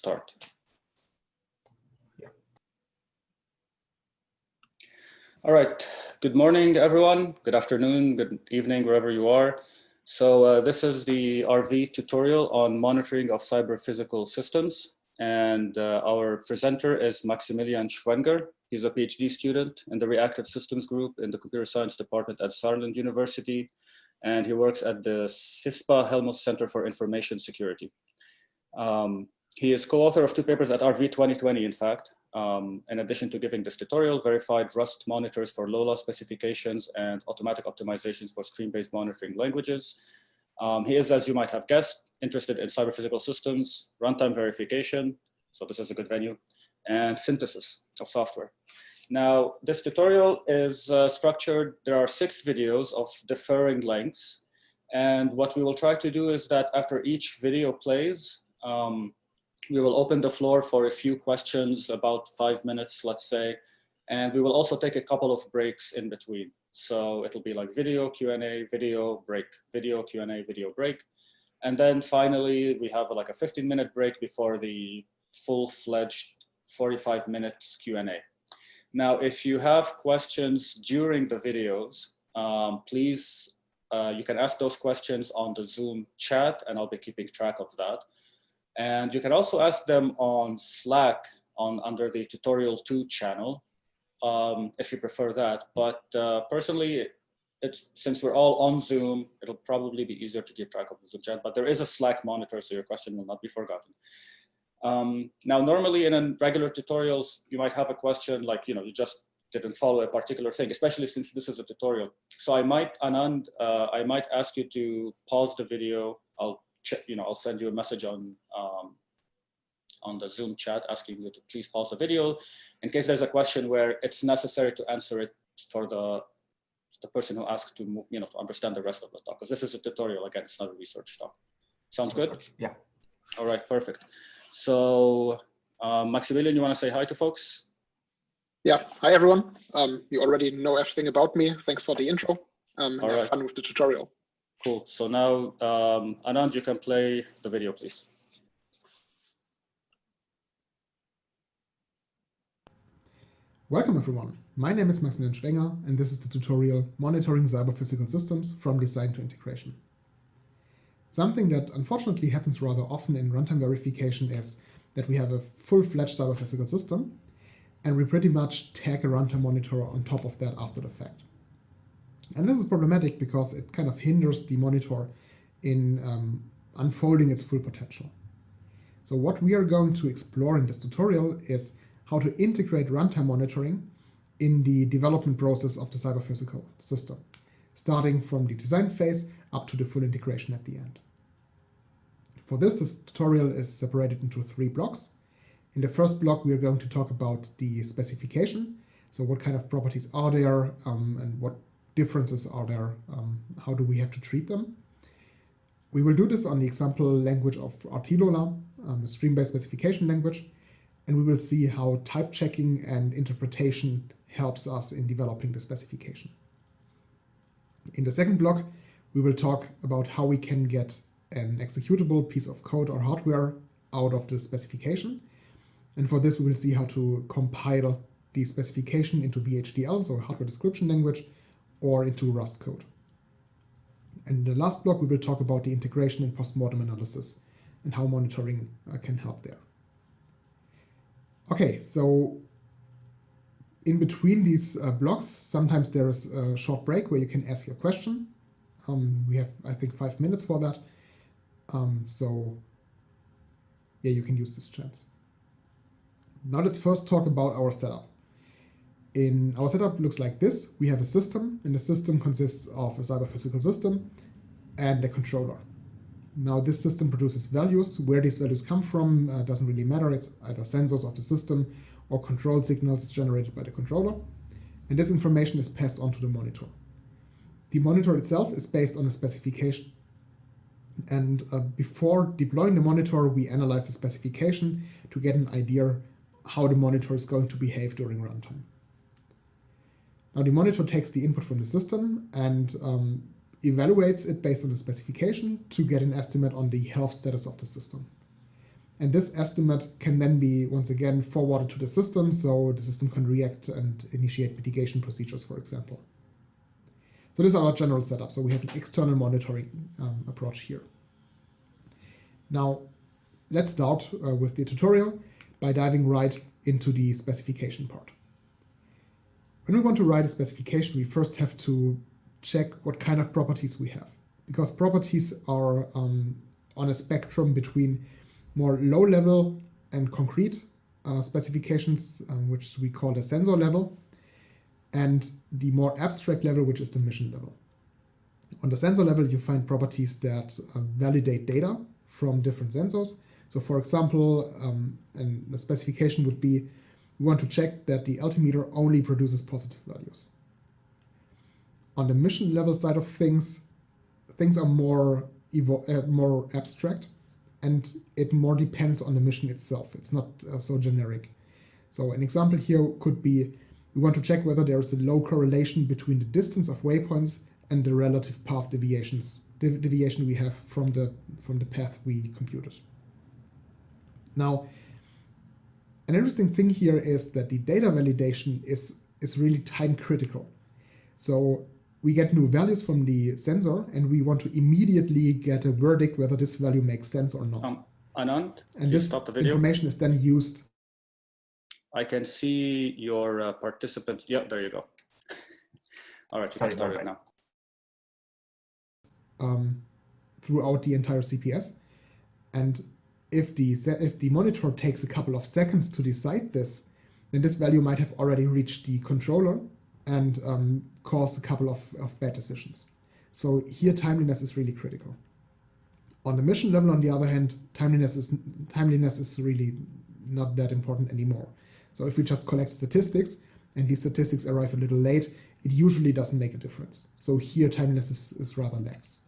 start. All right, good morning, everyone. Good afternoon, good evening, wherever you are. So this is the RV tutorial on monitoring of cyber-physical systems. And our presenter is Maximilian Schwenger. He's a PhD student in the Reactive Systems Group in the Computer Science Department at Saarland University. And he works at the CISPA Helmholtz Center for Information Security. He is co-author of 2 papers at RV 2020, in fact. In addition to giving this tutorial, verified Rust monitors for LOLA specifications and automatic optimizations for stream-based monitoring languages. He is, as you might have guessed, interested in cyber-physical systems, runtime verification, so this is a good venue, and synthesis of software. Now, this tutorial is structured, there are 6 videos of differing lengths, and what we will try to do is that after each video plays, we will open the floor for a few questions, about 5 minutes, let's say, and we will also take a couple of breaks in between. So it'll be like video, Q&A, video, break, video, Q&A, video, break. And then finally, we have like a 15-minute break before the full-fledged 45 minutes Q&A. Now, if you have questions during the videos, please, you can ask those questions on the Zoom chat, and I'll be keeping track of that. And you can also ask them on Slack under the tutorial 2 channel, if you prefer that. But personally, since we're all on Zoom, it'll probably be easier to keep track of the Zoom chat, but there is a Slack monitor, so your question will not be forgotten. Now, normally in regular tutorials, you might have a question like, you just didn't follow a particular thing, especially since this is a tutorial. So I might, Anand, I might ask you to pause the video. I'll send you a message on the Zoom chat asking you to please pause the video in case there's a question where it's necessary to answer it for the person who asks to to understand the rest of the talk, because this is a tutorial. Again, it's not a research talk. Sounds good? Yeah. All right, perfect. So Maximilian, you want to say hi to folks? Yeah, hi everyone. You already know everything about me. Thanks for the intro. Have fun with the tutorial. Cool. So now, Anand, you can play the video, please. Welcome everyone. My name is Maximilian Schwenger, and this is the tutorial Monitoring Cyber-Physical Systems from Design to Integration. Something that unfortunately happens rather often in runtime verification is that we have a full-fledged cyber-physical system, and we pretty much tag a runtime monitor on top of that after the fact. And this is problematic because it kind of hinders the monitor in unfolding its full potential. So what we are going to explore in this tutorial is how to integrate runtime monitoring in the development process of the cyber-physical system, starting from the design phase up to the full integration at the end. For this tutorial is separated into 3 blocks. In the first block, we are going to talk about the specification. So what kind of properties are there and what differences are there, how do we have to treat them. We will do this on the example language of RTLOLA, a stream-based specification language, and we will see how type checking and interpretation helps us in developing the specification. In the second block, we will talk about how we can get an executable piece of code or hardware out of the specification. And for this, we will see how to compile the specification into VHDL, so a hardware description language, or into Rust code. And in the last block, we will talk about the integration and post-mortem analysis and how monitoring can help there. Okay, so in between these blocks, sometimes there is a short break where you can ask your question. We have, I think, 5 minutes for that. So yeah, you can use this chance. Now let's first talk about our setup. Our setup looks like this. We have a system, and the system consists of a cyber-physical system and a controller. Now this system produces values. Where these values come from doesn't really matter. It's either sensors of the system or control signals generated by the controller. And this information is passed on to the monitor. The monitor itself is based on a specification. And before deploying the monitor, we analyze the specification to get an idea how the monitor is going to behave during runtime. Now the monitor takes the input from the system and evaluates it based on the specification to get an estimate on the health status of the system. And this estimate can then be, once again, forwarded to the system, so the system can react and initiate mitigation procedures, for example. So this is our general setup. So we have an external monitoring approach here. Now, let's start with the tutorial by diving right into the specification part. When we want to write a specification, we first have to check what kind of properties we have, because properties are on a spectrum between more low-level and concrete specifications, which we call the sensor level, and the more abstract level, which is the mission level. On the sensor level, you find properties that validate data from different sensors. So for example, a specification would be, we want to check that the altimeter only produces positive values. On the mission level side of things, things are more abstract, and it more depends on the mission itself. It's not so generic. So an example here could be, we want to check whether there is a low correlation between the distance of waypoints and the relative path deviation we have from the path we computed. Now, an interesting thing here is that the data validation is really time critical. So we get new values from the sensor, and we want to immediately get a verdict whether this value makes sense or not. Anand, and this stop the video. Information is then used. I can see your participants. Yeah, there you go. All right, you can start it now. Throughout the entire CPS, and if the monitor takes a couple of seconds to decide this, then this value might have already reached the controller and caused a couple of bad decisions. So here timeliness is really critical. On the mission level, on the other hand, timeliness is really not that important anymore. So if we just collect statistics and these statistics arrive a little late, it usually doesn't make a difference. So here timeliness is rather lax.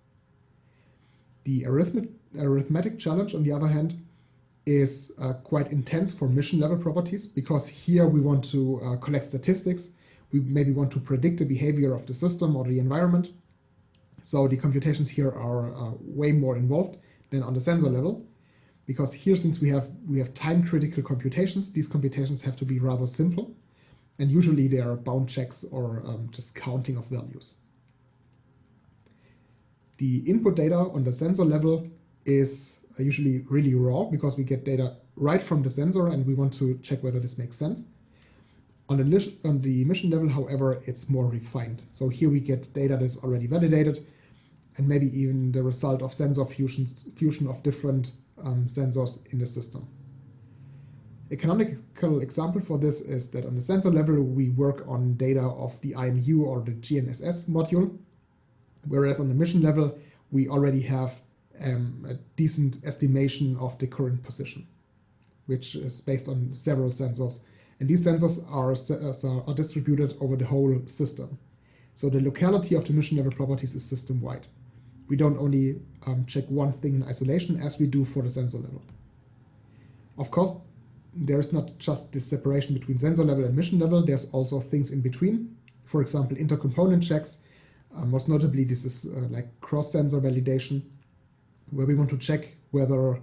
The arithmetic challenge, on the other hand, is quite intense for mission level properties, because here we want to collect statistics. We maybe want to predict the behavior of the system or the environment. So the computations here are way more involved than on the sensor level, because here, since we have time critical computations, these computations have to be rather simple, and usually they are bound checks or just counting of values. The input data on the sensor level is usually really raw, because we get data right from the sensor and we want to check whether this makes sense. On the mission level, however, it's more refined. So here we get data that's already validated, and maybe even the result of sensor fusion of different sensors in the system. A canonical example for this is that on the sensor level, we work on data of the IMU or the GNSS module, whereas on the mission level, we already have a decent estimation of the current position, which is based on several sensors. And these sensors are distributed over the whole system. So the locality of the mission level properties is system-wide. We don't only check one thing in isolation as we do for the sensor level. Of course, there is not just this separation between sensor level and mission level, there's also things in between. For example, intercomponent checks. Most notably, this is like cross-sensor validation, where we want to check whether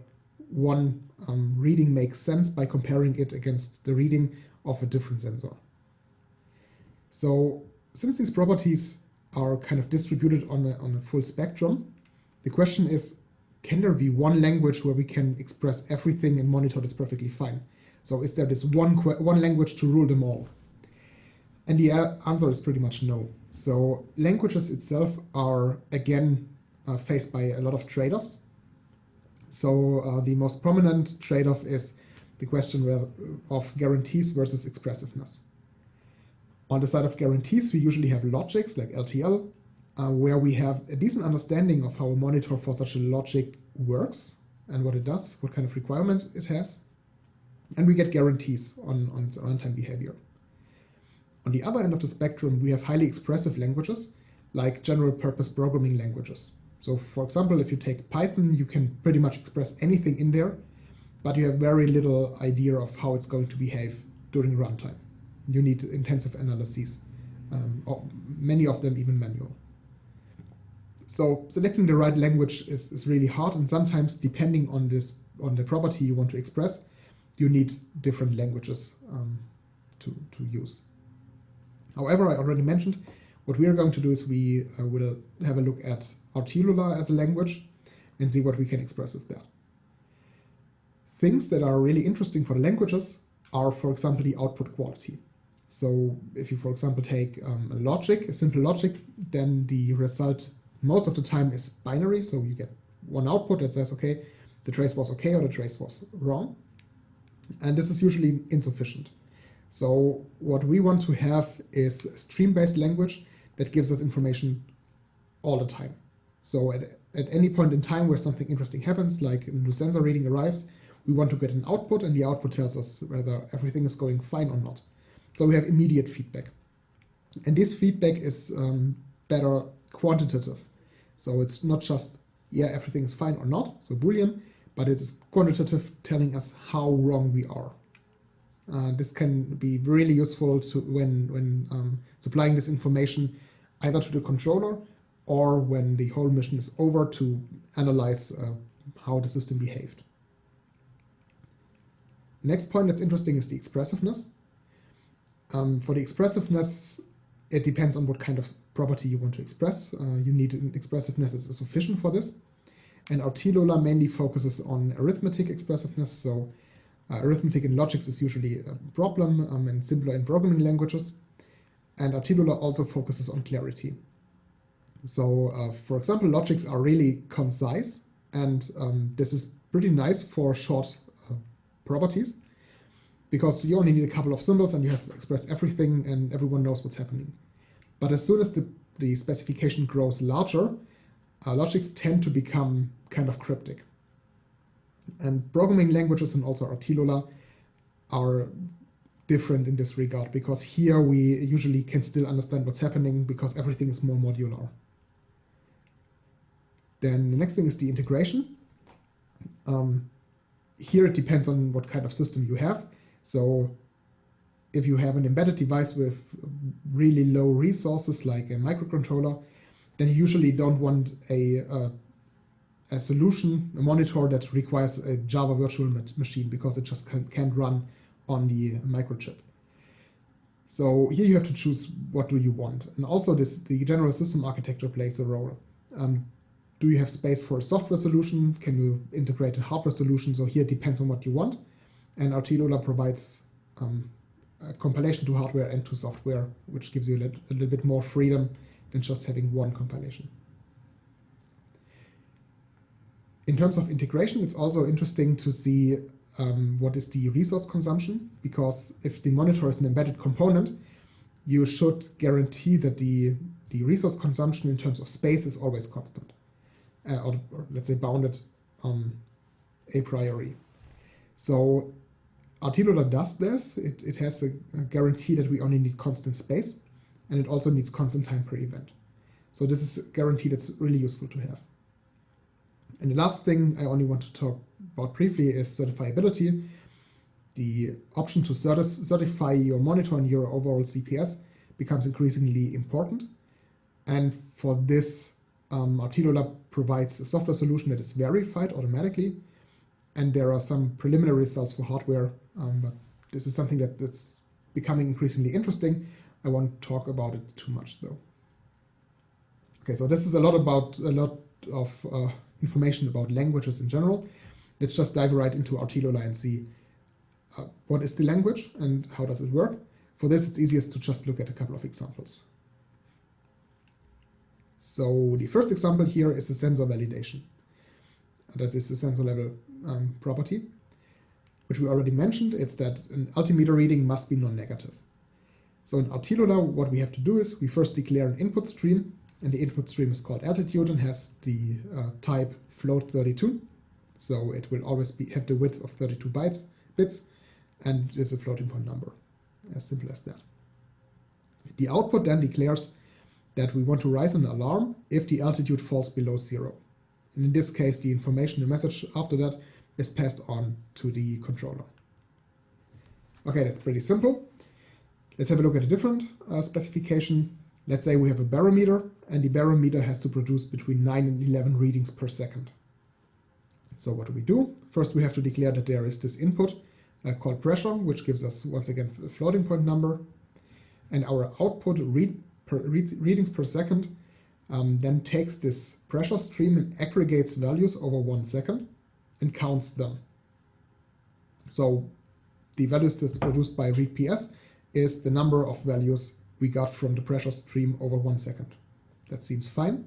one reading makes sense by comparing it against the reading of a different sensor. So since these properties are kind of distributed on a full spectrum, the question is, can there be one language where we can express everything and monitor this perfectly fine? So is there this one language to rule them all? And the answer is pretty much no. So languages itself are, again, faced by a lot of trade-offs. So the most prominent trade-off is the question of guarantees versus expressiveness. On the side of guarantees, we usually have logics like LTL, where we have a decent understanding of how a monitor for such a logic works and what it does, what kind of requirement it has. And we get guarantees on its runtime behavior. On the other end of the spectrum, we have highly expressive languages, like general purpose programming languages. So for example, if you take Python, you can pretty much express anything in there, but you have very little idea of how it's going to behave during runtime. You need intensive analyses, many of them even manual. So selecting the right language is really hard, and sometimes, depending on this on the property you want to express, you need different languages to use. However, I already mentioned what we are going to do is we will have a look at RTLOLA as a language and see what we can express with that. Things that are really interesting for the languages are, for example, the output quality. So if you, for example, take a simple logic, then the result most of the time is binary. So you get one output that says, okay, the trace was okay or the trace was wrong. And this is usually insufficient. So what we want to have is a stream-based language that gives us information all the time. So at any point in time where something interesting happens, like a new sensor reading arrives, we want to get an output, and the output tells us whether everything is going fine or not. So we have immediate feedback. And this feedback is better quantitative. So it's not just, yeah, everything is fine or not, so Boolean, but it is quantitative, telling us how wrong we are. This can be really useful to when supplying this information either to the controller or when the whole mission is over to analyze how the system behaved. The next point that's interesting is the expressiveness. For the expressiveness, it depends on what kind of property you want to express. You need an expressiveness that is sufficient for this. And RTLOLA mainly focuses on arithmetic expressiveness. So arithmetic in logics is usually a problem and simpler in programming languages. And RTLOLA also focuses on clarity. So for example, logics are really concise, and this is pretty nice for short properties, because you only need a couple of symbols and you have expressed everything and everyone knows what's happening. But as soon as the specification grows larger, logics tend to become kind of cryptic. And programming languages and also RTLOLA are different in this regard, because here we usually can still understand what's happening because everything is more modular. Then the next thing is the integration. Here it depends on what kind of system you have. So if you have an embedded device with really low resources like a microcontroller, then you usually don't want a solution, a monitor that requires a Java virtual machine, because it just can't run on the microchip. So here you have to choose what do you want. And also the general system architecture plays a role. Do you have space for a software solution? Can you integrate a hardware solution? So here it depends on what you want. And RTLOLA provides a compilation to hardware and to software, which gives you a little bit more freedom than just having one compilation. In terms of integration, it's also interesting to see what is the resource consumption, because if the monitor is an embedded component, you should guarantee that the resource consumption in terms of space is always constant, or let's say bounded a priori. So RTLOLA does this. It has a guarantee that we only need constant space, and it also needs constant time per event. So this is a guarantee that's really useful to have. And the last thing I only want to talk about briefly is certifiability. The option to certify your monitor and your overall CPS becomes increasingly important. And for this, RTLOLA provides a software solution that is verified automatically. And there are some preliminary results for hardware, but this is something that's becoming increasingly interesting. I won't talk about it too much though. Okay, so this is a lot of information about languages in general. Let's just dive right into RTLOLA and see what is the language and how does it work. For this, it's easiest to just look at a couple of examples. So the first example here is the sensor validation. That is the sensor level property, which we already mentioned. It's that an altimeter reading must be non-negative. So in RTLOLA, what we have to do is we first declare an input stream, and the input stream is called altitude and has the type float32. So it will always have the width of 32 bits, and is a floating point number, as simple as that. The output then declares that we want to raise an alarm if the altitude falls below 0. And in this case, the information, the message after that, is passed on to the controller. Okay, that's pretty simple. Let's have a look at a different specification. Let's say we have a barometer, and the barometer has to produce between 9 and 11 readings per second. So what do? First, we have to declare that there is this input called pressure, which gives us, once again, a floating point number. And our output readings per second then takes this pressure stream and aggregates values over 1 second and counts them. So the values that's produced by read PS is the number of values we got from the pressure stream over 1 second. That seems fine.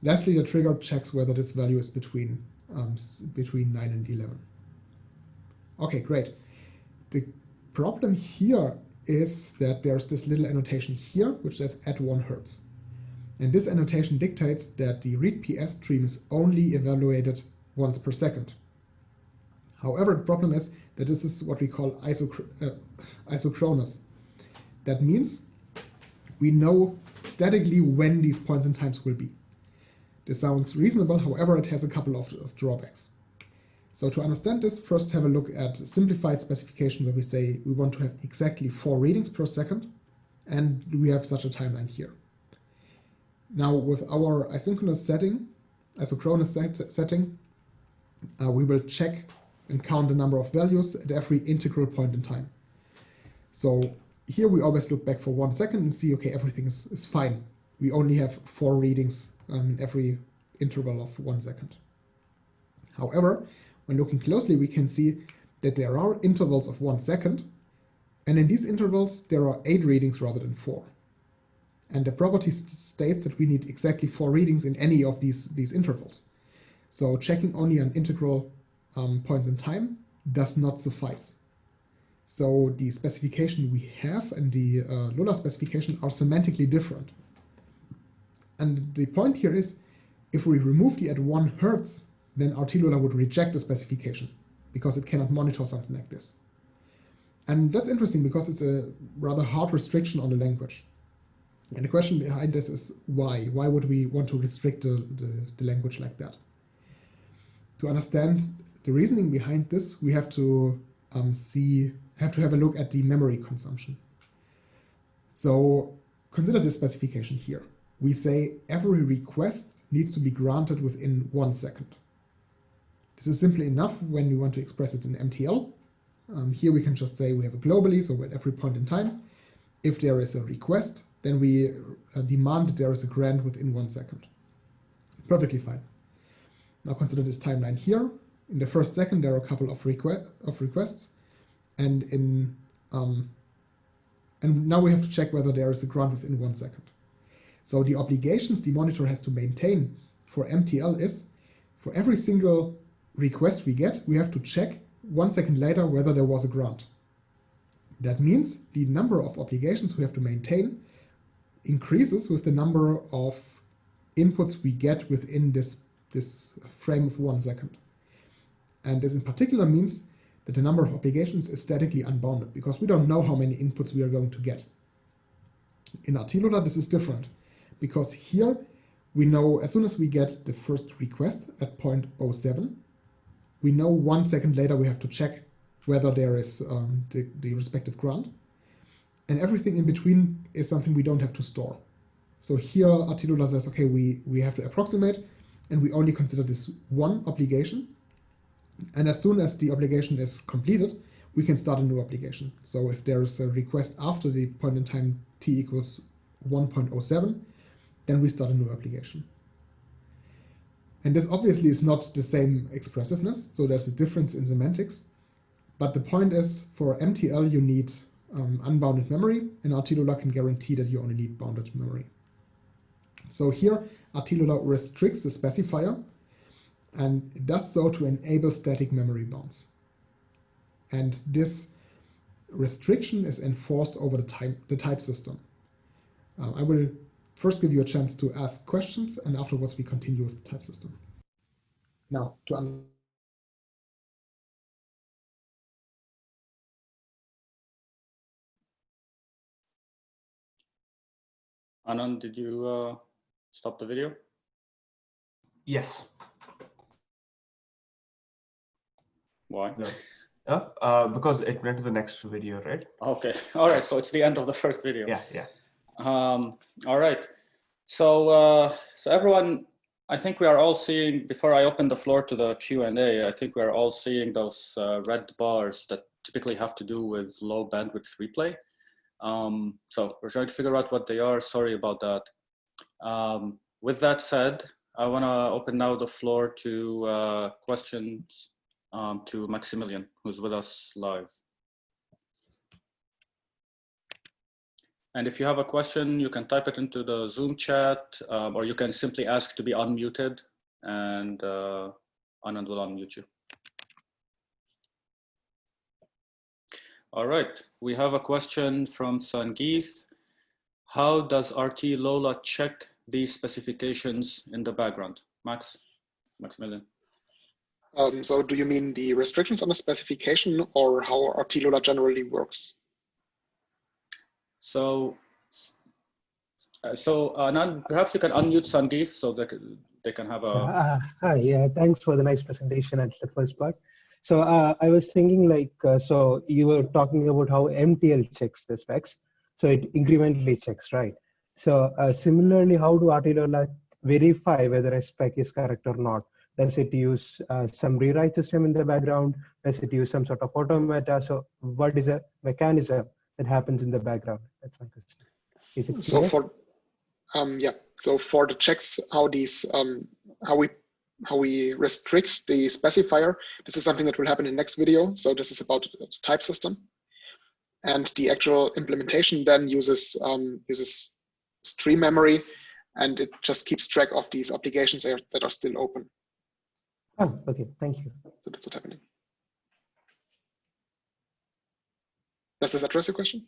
Lastly, the trigger checks whether this value is between 9 and 11. Okay, great. The problem here is that there's this little annotation here which says at 1 Hertz. And this annotation dictates that the read PS stream is only evaluated once per second. However, the problem is that this is what we call isochronous. That means we know statically when these points in times will be. This sounds reasonable, however, it has a couple of drawbacks. So to understand this, first have a look at simplified specification where we say we want to have exactly 4 readings per second, and we have such a timeline here. Now with our isochronous setting, we will check and count the number of values at every integral point in time. So here we always look back for 1 second and see, okay, everything is fine. We only have 4 readings in every interval of 1 second. However, when looking closely, we can see that there are intervals of 1 second, and in these intervals there are 8 readings rather than 4. And the property states that we need exactly 4 readings in any of these intervals. So checking only on integral points in time does not suffice. So the specification we have and the LOLA specification are semantically different. And the point here is, if we remove the at 1 Hertz, then RTLOLA would reject the specification because it cannot monitor something like this. And that's interesting because it's a rather hard restriction on the language. And the question behind this is why? Why would we want to restrict the language like that? To understand the reasoning behind this, we have to have a look at the memory consumption. So consider this specification here. We say every request needs to be granted within 1 second. This is simply enough when we want to express it in MTL. Here we can just say we have it globally, so at every point in time. If there is a request, then we demand that there is a grant within 1 second. Perfectly fine. Now consider this timeline here. In the first second, there are a couple of requests, and now we have to check whether there is a grant within 1 second. So the obligations the monitor has to maintain for MTL is, for every single request we get, we have to check 1 second later whether there was a grant. That means the number of obligations we have to maintain increases with the number of inputs we get within this frame of 1 second. And this in particular means that the number of obligations is statically unbounded because we don't know how many inputs we are going to get. In RTLOLA, this is different because here we know as soon as we get the first request at 0.07, we know 1 second later we have to check whether there is the respective grant. And everything in between is something we don't have to store. So here RTLOLA says, okay, we have to approximate, and we only consider this one obligation. And as soon as the obligation is completed, we can start a new obligation. So if there is a request after the point in time t equals 1.07, then we start a new obligation. And this obviously is not the same expressiveness, so there's a difference in semantics. But the point is, for MTL, you need unbounded memory, and RTLOLA can guarantee that you only need bounded memory. So here, RTLOLA restricts the specifier, and it does so to enable static memory bounds. And this restriction is enforced over the type system. I will first give you a chance to ask questions, and afterwards we continue with the type system. Now, Anand, did you stop the video? Yes. Why? No. Because it went to the next video, right? Okay. All right. So it's the end of the first video. Yeah, yeah. All right. So everyone, I think we are all seeing, before I open the floor to the Q&A, I think we are all seeing those red bars that typically have to do with low bandwidth replay. So we're trying to figure out what they are. Sorry about that. With that said, I want to open now the floor to questions to Maximilian, who's with us live. And if you have a question, you can type it into the Zoom chat, or you can simply ask to be unmuted, and Anand will unmute you. All right, we have a question from Sangeeth. How does RTLOLA check these specifications in the background? Maximilian. So do you mean the restrictions on the specification, or how RTLOLA generally works? So Anand, perhaps you can unmute Sangeeth so they can have a... Hi, yeah, thanks for the nice presentation. That's the first part. So I was thinking like, so you were talking about how MTL checks the specs. So it incrementally checks, right? So similarly, how do RTLOLA verify whether a spec is correct or not? Does it use some rewrite system in the background? Does it use some sort of automata? So what is a mechanism that happens in the background? That's my question. Is it clear? So for the checks, how we restrict the specifier, this is something that will happen in the next video. So this is about the type system, and the actual implementation then uses stream memory, and it just keeps track of these applications that are still open. Oh, okay, thank you. So that's what's happening. Does this address your question?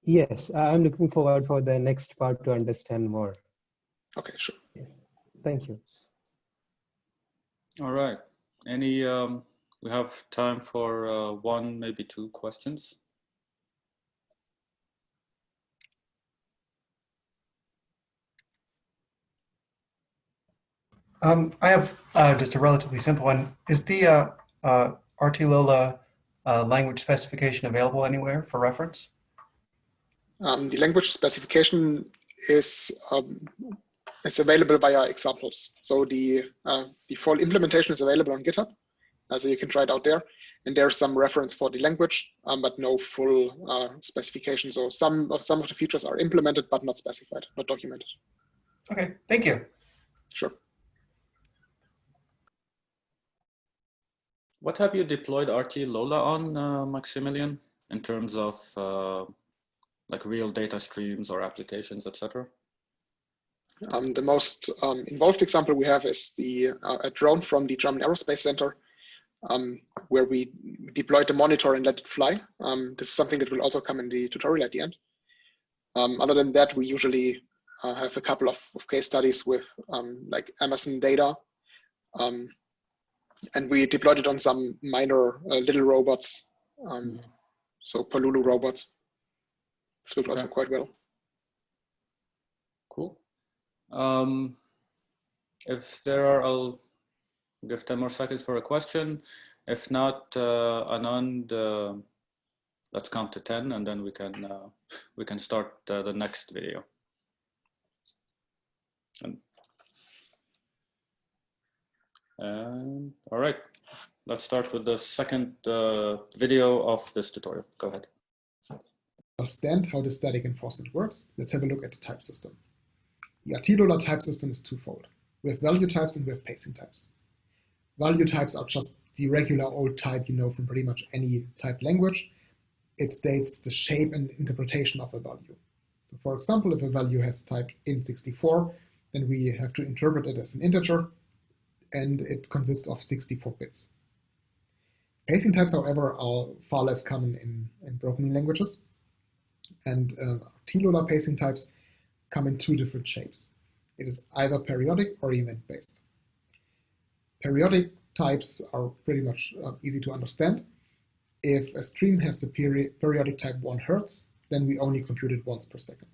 Yes, I'm looking forward for the next part to understand more. Okay, sure. Yeah. Thank you. All right. Any, we have time for one, maybe two questions. I have just a relatively simple one. Is the RTLOLA language specification available anywhere for reference? The language specification is available via examples. So the full implementation is available on GitHub, so you can try it out there. And there's some reference for the language, but no full specification. So some of the features are implemented, but not specified, not documented. Okay, thank you. Sure. What have you deployed RTLOLA on, Maximilian, in terms of like real data streams or applications, etc.? The most involved example we have is a drone from the German Aerospace Center, where we deployed the monitor and let it fly. This is something that will also come in the tutorial at the end. Other than that, we usually have a couple of case studies with like Amazon data. And we deployed it on some minor little robots, so Polulu robots. This worked also quite well. Cool. If there are, I'll give 10 more seconds for a question. If not, Anand, let's count to 10, and then we can start the next video. And all right, let's start with the second video of this tutorial. Go ahead. Understand how the static enforcement works, let's have a look at the type system. The RTLOLA type system is twofold. We have value types and we have pacing types. Value types are just the regular old type you know from pretty much any type language. It states the shape and interpretation of a value. So for example, if a value has type int64, then we have to interpret it as an integer, and it consists of 64 bits. Pacing types, however, are far less common in programming languages. And RTLOLA pacing types come in two different shapes. It is either periodic or event-based. Periodic types are pretty much easy to understand. If a stream has the periodic type 1 Hertz, then we only compute it once per second.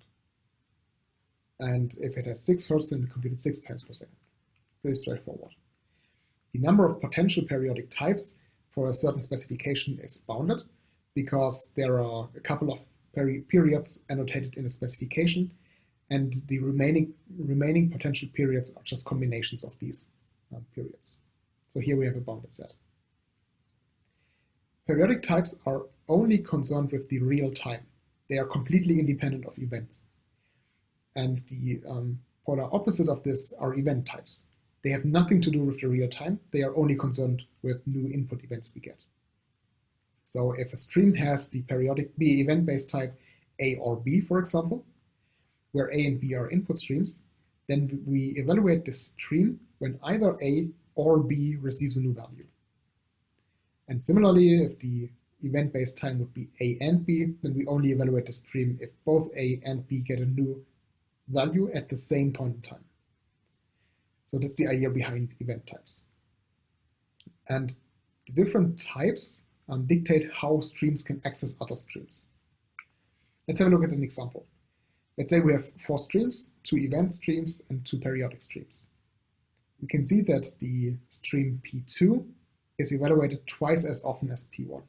And if it has 6 Hertz, then we compute it 6 times per second. Pretty straightforward. The number of potential periodic types for a certain specification is bounded because there are a couple of periods annotated in a specification, and the remaining potential periods are just combinations of these periods. So here we have a bounded set. Periodic types are only concerned with the real time. They are completely independent of events. And the polar opposite of this are event types. They have nothing to do with the real time. They are only concerned with new input events we get. So if a stream has the event-based type A or B, for example, where A and B are input streams, then we evaluate this stream when either A or B receives a new value. And similarly, if the event-based time would be A and B, then we only evaluate the stream if both A and B get a new value at the same point in time. So that's the idea behind event types. And the different types dictate how streams can access other streams. Let's have a look at an example. Let's say we have 4 streams, 2 event streams and 2 periodic streams. We can see that the stream P2 is evaluated twice as often as P1.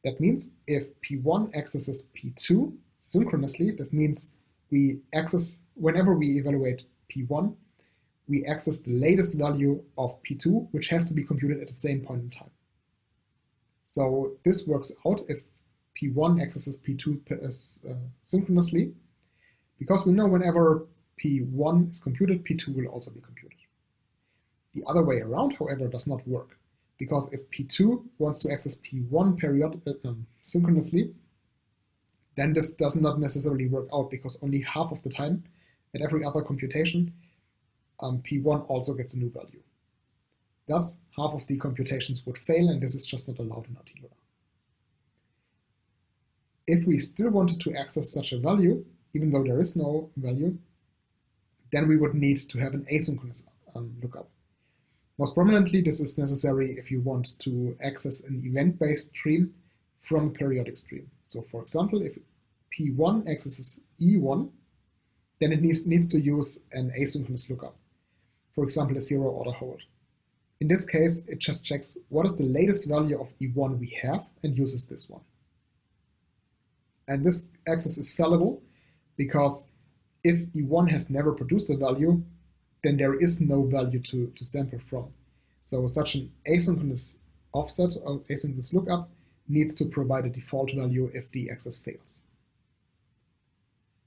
That means if P1 accesses P2 synchronously, that means whenever we evaluate P1, we access the latest value of P2, which has to be computed at the same point in time. So this works out if P1 accesses P2 synchronously, because we know whenever P1 is computed, P2 will also be computed. The other way around, however, does not work, because if P2 wants to access P1 synchronously, then this does not necessarily work out, because only half of the time at every other computation, P1 also gets a new value. Thus, half of the computations would fail, and this is just not allowed in RTLOLA. If we still wanted to access such a value, even though there is no value, then we would need to have an asynchronous lookup. Most prominently, this is necessary if you want to access an event-based stream from a periodic stream. So for example, if P1 accesses E1, then it needs to use an asynchronous lookup. For example, a zero-order hold. In this case, it just checks what is the latest value of E1 we have and uses this one. And this access is fallible because if E1 has never produced a value, then there is no value to sample from. So such an asynchronous offset or asynchronous lookup needs to provide a default value if the access fails.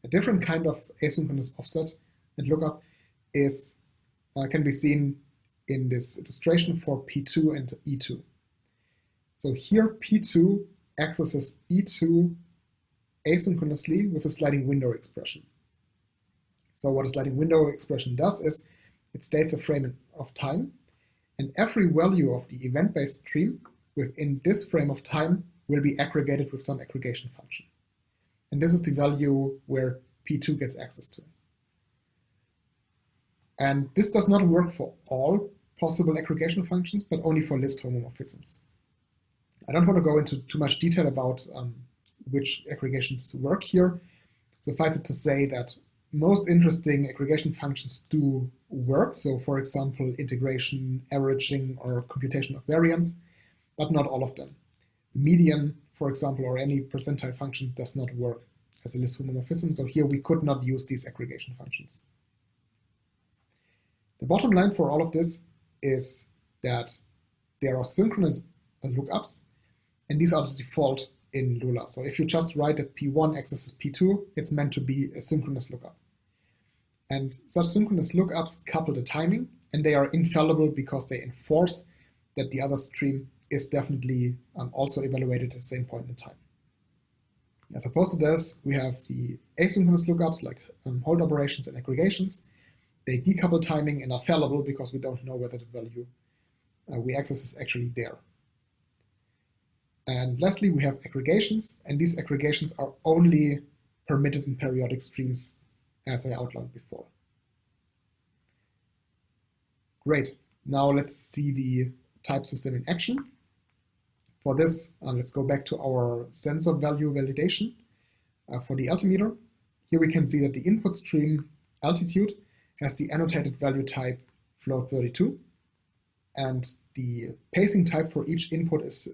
A different kind of asynchronous offset and lookup can be seen in this illustration for P2 and E2. So here P2 accesses E2 asynchronously with a sliding window expression. So what a sliding window expression does is it states a frame of time, and every value of the event-based stream within this frame of time will be aggregated with some aggregation function. And this is the value where P2 gets access to. And this does not work for all possible aggregation functions, but only for list homomorphisms. I don't want to go into too much detail about which aggregations work here. Suffice it to say that most interesting aggregation functions do work. So for example, integration, averaging, or computation of variance, but not all of them. Median, for example, or any percentile function does not work as a list homomorphism. So here we could not use these aggregation functions. The bottom line for all of this is that there are synchronous lookups, and these are the default in LOLA. So if you just write that P1 accesses P2, it's meant to be a synchronous lookup. And such synchronous lookups couple the timing, and they are infallible because they enforce that the other stream is definitely also evaluated at the same point in time. As opposed to this, we have the asynchronous lookups like hold operations and aggregations. They decouple timing and are fallible because we don't know whether the value we access is actually there. And lastly, we have aggregations, and these aggregations are only permitted in periodic streams, as I outlined before. Great. Now let's see the type system in action. For this, let's go back to our sensor value validation for the altimeter. Here we can see that the input stream altitude has the annotated value type float32, and the pacing type for each input is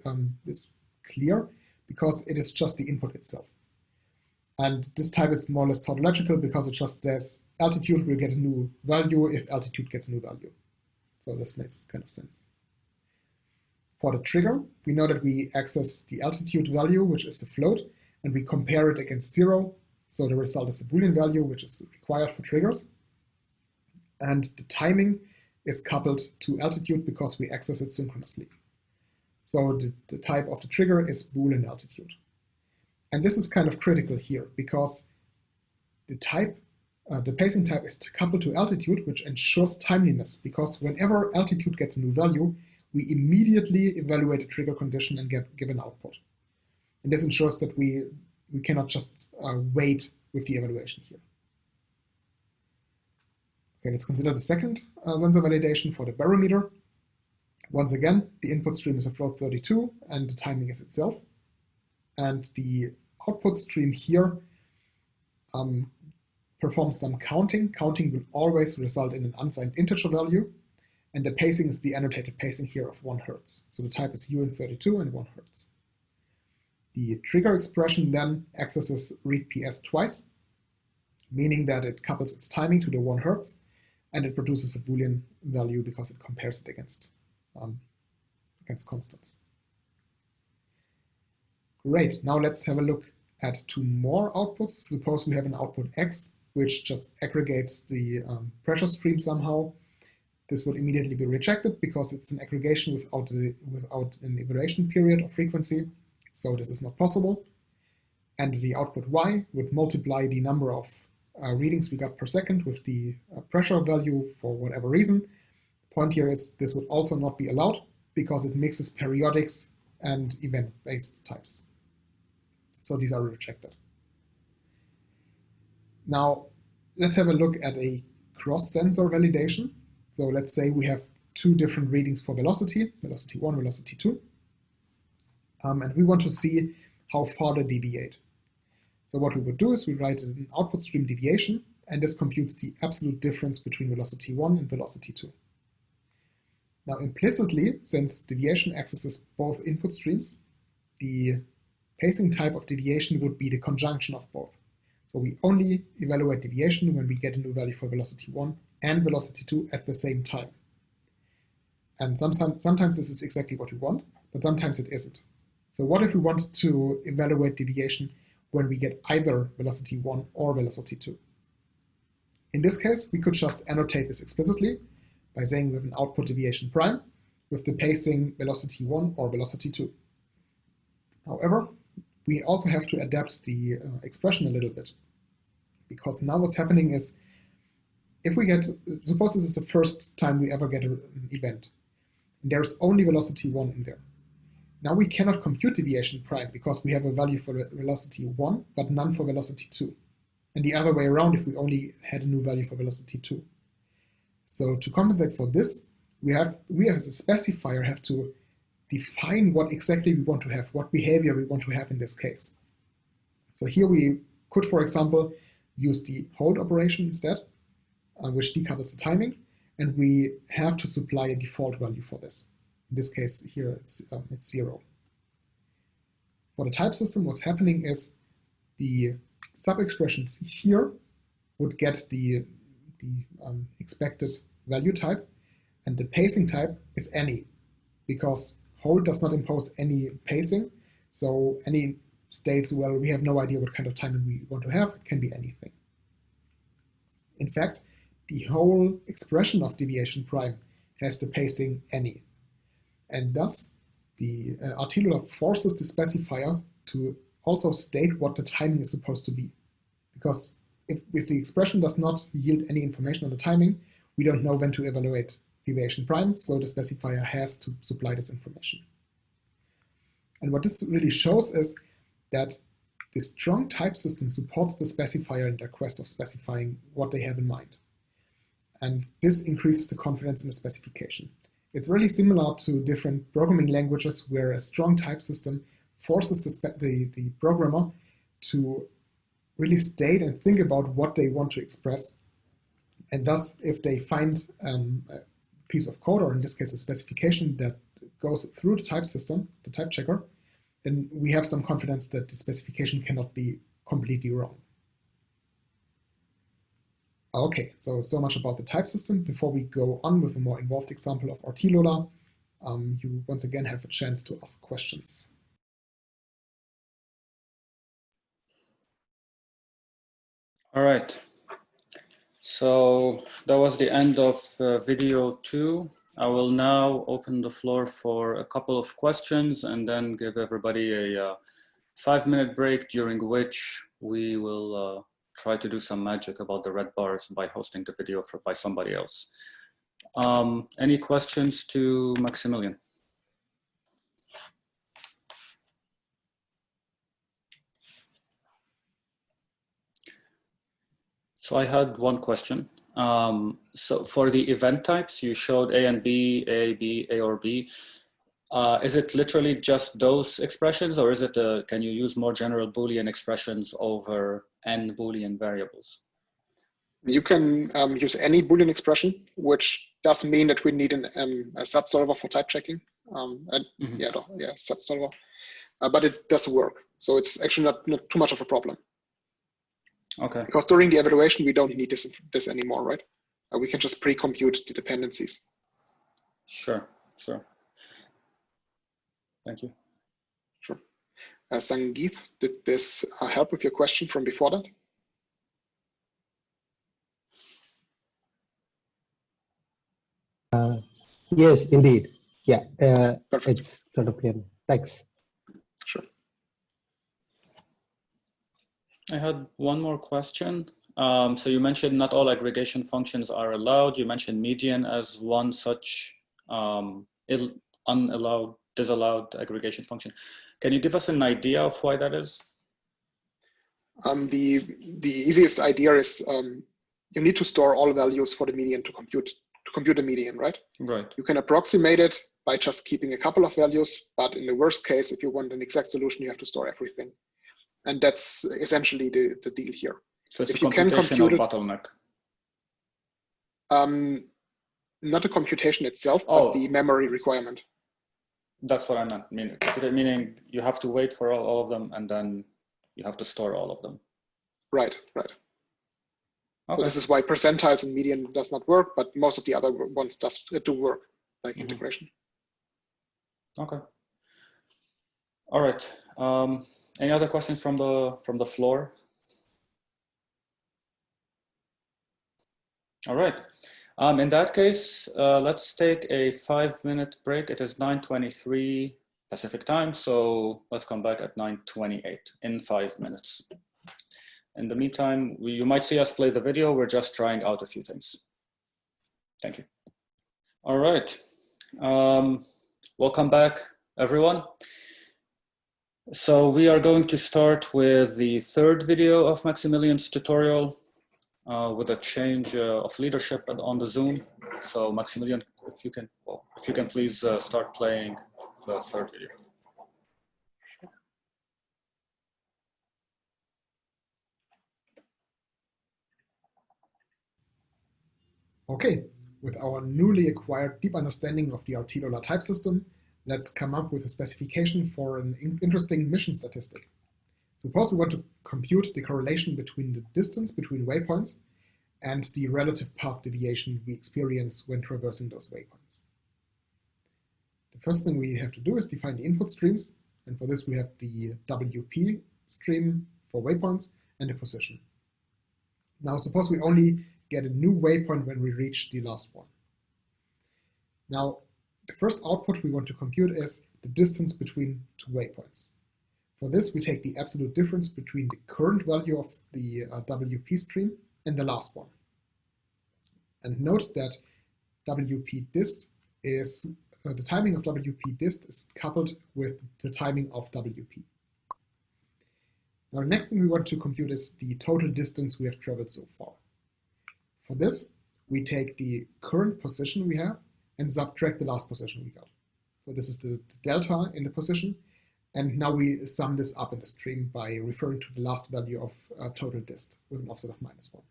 clear because it is just the input itself. And this type is more or less tautological because it just says altitude will get a new value if altitude gets a new value. So this makes kind of sense. For the trigger, we know that we access the altitude value, which is the float, and we compare it against 0. So the result is a Boolean value, which is required for triggers. And the timing is coupled to altitude because we access it synchronously. So the type of the trigger is Boolean altitude. And this is kind of critical here because the pacing type is coupled to altitude, which ensures timeliness, because whenever altitude gets a new value, we immediately evaluate a trigger condition and give an output. And this ensures that we cannot just wait with the evaluation here. Okay, let's consider the second sensor validation for the barometer. Once again, the input stream is a float 32 and the timing is itself. And the output stream here performs some counting. Counting will always result in an unsigned integer value. And the pacing is the annotated pacing here of 1 Hertz. So the type is UN32 and 1 Hertz. The trigger expression then accesses read PS twice, meaning that it couples its timing to the 1 Hertz, and it produces a Boolean value because it compares it against constants. Great, now let's have a look at 2 more outputs. Suppose we have an output X, which just aggregates the pressure stream somehow. This would immediately be rejected because it's an aggregation without an evaluation period or frequency, so this is not possible. And the output Y would multiply the number of readings we got per second with the pressure value for whatever reason. The point here is this would also not be allowed because it mixes periodics and event-based types. So these are rejected. Now, let's have a look at a cross-sensor validation. So let's say we have 2 different readings for velocity, velocity 1, velocity 2. And we want to see how far they deviate. So what we would do is we write an output stream deviation, and this computes the absolute difference between velocity 1 and velocity 2. Now implicitly, since deviation accesses both input streams, the pacing type of deviation would be the conjunction of both. So we only evaluate deviation when we get a new value for velocity 1 and velocity 2 at the same time. And sometimes this is exactly what we want, but sometimes it isn't. So what if we wanted to evaluate deviation when we get either velocity 1 or velocity 2? In this case, we could just annotate this explicitly by saying we have an output deviation prime with the pacing velocity 1 or velocity 2. However, we also have to adapt the expression a little bit, because now what's happening is, if we get, suppose this is the first time we ever get an event, and there's only velocity 1 in there. Now we cannot compute deviation prime because we have a value for velocity 1, but none for velocity 2. And the other way around if we only had a new value for velocity 2. So to compensate for this, we as a specifier have to define what exactly we want to have, what behavior we want to have in this case. So here we could, for example, use the hold operation instead, which decouples the timing, and we have to supply a default value for this. In this case here it's 0. For the type system, what's happening is the sub-expressions here would get the expected value type, and the pacing type is any, because hold does not impose any pacing, so any states, well, we have no idea what kind of timing we want to have, it can be anything. In fact, the whole expression of deviation prime has the pacing any. And thus, the RTLOLA forces the specifier to also state what the timing is supposed to be. Because if the expression does not yield any information on the timing, we don't know when to evaluate deviation prime, so the specifier has to supply this information. And what this really shows is that the strong type system supports the specifier in their quest of specifying what they have in mind. And this increases the confidence in the specification. It's really similar to different programming languages where a strong type system forces the programmer to really state and think about what they want to express. And thus, if they find a piece of code, or in this case a specification that goes through the type system, the type checker, then we have some confidence that the specification cannot be completely wrong. Okay, so much about the type system. Before we go on with a more involved example of RTLOLA, you once again have a chance to ask questions. All right. So that was the end of video 2. I will now open the floor for a couple of questions and then give everybody a 5-minute break, during which we will try to do some magic about the red bars by hosting the video by somebody else. Any questions to Maximilian? So I had one question. So for the event types, you showed A and B, A or B. Is it literally just those expressions, or is it can you use more general Boolean expressions over n Boolean variables? You can use any Boolean expression, which doesn't mean that we need a subsolver for type checking. Subsolver, but it does work. So it's actually not too much of a problem. Okay. Because during the evaluation, we don't need this anymore, right? We can just pre-compute the dependencies. Sure. Thank you. Sure. Sangeeth, did this help with your question from before that? Yes, indeed. Yeah, it's sort of clear. Thanks. Sure. I had one more question. So you mentioned not all aggregation functions are allowed. You mentioned median as one such disallowed aggregation function. Can you give us an idea of why that is? The easiest idea is you need to store all values for the median to compute the median, right? Right. You can approximate it by just keeping a couple of values, but in the worst case, if you want an exact solution, you have to store everything. And that's essentially the deal here. So it's if a you can computational compute it, bottleneck. Not the computation itself, but the memory requirement. That's what I meant. Meaning you have to wait for all of them, and then you have to store all of them. Right. Okay. So this is why percentiles and median does not work, but most of the other ones do work, like integration. Okay. All right. Any other questions from the floor? All right. In that case, let's take a 5-minute break. It is 9:23 Pacific time, so let's come back at 9:28 in 5 minutes. In the meantime, you might see us play the video. We're just trying out a few things. Thank you. All right. Welcome back, everyone. So we are going to start with the third video of Maximilian's tutorial with a change of leadership on the Zoom. So Maximilian, if you can please start playing the third video. Okay, with our newly acquired deep understanding of the RTLOLA type system, let's come up with a specification for an interesting mission statistic. Suppose we want to compute the correlation between the distance between waypoints and the relative path deviation we experience when traversing those waypoints. The first thing we have to do is define the input streams, and for this we have the WP stream for waypoints and the position. Now suppose we only get a new waypoint when we reach the last one. Now, the first output we want to compute is the distance between two waypoints. For this, we take the absolute difference between the current value of the WP stream and the last one. And note that WP dist is, the timing of WP dist is coupled with the timing of WP. Now, the next thing we want to compute is the total distance we have traveled so far. For this, we take the current position we have and subtract the last position we got. So this is the delta in the position, and now we sum this up in the stream by referring to the last value of total dist with an offset of -1.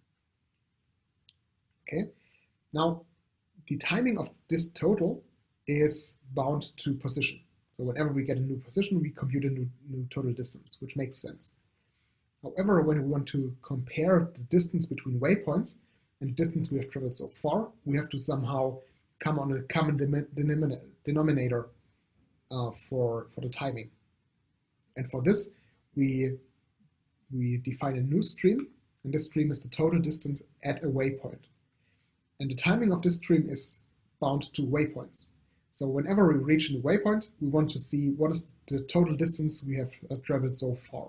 Okay, now the timing of this total is bound to position. So whenever we get a new position, we compute a new total distance, which makes sense. However, when we want to compare the distance between waypoints and the distance we have traveled so far, we have to somehow come on a common denominator for the timing. And for this, we define a new stream, and this stream is the total distance at a waypoint. And the timing of this stream is bound to waypoints. So whenever we reach a waypoint, we want to see what is the total distance we have traveled so far.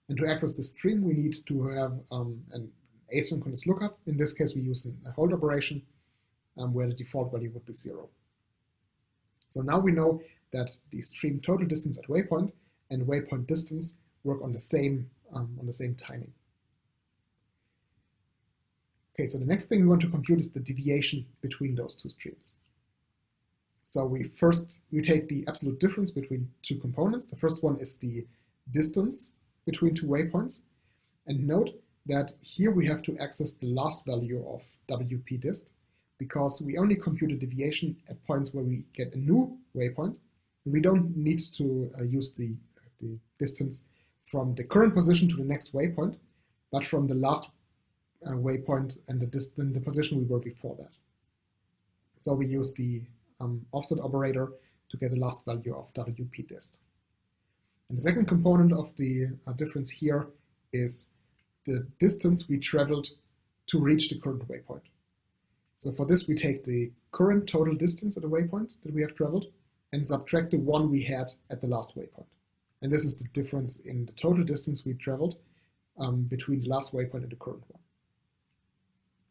And to access the stream, we need to have an asynchronous lookup. In this case, we use a hold operation where the default value would be 0. So now we know that the stream total distance at waypoint and waypoint distance work on the same timing. Okay, so the next thing we want to compute is the deviation between those two streams. So we take the absolute difference between two components. The first one is the distance between two waypoints. And note that here we have to access the last value of WP dist, because we only compute a deviation at points where we get a new waypoint. We don't need to use the distance from the current position to the next waypoint, but from the last waypoint and the position we were before that. So we use the offset operator to get the last value of WP dist. And the second component of the difference here is the distance we traveled to reach the current waypoint. So for this, we take the current total distance at a waypoint that we have traveled and subtract the one we had at the last waypoint. And this is the difference in the total distance we traveled between the last waypoint and the current one.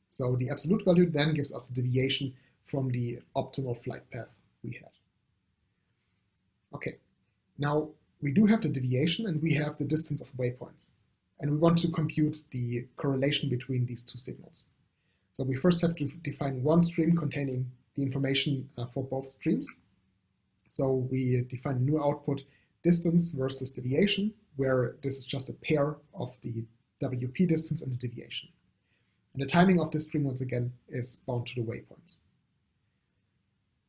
So the absolute value then gives us the deviation from the optimal flight path we had. Okay, now we do have the deviation and we have the distance of waypoints. And we want to compute the correlation between these two signals. So we first have to define one stream containing the information for both streams. So we define a new output distance versus deviation, where this is just a pair of the WP distance and the deviation. And the timing of this stream, once again, is bound to the waypoints.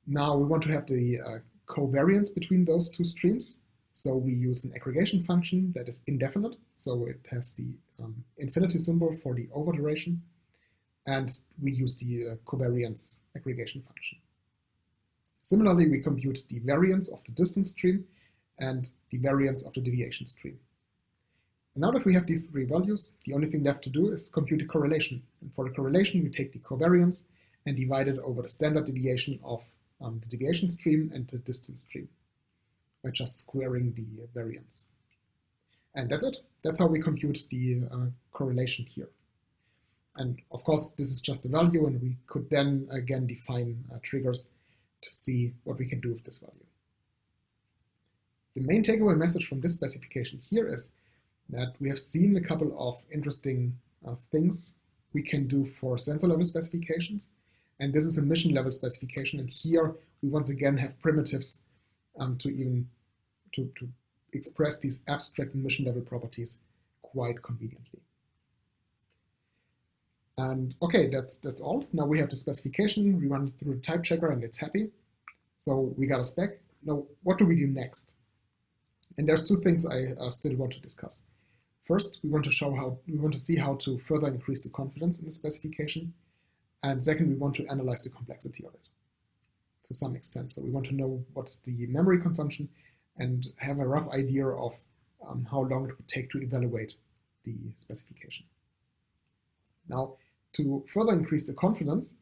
Now we want to have the covariance between those two streams. So we use an aggregation function that is indefinite. So it has the infinity symbol for the over duration. And we use the covariance aggregation function. Similarly, we compute the variance of the distance stream and the variance of the deviation stream. And now that we have these three values, the only thing left to do is compute the correlation. And for the correlation, we take the covariance and divide it over the standard deviation of the deviation stream and the distance stream by just squaring the variance. And that's it. That's how we compute the correlation here. And of course, this is just a value, and we could then again define triggers to see what we can do with this value. The main takeaway message from this specification here is that we have seen a couple of interesting things we can do for sensor level specifications. And this is a mission level specification. And here we once again have primitives to express these abstract and mission level properties quite conveniently. And okay, that's all. Now we have the specification. We run it through the type checker and it's happy. So we got a spec. Now, what do we do next? And there's two things I still want to discuss. First, we want to see how to further increase the confidence in the specification. And second, we want to analyze the complexity of it to some extent. So we want to know what is the memory consumption and have a rough idea of how long it would take to evaluate the specification. Now, to further increase the confidence,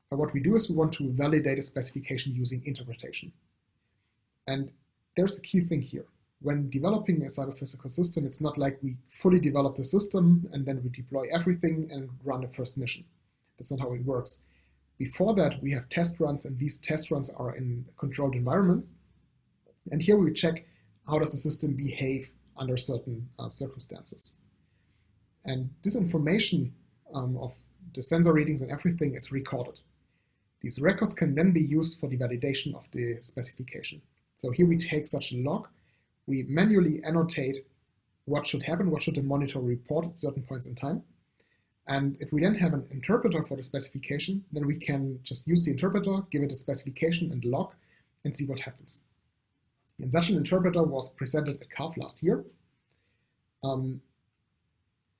what we do is we want to validate a specification using interpretation. And there's a key thing here. When developing a cyber-physical system, it's not like we fully develop the system and then we deploy everything and run the first mission. That's not how it works. Before that, we have test runs, and these test runs are in controlled environments. And here we check how does the system behave under certain circumstances. And this information of the sensor readings and everything is recorded. These records can then be used for the validation of the specification. So here we take such a log, we manually annotate what should happen, what should the monitor report at certain points in time. And if we then have an interpreter for the specification, then we can just use the interpreter, give it a specification and log, and see what happens. And such an interpreter was presented at CARF last year.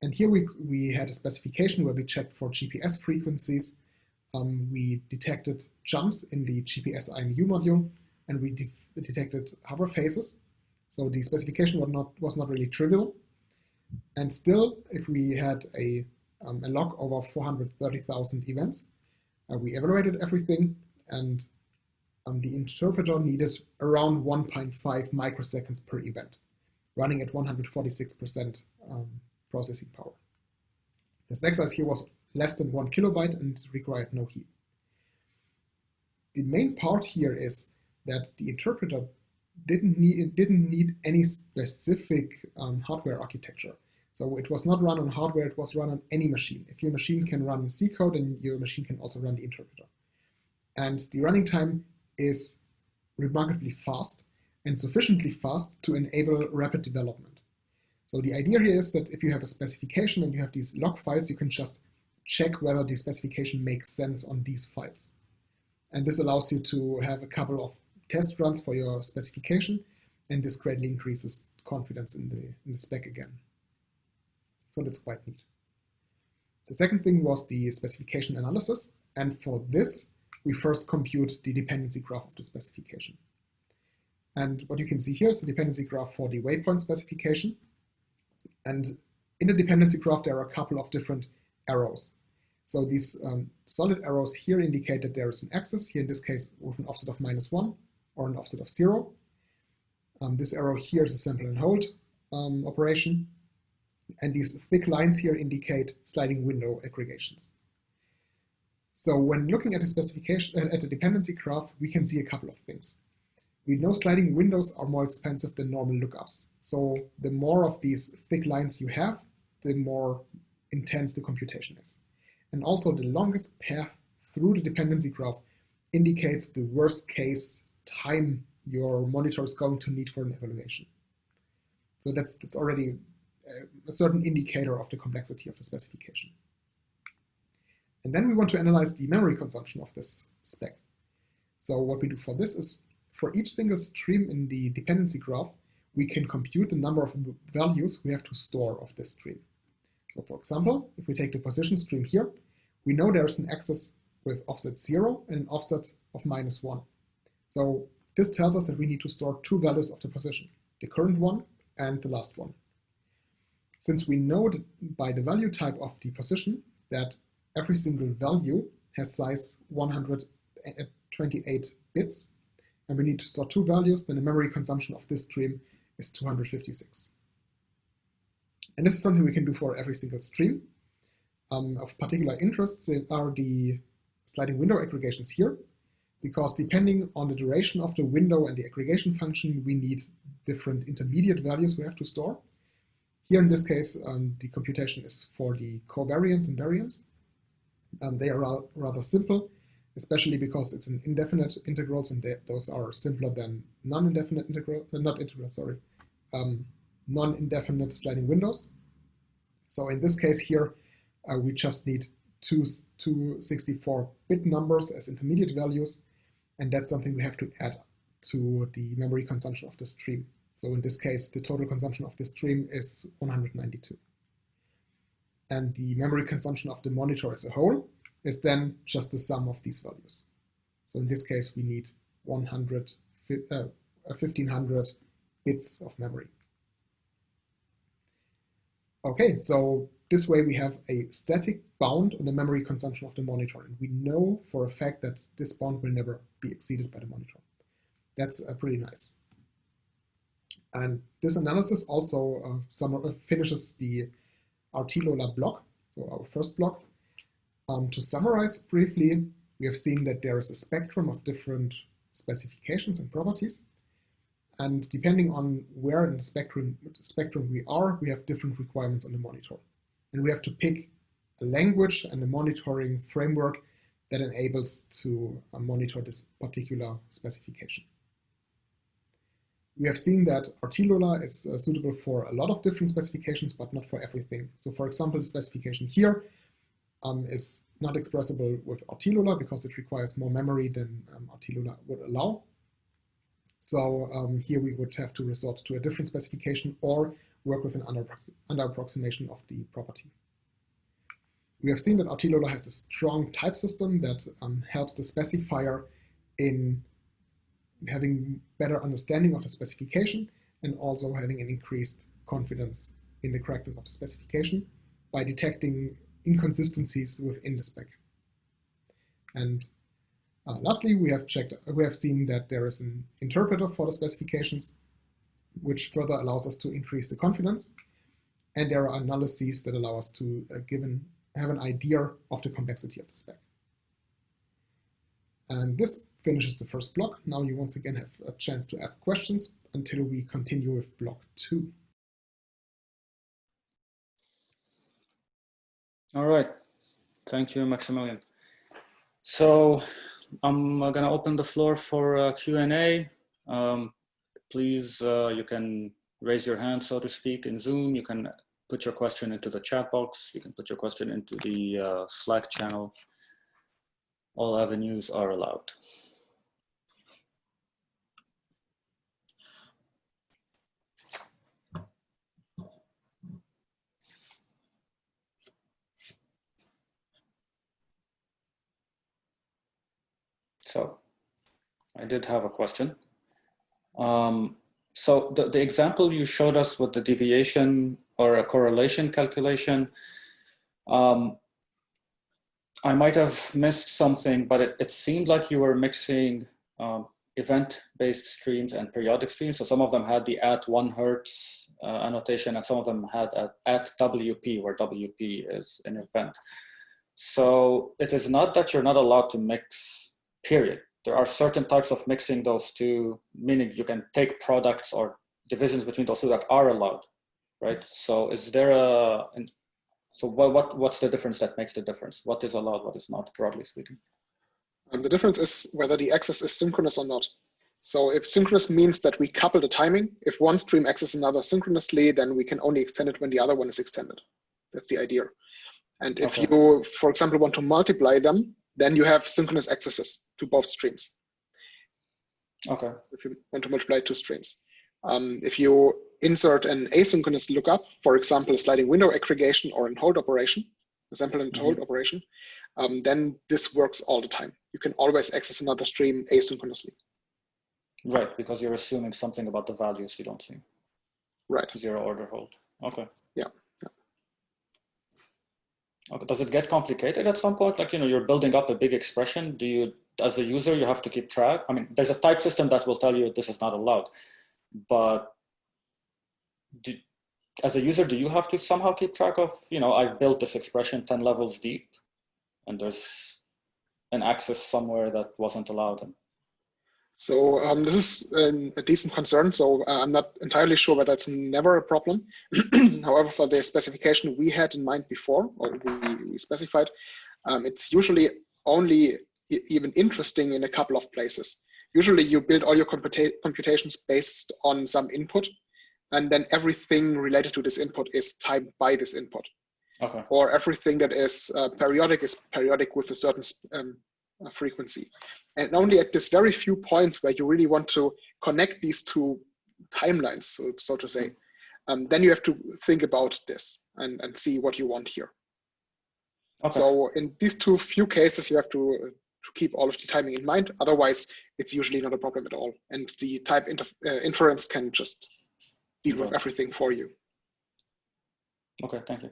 And here we had a specification where we checked for GPS frequencies. We detected jumps in the GPS IMU module, and we detected hover phases. So the specification was not really trivial. And still, if we had a log over 430,000 events, we evaluated everything, and the interpreter needed around 1.5 microseconds per event, running at 146% processing power. The stack size here was less than 1 kilobyte and required no heap. The main part here is that the interpreter didn't need any specific hardware architecture. So it was not run on hardware, it was run on any machine. If your machine can run C code, then your machine can also run the interpreter. And the running time is remarkably fast and sufficiently fast to enable rapid development. So the idea here is that if you have a specification and you have these log files, you can just check whether the specification makes sense on these files. And this allows you to have a couple of test runs for your specification, and this greatly increases confidence in the spec again. So that's quite neat. The second thing was the specification analysis, and for this, we first compute the dependency graph of the specification. And what you can see here is the dependency graph for the waypoint specification. And in the dependency graph, there are a couple of different arrows. So these solid arrows here indicate that there is an axis, here in this case with an offset of -1 or an offset of 0. This arrow here is a sample and hold operation. And these thick lines here indicate sliding window aggregations. So when looking at the specification, at the dependency graph, we can see a couple of things. We know sliding windows are more expensive than normal lookups. So the more of these thick lines you have, the more intense the computation is. And also the longest path through the dependency graph indicates the worst case time your monitor is going to need for an evaluation. So that's already a certain indicator of the complexity of the specification. And then we want to analyze the memory consumption of this spec. So what we do for this is, for each single stream in the dependency graph, we can compute the number of values we have to store of this stream. So for example, if we take the position stream here, we know there's an axis with offset 0 and an offset of -1. So this tells us that we need to store two values of the position, the current one and the last one. Since we know that by the value type of the position that every single value has size 128 bits, and we need to store two values, then the memory consumption of this stream is 256. And this is something we can do for every single stream. Of particular interest are the sliding window aggregations here, because depending on the duration of the window and the aggregation function, we need different intermediate values we have to store. Here in this case, the computation is for the covariance and variance. They are rather simple, especially because it's an indefinite integrals, and those are simpler than non-indefinite non-indefinite sliding windows. So in this case here, we just need two 64-bit numbers as intermediate values, and that's something we have to add to the memory consumption of the stream. So in this case, the total consumption of the stream is 192. And the memory consumption of the monitor as a whole is then just the sum of these values. So in this case, we need 1500 bits of memory. Okay, so this way we have a static bound on the memory consumption of the monitor, and we know for a fact that this bound will never be exceeded by the monitor. That's pretty nice. And this analysis also finishes the RTLOLA block, so our first block. To summarize briefly, we have seen that there is a spectrum of different specifications and properties. And depending on where in the spectrum we are, we have different requirements on the monitor. And we have to pick a language and a monitoring framework that enables to monitor this particular specification. We have seen that RTLOLA is suitable for a lot of different specifications, but not for everything. So for example, the specification here is not expressible with RTLOLA because it requires more memory than RTLOLA would allow. So here we would have to resort to a different specification, or work with an under approximation of the property. We have seen that RTLOLA has a strong type system that helps the specifier in having better understanding of the specification and also having an increased confidence in the correctness of the specification by detecting inconsistencies within the spec. And lastly, we have seen that there is an interpreter for the specifications, which further allows us to increase the confidence. And there are analyses that allow us to have an idea of the complexity of the spec. And this finishes the first block. Now you once again have a chance to ask questions until we continue with block 2. All right, thank you, Maximilian. So I'm gonna open the floor for Q&A. Please, you can raise your hand, so to speak, in Zoom. You can put your question into the chat box. You can put your question into the Slack channel. All avenues are allowed. So I did have a question. So the example you showed us with the deviation or a correlation calculation, I might have missed something, but it seemed like you were mixing event-based streams and periodic streams. So some of them had the at 1 Hertz annotation, and some of them had at WP, where WP is an event. So it is not that you're not allowed to mix, period. There are certain types of mixing those two, meaning you can take products or divisions between those two that are allowed, right? So is there so what's the difference that makes the difference? What is allowed, what is not, broadly speaking? And the difference is whether the access is synchronous or not. So if synchronous means that we couple the timing, if one stream accesses another synchronously, then we can only extend it when the other one is extended. That's the idea. And if you, for example, want to multiply them, then you have synchronous accesses to both streams. Okay. If you want to multiply 2 streams. If you insert an asynchronous lookup, for example, a sliding window aggregation or a hold operation, a sample and hold operation, then this works all the time. You can always access another stream asynchronously. Right, because you're assuming something about the values you don't see. Right. 0 order hold. Okay. Yeah. Okay. Does it get complicated at some point? Like, you know, you're building up a big expression. Do you, as a user, you have to keep track? I mean, there's a type system that will tell you this is not allowed, but as a user, do you have to somehow keep track of, you know, I've built this expression 10 levels deep and there's an access somewhere that wasn't allowed? So this is a decent concern. So I'm not entirely sure whether it's never a problem. However, for the specification we had in mind before, or we specified, it's usually only even interesting in a couple of places. Usually you build all your computations based on some input, and then everything related to this input is timed by this input. Okay. Or everything that is periodic with a certain frequency. And only at this very few points where you really want to connect these two timelines, so to say, then you have to think about this and see what you want here. Okay. So in these few cases, you have to keep all of the timing in mind. Otherwise, it's usually not a problem at all. And the type inference can just deal with everything for you. Okay, thank you.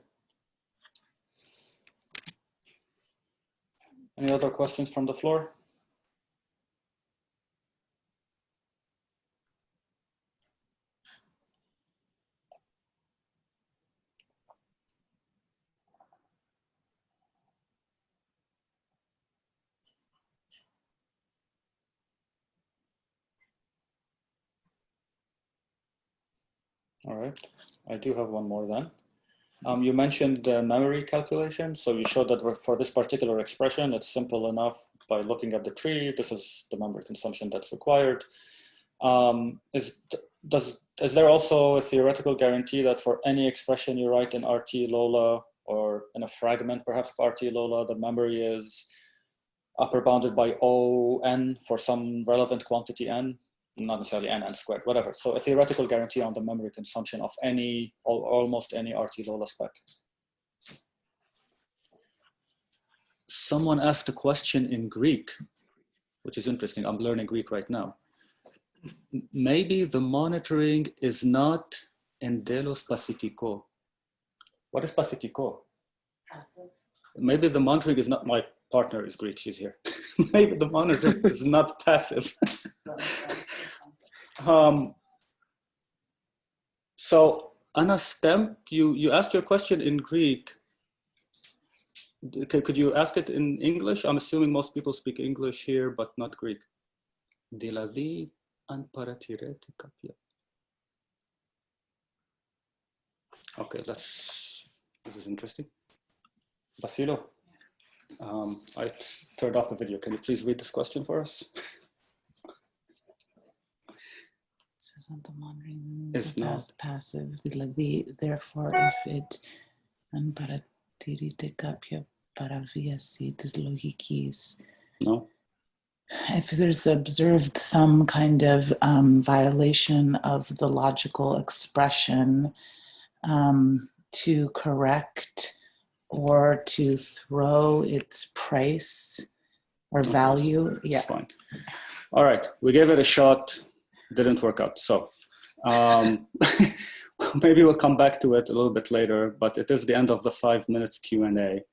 Any other questions from the floor? All right, I do have one more then. You mentioned the memory calculation. So you showed that for this particular expression, it's simple enough by looking at the tree. This is the memory consumption that's required. Is there also a theoretical guarantee that for any expression you write in RTLOLA or in a fragment perhaps of RTLOLA, the memory is upper bounded by O(n) for some relevant quantity n? not necessarily n squared, whatever. So a theoretical guarantee on the memory consumption of any, or almost any RTLOLA spec. Someone asked a question in Greek, which is interesting. I'm learning Greek right now. Maybe the monitoring is not endelo spasitiko. What is spasitiko? Passive. Maybe the monitoring is not, my partner is Greek, she's here. Maybe the monitoring is not passive. So Anna Stemp, you asked your question in Greek. Could you ask it in English? I'm assuming most people speak English here, but not Greek. Δηλαδή, αν παρατηρείτε κάποια. Okay, this is interesting. Basilo, I turned off the video. Can you please read this question for us? The monitoring It's not passive. Δηλαδή, therefore, if it αν παρατηρείται κάποια παραβίαση της λογικής. No. If there's observed some kind of violation of the logical expression to correct or to throw its price or value. Yeah. It's fine. All right, we gave it a shot, didn't work out. So maybe we'll come back to it a little bit later, but it is the end of the 5 minutes Q&A.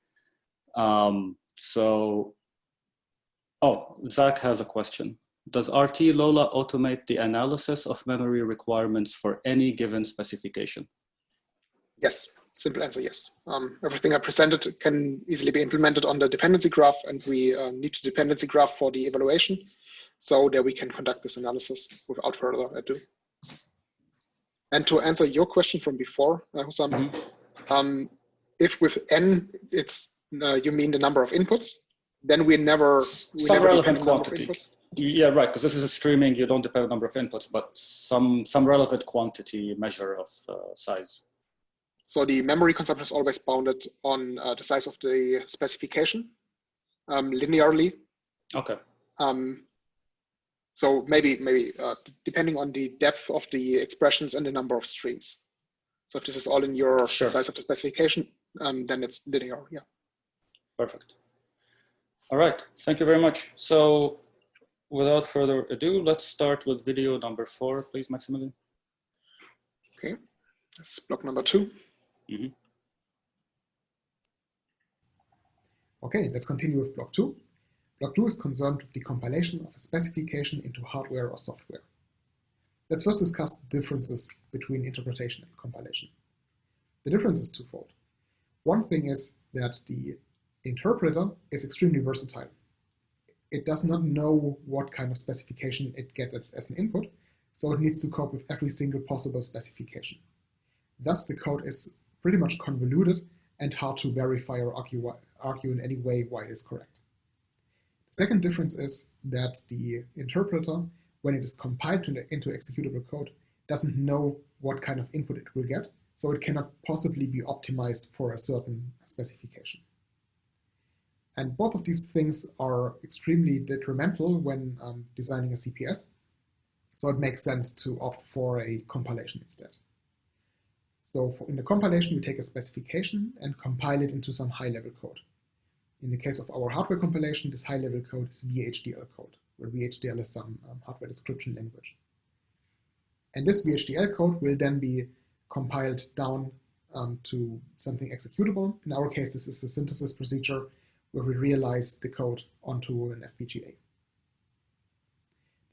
Oh, Zach has a question. Does RTLOLA automate the analysis of memory requirements for any given specification? Yes, simple answer, yes. Everything I presented can easily be implemented on the dependency graph, and we need a dependency graph for the evaluation, so that we can conduct this analysis without further ado. And to answer your question from before, Hussam, if with n, it's you mean the number of inputs, then we never relevant quantity. Yeah, right, because this is a streaming, you don't depend on the number of inputs, but some relevant quantity measure of size. So the memory consumption is always bounded on the size of the specification, linearly. Okay. So maybe depending on the depth of the expressions and the number of streams. So if this is all in your size of the specification, then it's linear, yeah. Perfect. All right, thank you very much. So without further ado, let's start with video number 4, please, Maximilian. Okay, this is block number 2. Okay, let's continue with block 2. Block 2 is concerned with the compilation of a specification into hardware or software. Let's first discuss the differences between interpretation and compilation. The difference is twofold. One thing is that the interpreter is extremely versatile. It does not know what kind of specification it gets as an input, so it needs to cope with every single possible specification. Thus, the code is pretty much convoluted and hard to verify or argue in any way why it is correct. The second difference is that the interpreter, when it is compiled into executable code, doesn't know what kind of input it will get, so it cannot possibly be optimized for a certain specification. And both of these things are extremely detrimental when designing a CPS, so it makes sense to opt for a compilation instead. So in the compilation, we take a specification and compile it into some high-level code. In the case of our hardware compilation, this high-level code is VHDL code, where VHDL is some hardware description language. And this VHDL code will then be compiled down to something executable. In our case, this is a synthesis procedure where we realize the code onto an FPGA.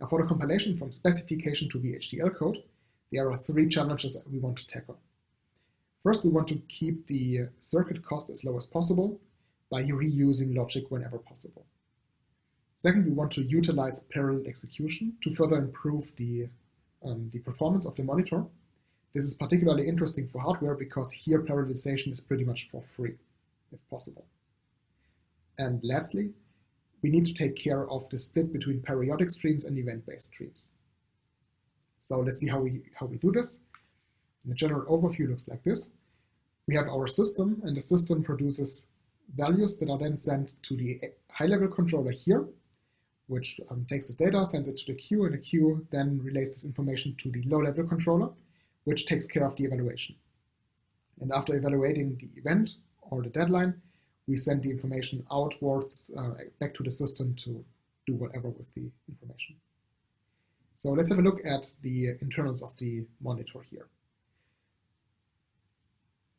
Now for the compilation from specification to VHDL code, there are 3 challenges that we want to tackle. First, we want to keep the circuit cost as low as possible by reusing logic whenever possible. Second, we want to utilize parallel execution to further improve the performance of the monitor. This is particularly interesting for hardware because here parallelization is pretty much for free, if possible. And lastly, we need to take care of the split between periodic streams and event-based streams. So let's see how we do this. The general overview looks like this. We have our system, and the system produces values that are then sent to the high-level controller here, which takes this data, sends it to the queue, and the queue then relays this information to the low-level controller, which takes care of the evaluation. And after evaluating the event or the deadline, we send the information outwards back to the system to do whatever with the information. So let's have a look at the internals of the monitor here.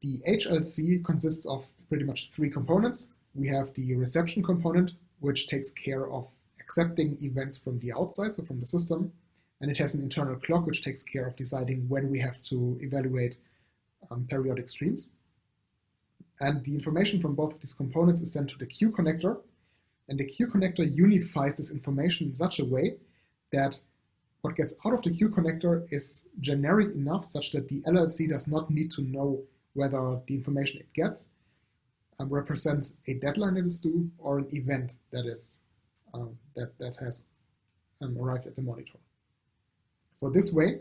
The HLC consists of pretty much three components. We have the reception component, which takes care of accepting events from the outside, so from the system, and it has an internal clock which takes care of deciding when we have to evaluate periodic streams. And the information from both of these components is sent to the queue connector, and the queue connector unifies this information in such a way that what gets out of the queue connector is generic enough such that the LLC does not need to know whether the information it gets represents a deadline that is due or an event that is that has arrived at the monitor. So this way,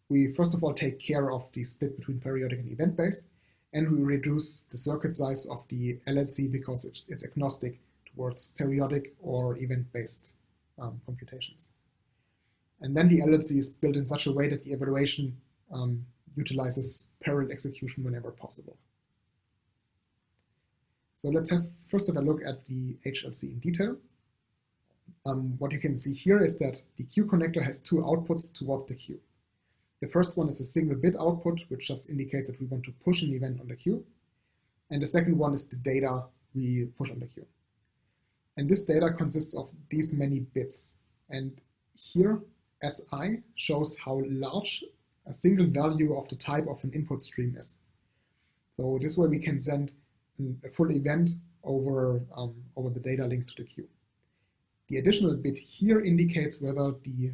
we first of all take care of the split between periodic and event-based, and we reduce the circuit size of the LLC because it's agnostic towards periodic or event-based computations. And then the LLC is built in such a way that the evaluation utilizes parallel execution whenever possible. So let's first have a look at the HLC in detail. What you can see here is that the queue connector has two outputs towards the queue. The first one is a single bit output, which just indicates that we want to push an event on the queue. And the second one is the data we push on the queue. And this data consists of these many bits. And here, SI shows how large a single value of the type of an input stream is. So this way we can send a full event over the data link to the queue. The additional bit here indicates whether the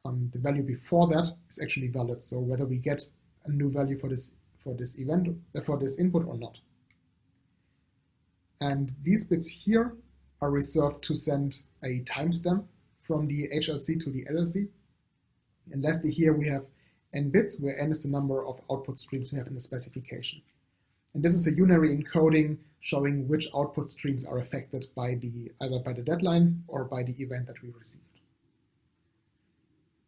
value before that is actually valid, so whether we get a new value for this event, for this input or not. And these bits here are reserved to send a timestamp from the HLC to the LLC. And lastly, here we have n bits, where n is the number of output streams we have in the specification. And this is a unary encoding showing which output streams are affected by either by the deadline or by the event that we received.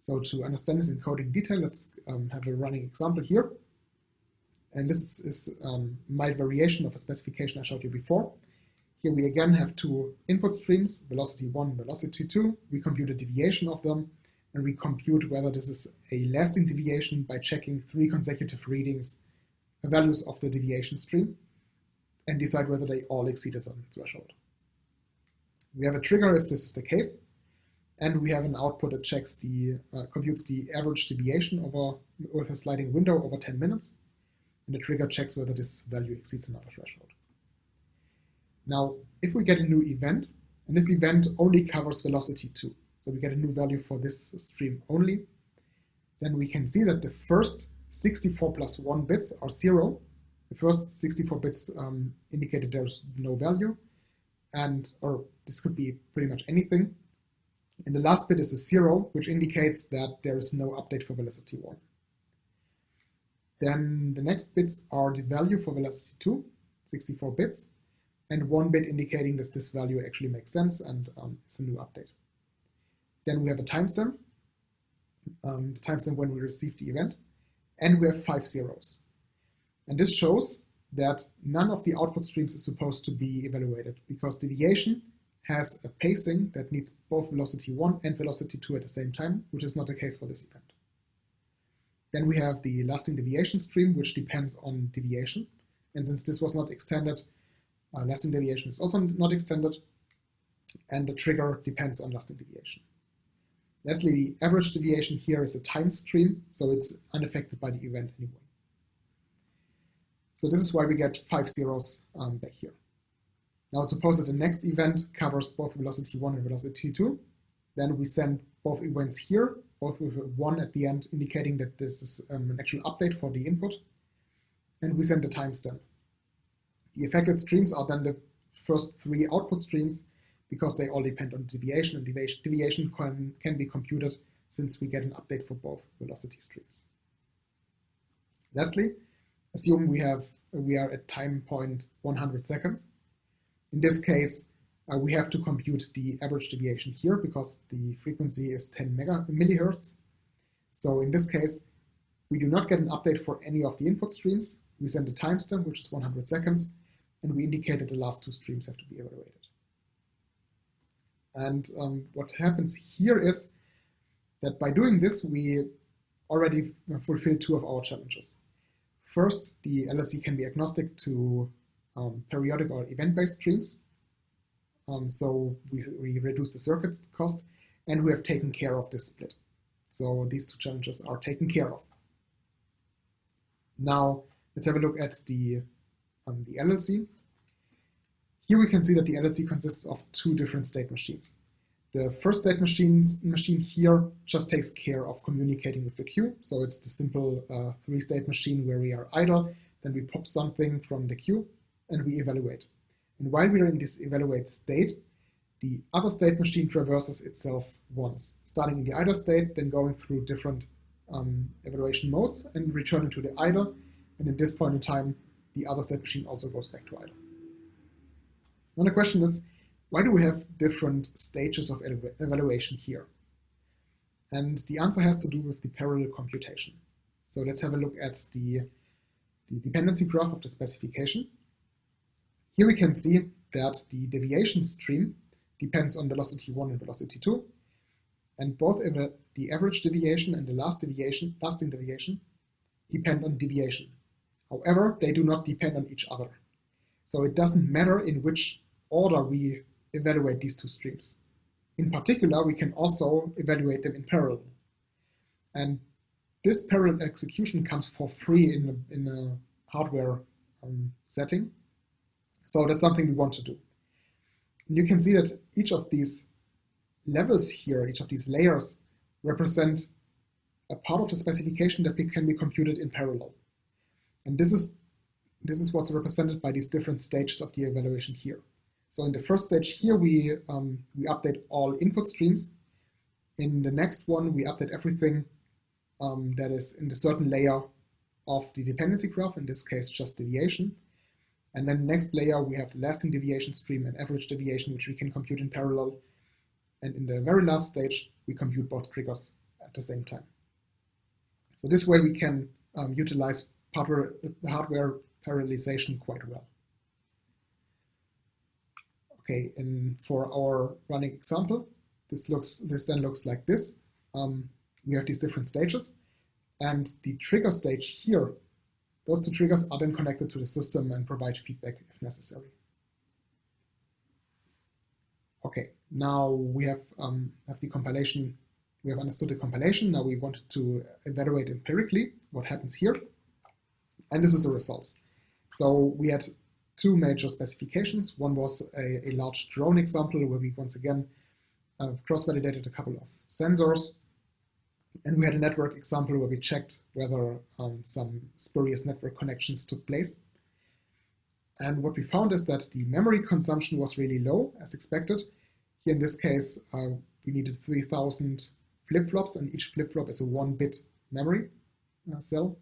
So to understand this encoding in detail, let's have a running example here. And this is my variation of a specification I showed you before. Here we again have two input streams, velocity 1 and velocity 2. We compute a deviation of them, and we compute whether this is a lasting deviation by checking 3 consecutive readings, values of the deviation stream, and decide whether they all exceed a certain threshold. We have a trigger if this is the case, and we have an output that checks computes the average deviation with a sliding window over 10 minutes, and the trigger checks whether this value exceeds another threshold. Now, if we get a new event, and this event only covers velocity 2, so we get a new value for this stream only, then we can see that the first 64 plus 1 bits are 0. The first 64 bits indicate that there's no value, or this could be pretty much anything. And the last bit is a 0, which indicates that there is no update for velocity 1. Then the next bits are the value for velocity 2, 64 bits, and 1 bit indicating that this value actually makes sense and is a new update. Then we have a timestamp, the timestamp when we received the event, and we have 5 zeros. And this shows that none of the output streams is supposed to be evaluated because deviation has a pacing that needs both velocity 1 and velocity 2 at the same time, which is not the case for this event. Then we have the lasting deviation stream, which depends on deviation. And since this was not extended, lasting deviation is also not extended, and the trigger depends on lasting deviation. Lastly, the average deviation here is a time stream, so it's unaffected by the event anyway. So this is why we get 5 zeros back here. Now suppose that the next event covers both velocity 1 and velocity 2. Then we send both events here, both with a 1 at the end, indicating that this is an actual update for the input. And we send the timestamp. The affected streams are then the first 3 output streams because they all depend on deviation, and deviation can be computed since we get an update for both velocity streams. Lastly, assume we are at time point 100 seconds. In this case, we have to compute the average deviation here because the frequency is 10 millihertz. So in this case, we do not get an update for any of the input streams. We send a timestamp, which is 100 seconds, and we indicate that the last two streams have to be evaluated. And what happens here is that by doing this, we already fulfill two of our challenges. First, the LLC can be agnostic to periodic or event-based streams. So we reduce the circuit cost, and we have taken care of this split. So these two challenges are taken care of. Now, let's have a look at the LLC. Here we can see that the LLC consists of two different state machines. The first state machine here just takes care of communicating with the queue. So it's the simple three-state machine where we are idle, then we pop something from the queue, and we evaluate. And while we are in this evaluate state, the other state machine traverses itself once, starting in the idle state, then going through different evaluation modes and returning to the idle. And at this point in time, the other state machine also goes back to idle. Now the question is, why do we have different stages of evaluation here? And the answer has to do with the parallel computation. So let's have a look at the dependency graph of the specification. Here we can see that the deviation stream depends on velocity 1 and velocity 2, and both the average deviation and the lasting deviation depend on deviation. However, they do not depend on each other. So it doesn't matter in which order we evaluate these two streams. In particular, we can also evaluate them in parallel. And this parallel execution comes for free in a hardware setting. So that's something we want to do. And you can see that each of these levels here, each of these layers, represent a part of the specification that can be computed in parallel. And this is what's represented by these different stages of the evaluation here. So in the first stage here, we update all input streams. In the next one, we update everything that is in the certain layer of the dependency graph, in this case, just deviation. And then next layer, we have the lasting deviation stream and average deviation, which we can compute in parallel. And in the very last stage, we compute both triggers at the same time. So this way we can utilize hardware parallelization quite well. Okay, and for our running example, this then looks like this. We have these different stages, and the trigger stage here, those two triggers are then connected to the system and provide feedback if necessary. Okay, now we have the compilation. We have understood the compilation. Now we wanted to evaluate empirically what happens here, and this is the results. So we had two major specifications. One was a large drone example where we once again cross-validated a couple of sensors. And we had a network example where we checked whether some spurious network connections took place. And what we found is that the memory consumption was really low, as expected. Here in this case, we needed 3,000 flip-flops, and each flip-flop is a 1-bit memory cell.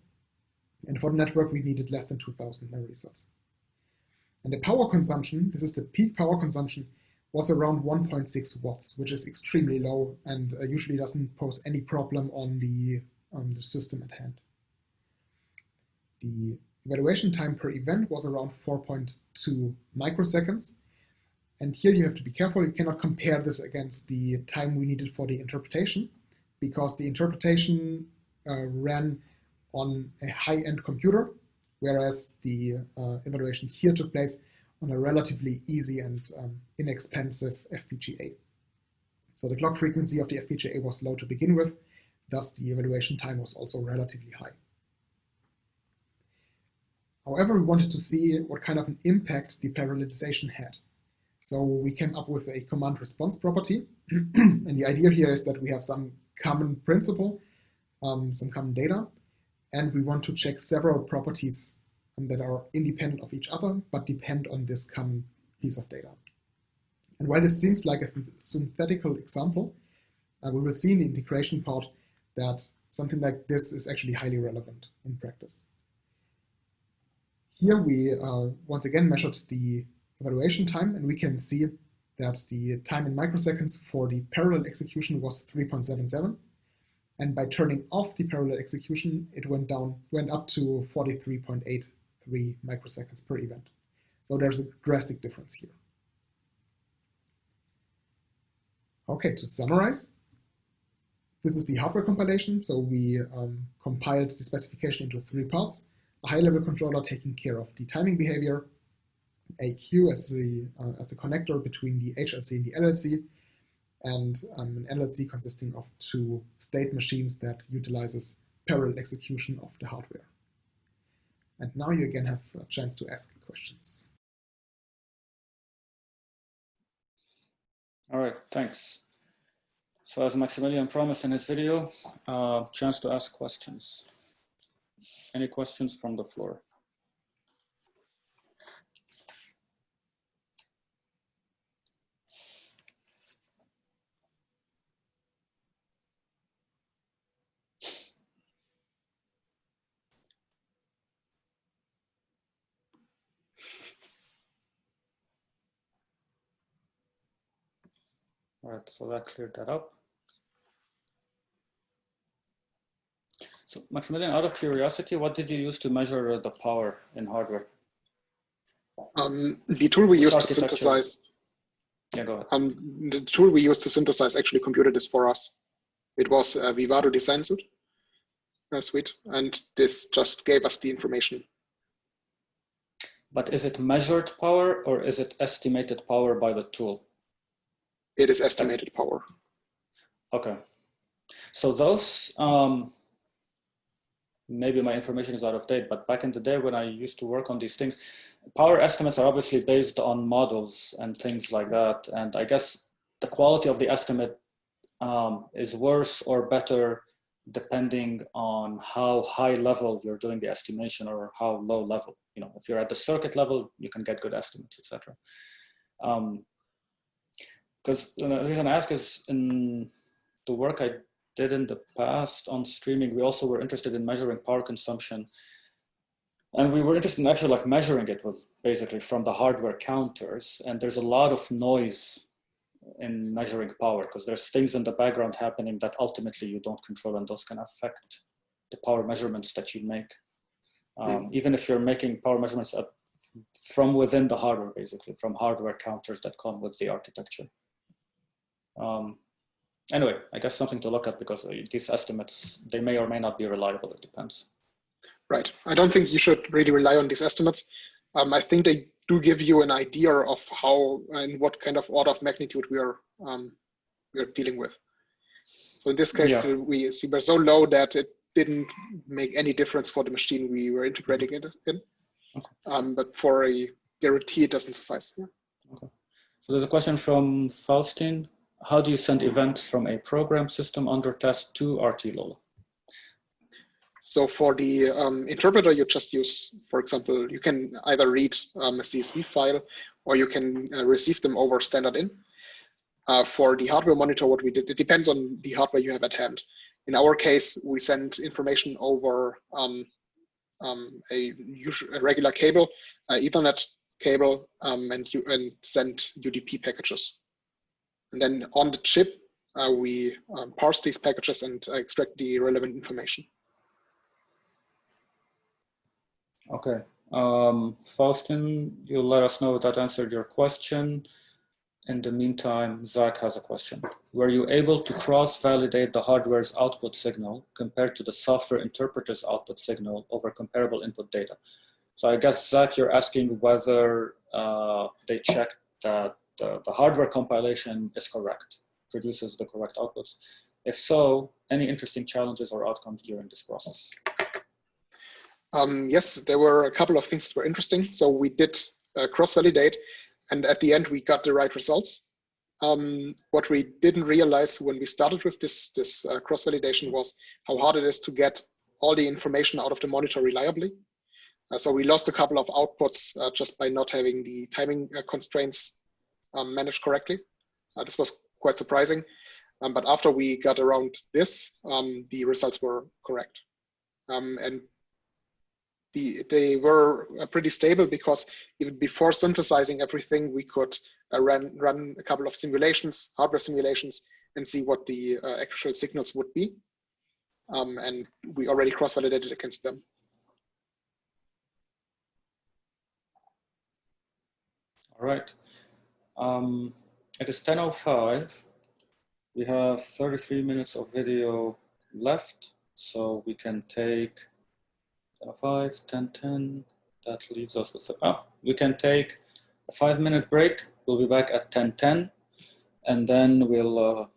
And for the network, we needed less than 2,000 memory cells. And the power consumption, this is the peak power consumption, was around 1.6 watts, which is extremely low and usually doesn't pose any problem on the system at hand. The evaluation time per event was around 4.2 microseconds. And here you have to be careful. You cannot compare this against the time we needed for the interpretation, because the interpretation ran on a high-end computer, whereas the evaluation here took place on a relatively easy and inexpensive FPGA. So the clock frequency of the FPGA was low to begin with, thus the evaluation time was also relatively high. However, we wanted to see what kind of an impact the parallelization had. So we came up with a command response property, and the idea here is that we have some common principle, some common data, and we want to check several properties that are independent of each other, but depend on this common piece of data. And while this seems like a synthetical example, we will see in the integration part that something like this is actually highly relevant in practice. Here we once again measured the evaluation time, and we can see that the time in microseconds for the parallel execution was 3.77. And by turning off the parallel execution, it went up to 43.83 microseconds per event. So there's a drastic difference here. Okay, to summarize, this is the hardware compilation. So we compiled the specification into 3 parts: a high-level controller taking care of the timing behavior, a queue as a connector between the HLC and the LLC, and an LLC consisting of 2 state machines that utilizes parallel execution of the hardware. And now you again have a chance to ask questions. All right, thanks. So as Maximilian promised in his video, chance to ask questions. Any questions from the floor? All right, so that cleared that up. So Maximilian, out of curiosity, what did you use to measure the power in hardware? The tool we used to synthesize. Yeah, go ahead. The tool we used to synthesize actually computed this for us. It was Vivado Design Suite, and this just gave us the information. But is it measured power or is it estimated power by the tool? It is estimated power. Okay. So those, maybe my information is out of date, but back in the day when I used to work on these things, power estimates are obviously based on models and things like that. And I guess the quality of the estimate is worse or better depending on how high level you're doing the estimation or how low level. You know, if you're at the circuit level, you can get good estimates, etc. Because the reason I ask is in the work I did in the past on streaming, we also were interested in measuring power consumption. And we were interested in actually like measuring it with basically from the hardware counters. And there's a lot of noise in measuring power because there's things in the background happening that ultimately you don't control, and those can affect the power measurements that you make. Even if you're making power measurements from within the hardware, basically from hardware counters that come with the architecture. Anyway, I guess something to look at because these estimates, they may or may not be reliable, it depends. Right, I don't think you should really rely on these estimates. I think they do give you an idea of how and what kind of order of magnitude we are dealing with. So in this case, we were so low that it didn't make any difference for the machine we were integrating it in. Okay. But for a guarantee, it doesn't suffice. Yeah. Okay. So there's a question from Faustin. How do you send events from a program system under test to RTLOLA? So for the interpreter, you just use, for example, you can either read a CSV file or you can receive them over standard in. For the hardware monitor, what we did, it depends on the hardware you have at hand. In our case, we send information over a regular cable, Ethernet cable, and send UDP packages. And then on the chip, we parse these packages and extract the relevant information. Okay. Faustin, you'll let us know if that answered your question. In the meantime, Zach has a question. Were you able to cross-validate the hardware's output signal compared to the software interpreter's output signal over comparable input data? So I guess, Zach, you're asking whether they checked that the hardware compilation is correct, produces the correct outputs. If so, any interesting challenges or outcomes during this process? Yes, there were a couple of things that were interesting. So we did cross-validate, and at the end, we got the right results. What we didn't realize when we started with this cross-validation was how hard it is to get all the information out of the monitor reliably. So we lost a couple of outputs just by not having the timing constraints managed correctly. This was quite surprising. But after we got around this, the results were correct. And they were pretty stable because even before synthesizing everything, we could run a couple of simulations, hardware simulations, and see what the actual signals would be. And we already cross-validated against them. All right. It is 10:05. We have 33 minutes of video left, so we can take 10:05, 10:10. That leaves us with, we can take a 5-minute break. We'll be back at 10:10, and then we'll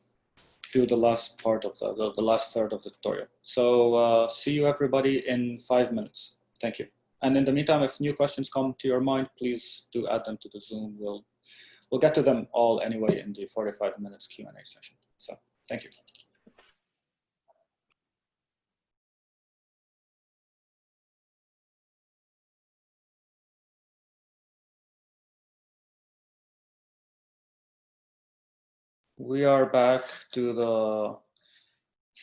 do the last part of the last third of the tutorial. So see you everybody in 5 minutes. Thank you. And in the meantime, if new questions come to your mind, please do add them to the Zoom. We'll get to them all anyway in the 45 minutes Q&A session. So thank you. We are back to the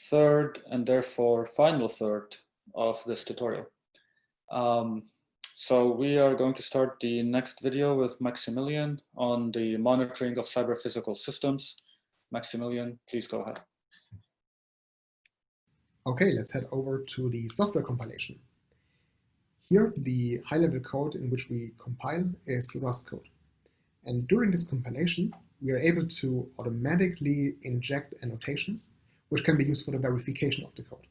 third and therefore final third of this tutorial. So we are going to start the next video with Maximilian on the monitoring of cyber-physical systems. Maximilian, please go ahead. Okay, let's head over to the software compilation. Here, the high-level code in which we compile is Rust code. And during this compilation, we are able to automatically inject annotations, which can be used for the verification of the code.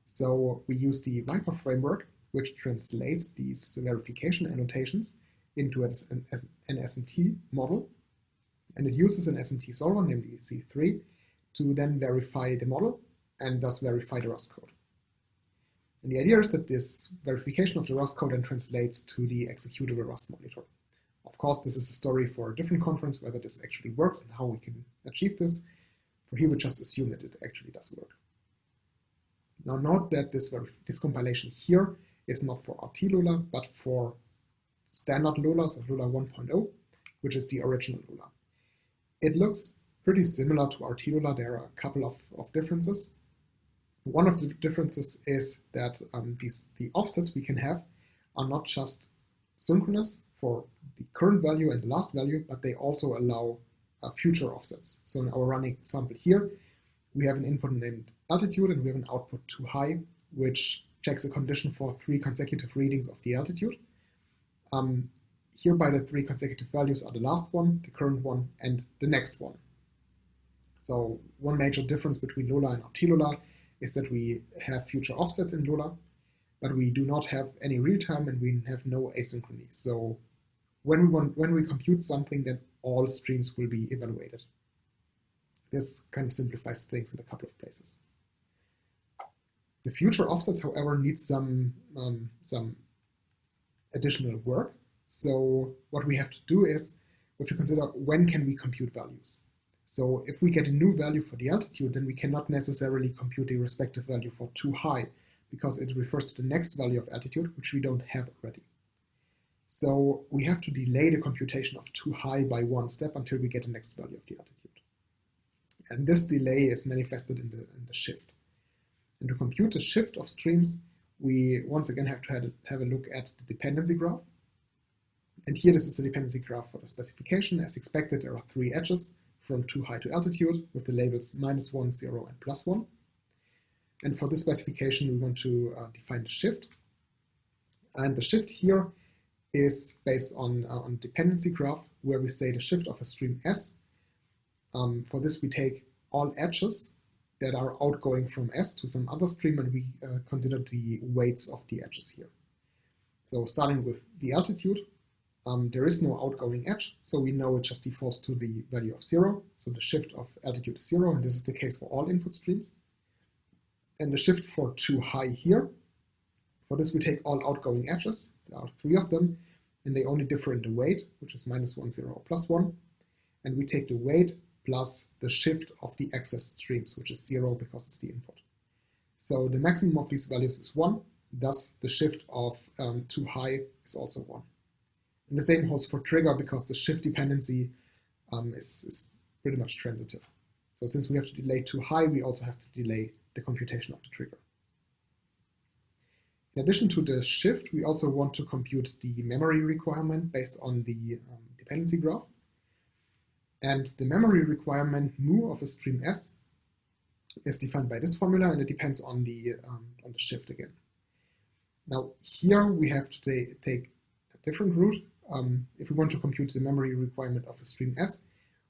So we use the Viper framework, which translates these verification annotations into an SMT model. And it uses an SMT solver, namely C3, to then verify the model and thus verify the Rust code. And the idea is that this verification of the Rust code then translates to the executable Rust monitor. Of course, this is a story for a different conference, whether this actually works and how we can achieve this. For here, we just assume that it actually does work. Now note that this compilation here is not for RTLOLA, but for standard LOLA, so LOLA 1.0, which is the original LOLA. It looks pretty similar to RTLOLA. There are a couple of differences. One of the differences is that the offsets we can have are not just synchronous for the current value and the last value, but they also allow future offsets. So in our running example here, we have an input named altitude and we have an output too high, which checks a condition for 3 consecutive readings of the altitude. Hereby the 3 consecutive values are the last one, the current one, and the next one. So one major difference between LOLA and RTLOLA is that we have future offsets in LOLA, but we do not have any real-time and we have no asynchrony. So when we compute something, then all streams will be evaluated. This kind of simplifies things in a couple of places. The future offsets, however, need some additional work. So what we have to do is we have to consider when can we compute values. So if we get a new value for the altitude, then we cannot necessarily compute the respective value for too high, because it refers to the next value of altitude, which we don't have already. So we have to delay the computation of too high by 1 step until we get the next value of the altitude. And this delay is manifested in the shift. And to compute the shift of streams, we once again have to have a look at the dependency graph. And here this is the dependency graph for the specification. As expected, there are 3 edges from too high to altitude with the labels -1, 0, and +1. And for this specification, we want to define the shift. And the shift here is based on a dependency graph where we say the shift of a stream S. For this, we take all edges that are outgoing from S to some other stream, and we consider the weights of the edges here. So starting with the altitude, there is no outgoing edge, so we know it just defaults to the value of 0. So the shift of altitude is 0, and this is the case for all input streams. And the shift for too high here, for this we take all outgoing edges, there are 3 of them, and they only differ in the weight, which is -1, 0, +1. And we take the weight plus the shift of the excess streams, which is 0 because it's the input. So the maximum of these values is 1, thus the shift of too high is also 1. And the same holds for trigger because the shift dependency is pretty much transitive. So since we have to delay too high, we also have to delay the computation of the trigger. In addition to the shift, we also want to compute the memory requirement based on the dependency graph. And the memory requirement mu of a stream S is defined by this formula, and it depends on the shift again. Now here we have to take a different route. If we want to compute the memory requirement of a stream S,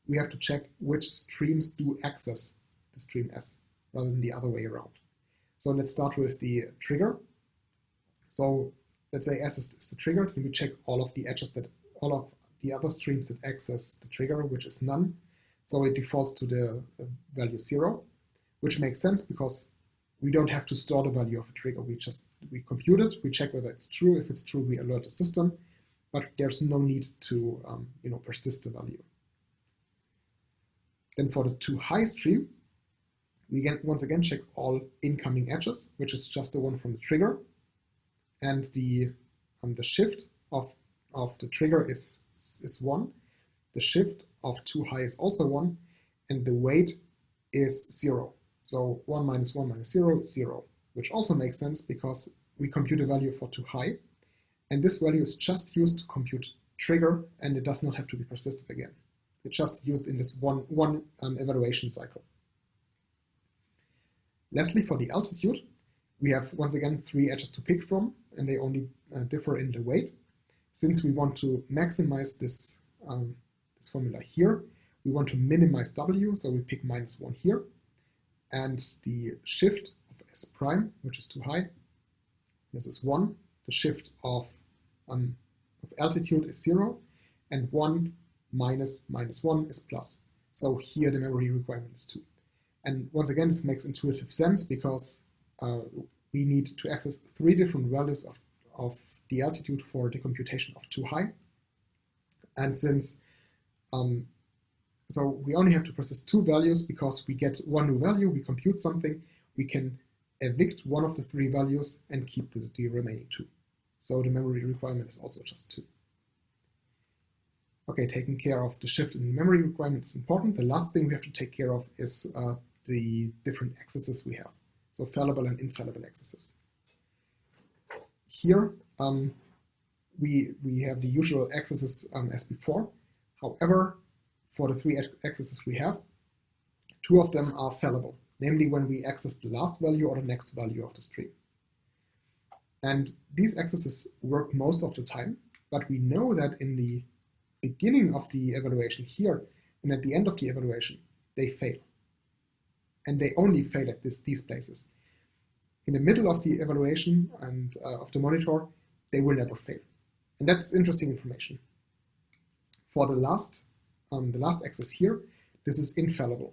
we have to check which streams do access the stream S rather than the other way around. So let's start with the trigger. So let's say S is the trigger, then we check all of the edges all of the other streams that access the trigger, which is none. So it defaults to the value 0, which makes sense because we don't have to store the value of a trigger. We compute it, we check whether it's true. If it's true, we alert the system, but there's no need to persist the value. Then for the too high stream, we once again check all incoming edges, which is just the one from the trigger, and the shift of the trigger is 1. The shift of too high is also 1, and the weight is 0. So 1 minus 1 minus 0 is 0, which also makes sense because we compute a value for too high, and this value is just used to compute trigger, and it does not have to be persisted again. It's just used in this one evaluation cycle. Lastly, for the altitude, we have once again 3 edges to pick from, and they only differ in the weight. Since we want to maximize this formula here, we want to minimize W, so we pick -1 here. And the shift of S prime, which is too high, this is 1. The shift of altitude is 0, and 1 minus -1 is plus. So here the memory requirement is 2. And once again, this makes intuitive sense because we need to access 3 different values of the altitude for the computation of too high. And since so we only have to persist 2 values because we get 1 new value, we compute something, we can evict one of the 3 values and keep the remaining 2. So the memory requirement is also just 2. Okay, taking care of the shift in the memory requirement is important. The last thing we have to take care of is the different accesses we have. So fallible and infallible accesses. Here we have the usual accesses as before. However, for the 3 accesses we have, 2 of them are fallible, namely when we access the last value or the next value of the stream. And these accesses work most of the time, but we know that in the beginning of the evaluation here and at the end of the evaluation, they fail. And they only fail at these places. In the middle of the evaluation and of the monitor, they will never fail. And that's interesting information. For the last axis here, this is infallible.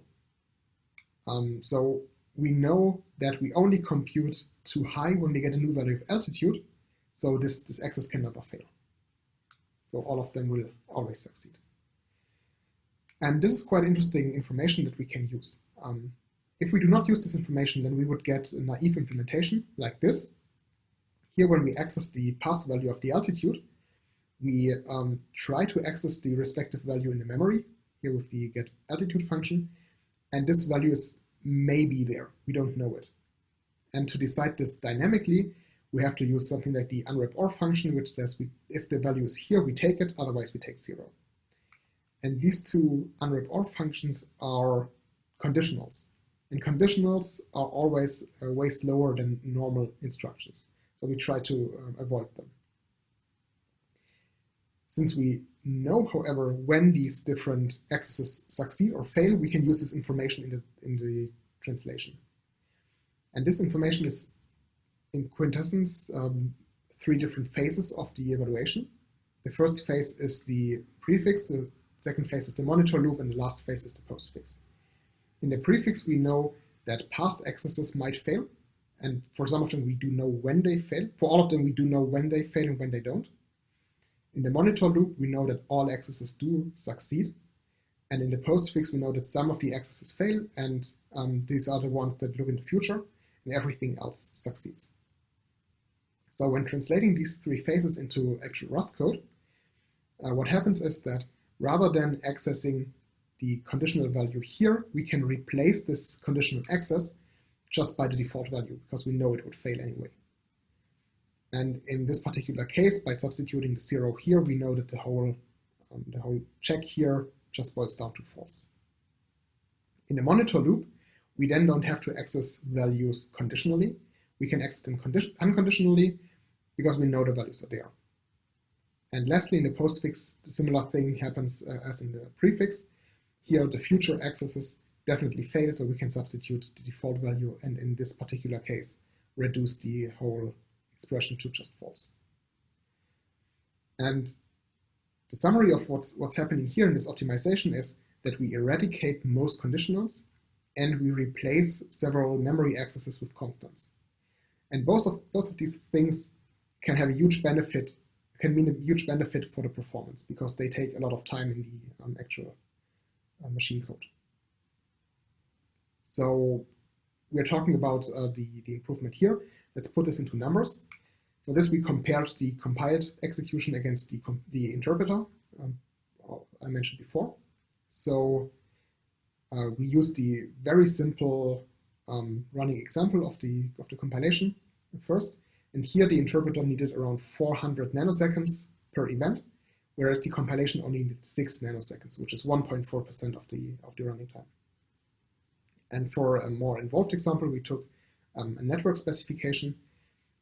So we know that we only compute too high when we get a new value of altitude, so this axis can never fail. So all of them will always succeed. And this is quite interesting information that we can use. If we do not use this information, then we would get a naive implementation like this. Here, when we access the past value of the altitude, we try to access the respective value in the memory, here with the get altitude function, and this value is maybe there. We don't know it. And to decide this dynamically, we have to use something like the unwrap or function, which says if the value is here, we take it, otherwise we take 0. And these 2 unwrap or functions are conditionals. And conditionals are always way slower than normal instructions. So we try to avoid them. Since we know, however, when these different accesses succeed or fail, we can use this information in the translation. And this information is, in quintessence, 3 different phases of the evaluation. The first phase is the prefix, the second phase is the monitor loop, and the last phase is the postfix. In the prefix, we know that past accesses might fail, and for some of them we do know when they fail. For all of them, we do know when they fail and when they don't. In the monitor loop, we know that all accesses do succeed, and in the postfix, we know that some of the accesses fail, and these are the ones that look in the future, and everything else succeeds. So when translating these 3 phases into actual Rust code, what happens is that rather than accessing the conditional value here, we can replace this conditional access just by the default value, because we know it would fail anyway. And in this particular case, by substituting the 0 here, we know that the whole check here just boils down to false. In the monitor loop, we then don't have to access values conditionally. We can access them unconditionally because we know the values are there. And lastly, in the postfix, the similar thing happens as in the prefix. Here, the future accesses definitely fail, so we can substitute the default value and in this particular case, reduce the whole expression to just false. And the summary of what's happening here in this optimization is that we eradicate most conditionals and we replace several memory accesses with constants. And both of these things can have a huge benefit, can mean a huge benefit for the performance because they take a lot of time in the actual machine code. So we're talking about the improvement here. Let's put this into numbers. For this, we compared the compiled execution against the interpreter I mentioned before. So we used the very simple running example of the compilation first. And here the interpreter needed around 400 nanoseconds per event, whereas the compilation only needed 6 nanoseconds, which is 1.4% of the running time. And for a more involved example, we took a network specification,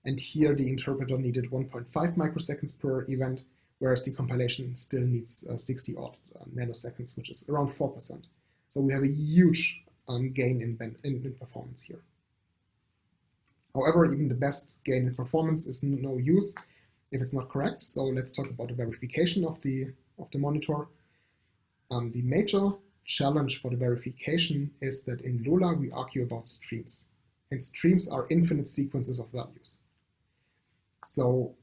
and here the interpreter needed 1.5 microseconds per event, whereas the compilation still needs 60 odd nanoseconds, which is around 4%. So we have a huge gain in performance here. However, even the best gain in performance is no use if it's not correct. So let's talk about the verification of the monitor. The major challenge for the verification is that in Lola we argue about streams, and streams are infinite sequences of values. So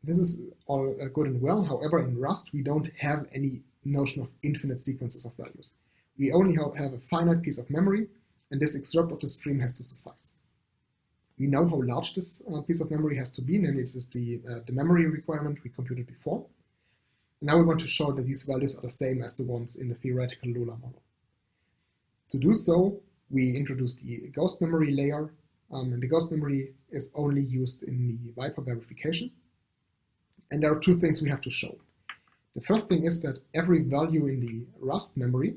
this is all good and well. However, in Rust we don't have any notion of infinite sequences of values. We only have a finite piece of memory, and this excerpt of the stream has to suffice. We know how large this piece of memory has to be, and it is the memory requirement we computed before. And now we want to show that these values are the same as the ones in the theoretical Lola model. To do so, we introduce the ghost memory layer, and the ghost memory is only used in the Viper verification. And there are two things we have to show. The first thing is that every value in the Rust memory,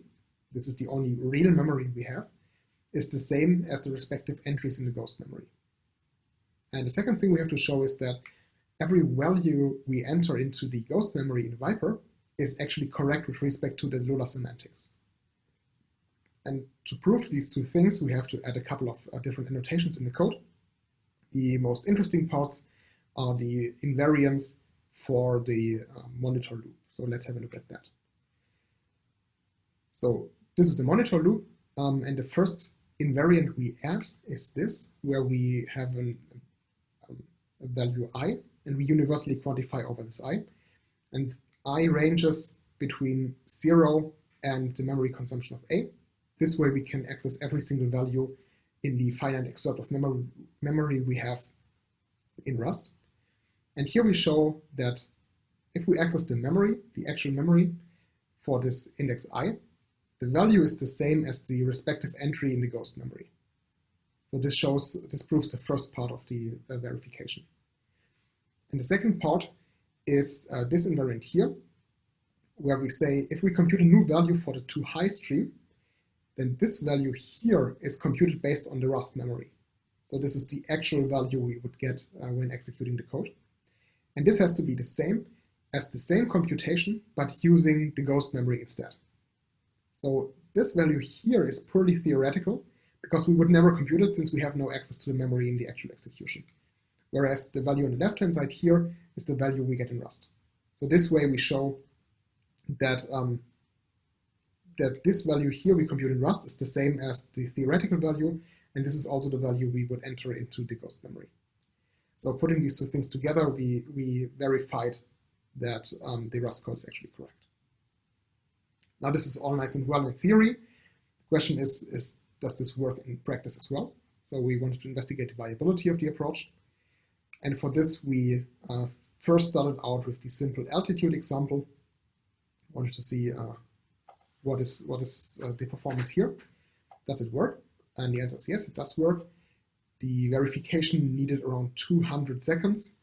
this is the only real memory we have, is the same as the respective entries in the ghost memory. And the second thing we have to show is that every value we enter into the ghost memory in Viper is actually correct with respect to the Lola semantics. And to prove these two things, we have to add a couple of different annotations in the code. The most interesting parts are the invariants for the monitor loop. So let's have a look at that. So this is the monitor loop, and the first invariant we add is this, where we have a value I, and we universally quantify over this I. And I ranges between 0 and the memory consumption of A. This way we can access every single value in the finite excerpt of memory we have in Rust. And here we show that if we access the memory, the actual memory for this index I, the value is the same as the respective entry in the ghost memory. So this proves the first part of the verification. And the second part is this invariant here, where we say if we compute a new value for the toHigh stream, then this value here is computed based on the Rust memory. So this is the actual value we would get when executing the code. And this has to be the same as the same computation, but using the ghost memory instead. So this value here is purely theoretical, because we would never compute it since we have no access to the memory in the actual execution. Whereas the value on the left-hand side here is the value we get in Rust. So this way we show that, that this value here we compute in Rust is the same as the theoretical value, and this is also the value we would enter into the ghost memory. So putting these two things together, we verified that the Rust code is actually correct. Now this is all nice and well in theory. The question is does this work in practice as well? So we wanted to investigate the viability of the approach. And for this, we first started out with the simple altitude example. Wanted to see what is the performance here. Does it work? And the answer is yes, it does work. The verification needed around 200 seconds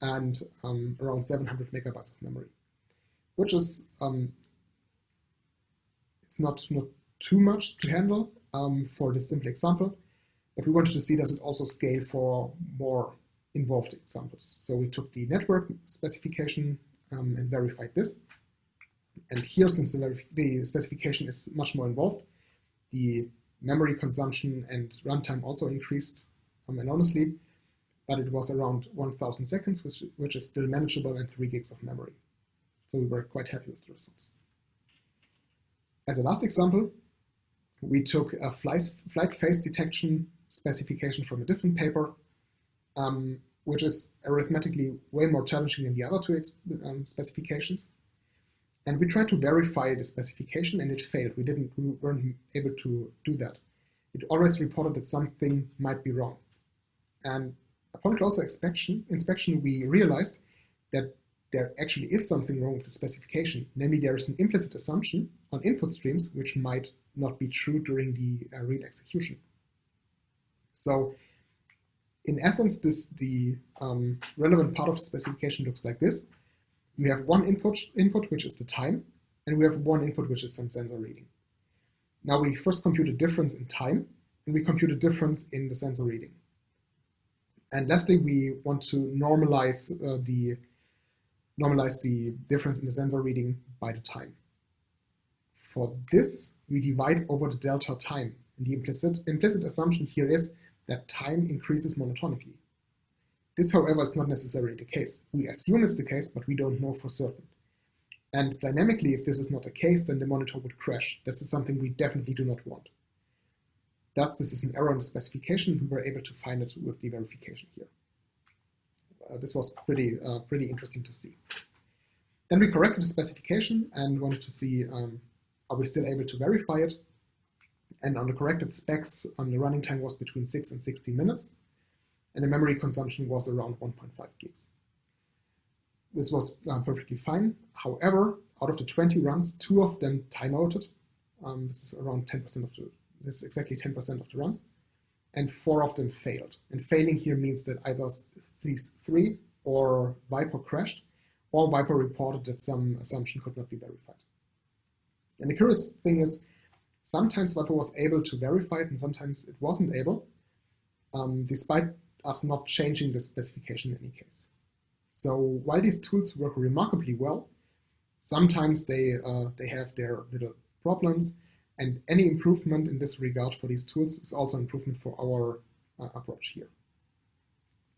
and around 700 megabytes of memory, which is It's not too much to handle for this simple example, but we wanted to see does it also scale for more involved examples. So we took the network specification and verified this. And here, since the specification is much more involved, the memory consumption and runtime also increased enormously, but it was around 1,000 seconds, which is still manageable, and 3 gigs of memory. So we were quite happy with the results. As a last example, we took a flight phase detection specification from a different paper, which is arithmetically way more challenging than the other two specifications. And we tried to verify the specification, and it failed. We weren't able to do that. It always reported that something might be wrong. And upon closer inspection, we realized that there actually is something wrong with the specification. Namely, there is an implicit assumption on input streams which might not be true during the real execution. So in essence, the relevant part of the specification looks like this. We have one input, which is the time, and we have one input, which is some sensor reading. Now we first compute a difference in time, and we compute a difference in the sensor reading. And lastly, we want to normalize the difference in the sensor reading by the time. For this, we divide over the delta time. And the implicit assumption here is that time increases monotonically. This, however, is not necessarily the case. We assume it's the case, but we don't know for certain. And dynamically, if this is not the case, then the monitor would crash. This is something we definitely do not want. Thus, this is an error in the specification. We were able to find it with the verification here. This was pretty interesting to see. Then we corrected the specification and wanted to see are we still able to verify it. And on the corrected specs, the running time was between 6 and 16 minutes. And the memory consumption was around 1.5 gigs. This was perfectly fine. However, out of the 20 runs, 2 of them timeouted. This is around 10% of this is exactly 10% of the runs. And 4 of them failed. And failing here means that either these 3 or Viper crashed, or Viper reported that some assumption could not be verified. And the curious thing is, sometimes Viper was able to verify it and sometimes it wasn't able, despite us not changing the specification in any case. So while these tools work remarkably well, sometimes they have their little problems, and any improvement in this regard for these tools is also an improvement for our approach here.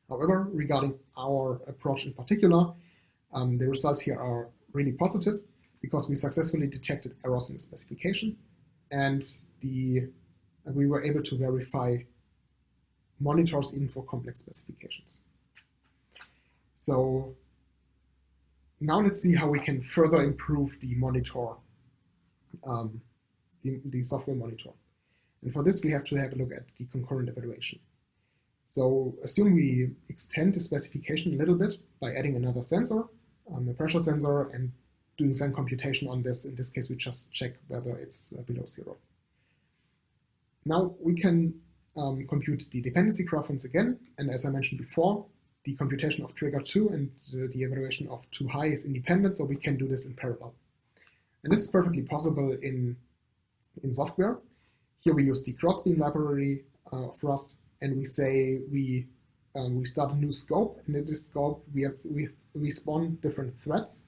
However, regarding our approach in particular, the results here are really positive because we successfully detected errors in the specification, and we were able to verify monitors even for complex specifications. So now let's see how we can further improve the monitor, the software monitor. And for this, we have to have a look at the concurrent evaluation. So assume we extend the specification a little bit by adding another sensor, a pressure sensor, and doing some computation on this. In this case, we just check whether it's below 0. Now we can compute the dependency graph once again, and as I mentioned before, the computation of trigger 2 and the evaluation of too high is independent, so we can do this in parallel. And this is perfectly possible in software. Here we use the crossbeam library of Rust, and we say we start a new scope, and in this scope we spawn different threads.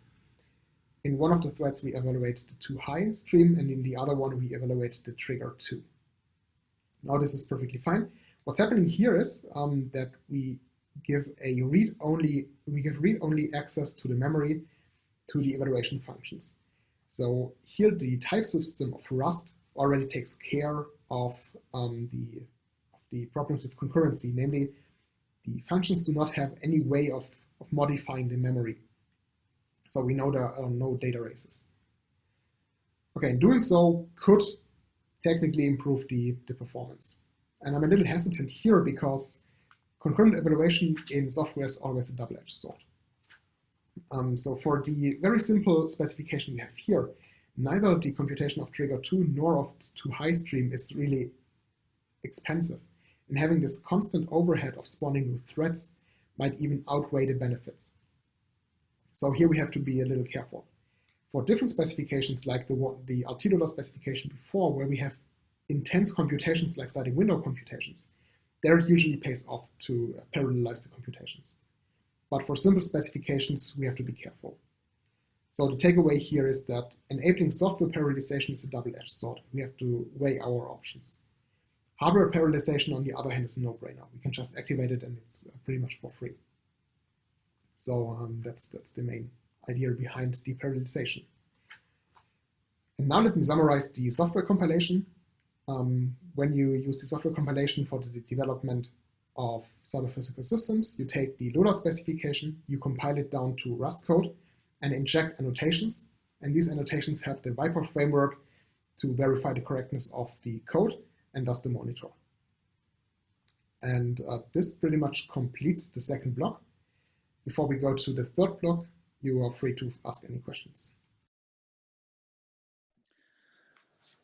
In one of the threads we evaluate the too high stream, and in the other one we evaluate the trigger 2. Now this is perfectly fine. What's happening here is that we give read-only access to the memory to the evaluation functions. So here the type system of Rust already takes care of the problems with concurrency, namely the functions do not have any way of modifying the memory. So we know there are no data races. Okay, doing so could technically improve the performance. And I'm a little hesitant here because concurrent evaluation in software is always a double-edged sword. So for the very simple specification we have here, neither the computation of trigger 2 nor of too high stream is really expensive. And having this constant overhead of spawning new threads might even outweigh the benefits. So here we have to be a little careful. For different specifications like the RTLOLA specification before, where we have intense computations like sliding window computations, there it usually pays off to parallelize the computations. But for simple specifications, we have to be careful. So the takeaway here is that enabling software parallelization is a double-edged sword. We have to weigh our options. Hardware parallelization, on the other hand, is a no-brainer. We can just activate it and it's pretty much for free. So that's the main idea behind deparallelization. And now let me summarize the software compilation. When you use the software compilation for the development of cyber-physical systems, you take the LOLA specification, you compile it down to Rust code, and inject annotations. And these annotations help the Viper framework to verify the correctness of the code and thus the monitor. And this pretty much completes the second block. Before we go to the third block, you are free to ask any questions.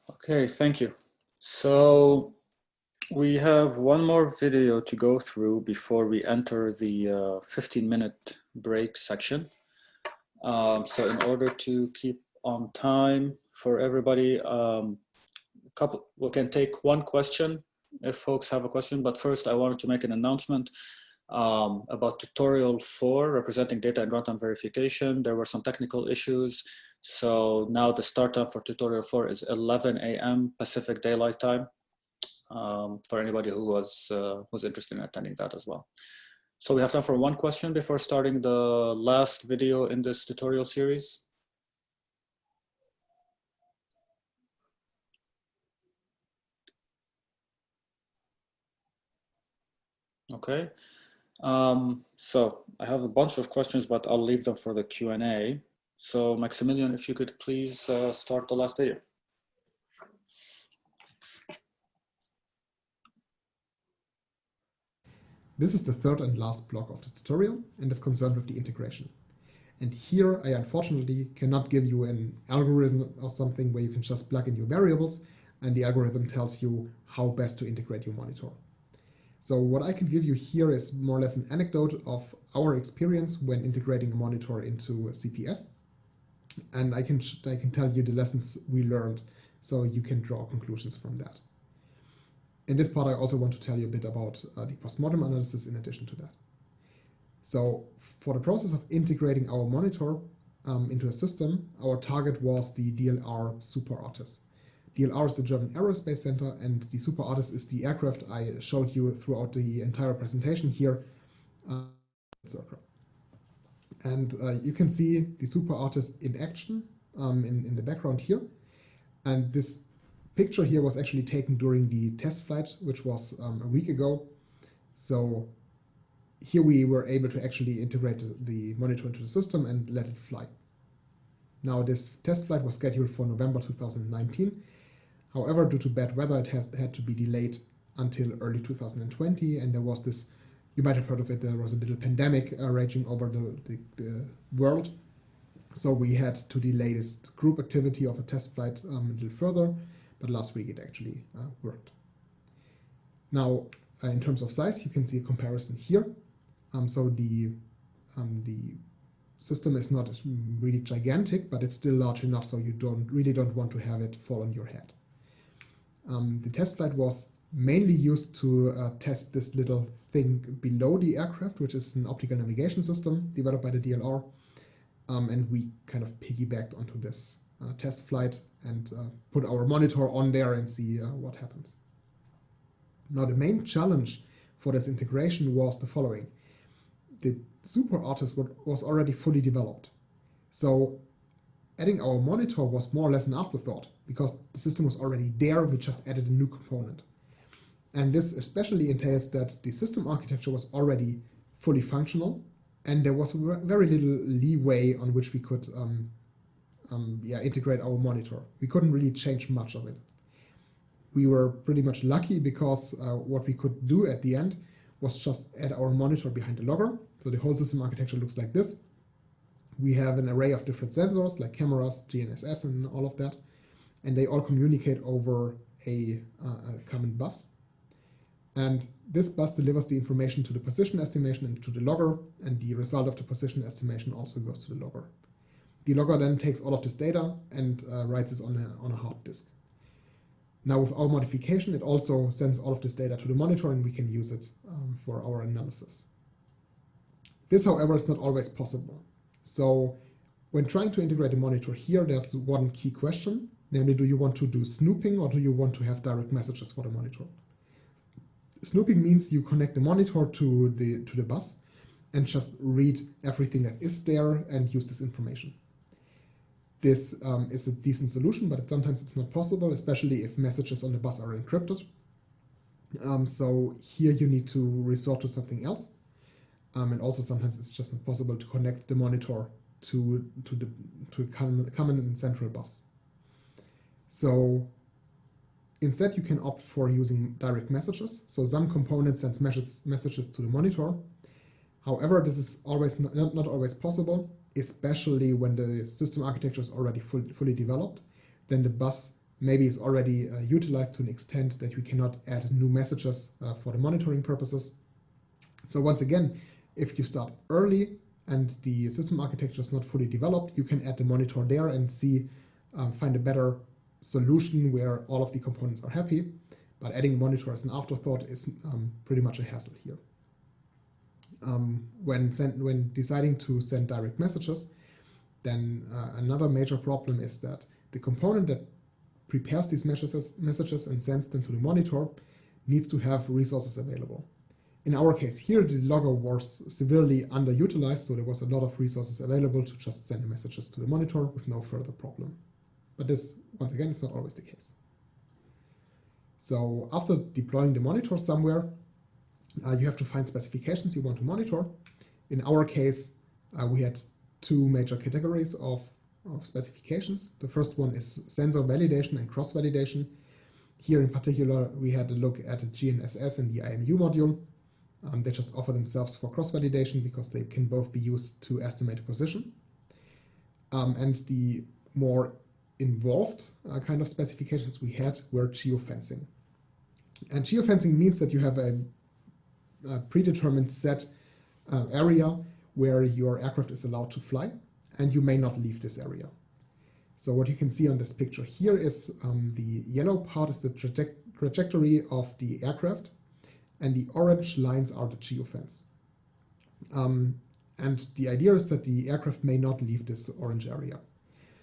Okay, thank you. So we have one more video to go through before we enter the 15-minute break section. So in order to keep on time for everybody, we can take one question if folks have a question, but first I wanted to make an announcement about tutorial 4, representing data and runtime verification. There were some technical issues. So now the start time for tutorial 4 is 11 a.m. Pacific Daylight Time, for anybody who was interested in attending that as well. So we have time for one question before starting the last video in this tutorial series. Okay. So I have a bunch of questions, but I'll leave them for the Q&A. So Maximilian, if you could please start the last video. This is the third and last block of the tutorial and is concerned with the integration. And here I unfortunately cannot give you an algorithm or something where you can just plug in your variables and the algorithm tells you how best to integrate your monitor. So what I can give you here is more or less an anecdote of our experience when integrating a monitor into a CPS. And I can tell you the lessons we learned so you can draw conclusions from that. In this part, I also want to tell you a bit about the postmortem analysis in addition to that. So for the process of integrating our monitor into a system, our target was the DLR Super Artis. DLR is the German Aerospace Center, and the Super Artis is the aircraft I showed you throughout the entire presentation here. Circle. And you can see the Super Artis in action in the background here. And this picture here was actually taken during the test flight, which was a week ago. So here we were able to actually integrate the monitor into the system and let it fly. Now this test flight was scheduled for November 2019. However, due to bad weather, it had to be delayed until early 2020. And there was this, you might have heard of it, there was a little pandemic raging over the world. So we had to delay this group activity of a test flight a little further. But last week it actually worked. Now, in terms of size, you can see a comparison here. So the system is not really gigantic, but it's still large enough so you really don't want to have it fall on your head. The test flight was mainly used to test this little thing below the aircraft, which is an optical navigation system developed by the DLR. And we kind of piggybacked onto this test flight and put our monitor on there and see what happens. Now the main challenge for this integration was the following. The Super Artis was already fully developed. So adding our monitor was more or less an afterthought because the system was already there, we just added a new component. And this especially entails that the system architecture was already fully functional and there was very little leeway on which we could integrate our monitor. We couldn't really change much of it. We were pretty much lucky because what we could do at the end was just add our monitor behind the logger. So the whole system architecture looks like this. We have an array of different sensors like cameras, GNSS and all of that. And they all communicate over a common bus. And this bus delivers the information to the position estimation and to the logger, and the result of the position estimation also goes to the logger. The logger then takes all of this data and writes this on a hard disk. Now with our modification, it also sends all of this data to the monitor and we can use it for our analysis. This, however, is not always possible. So when trying to integrate a monitor here, there's one key question, namely, do you want to do snooping or do you want to have direct messages for the monitor? Snooping means you connect the monitor to the bus and just read everything that is there and use this information. This is a decent solution, but sometimes it's not possible, especially if messages on the bus are encrypted. So here you need to resort to something else. And also sometimes it's just not possible to connect the monitor to a common and central bus. So instead you can opt for using direct messages. So some component sends messages to the monitor. However, this is always not always possible, especially when the system architecture is already fully developed. Then the bus maybe is already utilized to an extent that we cannot add new messages for the monitoring purposes. So once again, if you start early and the system architecture is not fully developed, you can add the monitor there and find a better solution where all of the components are happy. But adding monitor as an afterthought is pretty much a hassle here. When deciding to send direct messages, then another major problem is that the component that prepares these messages and sends them to the monitor needs to have resources available. In our case here, the logger was severely underutilized, so there was a lot of resources available to just send the messages to the monitor with no further problem. But this, once again, is not always the case. So after deploying the monitor somewhere, you have to find specifications you want to monitor. In our case, we had two major categories of specifications. The first one is sensor validation and cross-validation. Here in particular, we had a look at the GNSS and the IMU module. They just offer themselves for cross-validation because they can both be used to estimate a position. And the more involved kind of specifications we had were geofencing. And geofencing means that you have a predetermined set area where your aircraft is allowed to fly, and you may not leave this area. So what you can see on this picture here is the yellow part is the trajectory of the aircraft, and the orange lines are the geofence. And the idea is that the aircraft may not leave this orange area.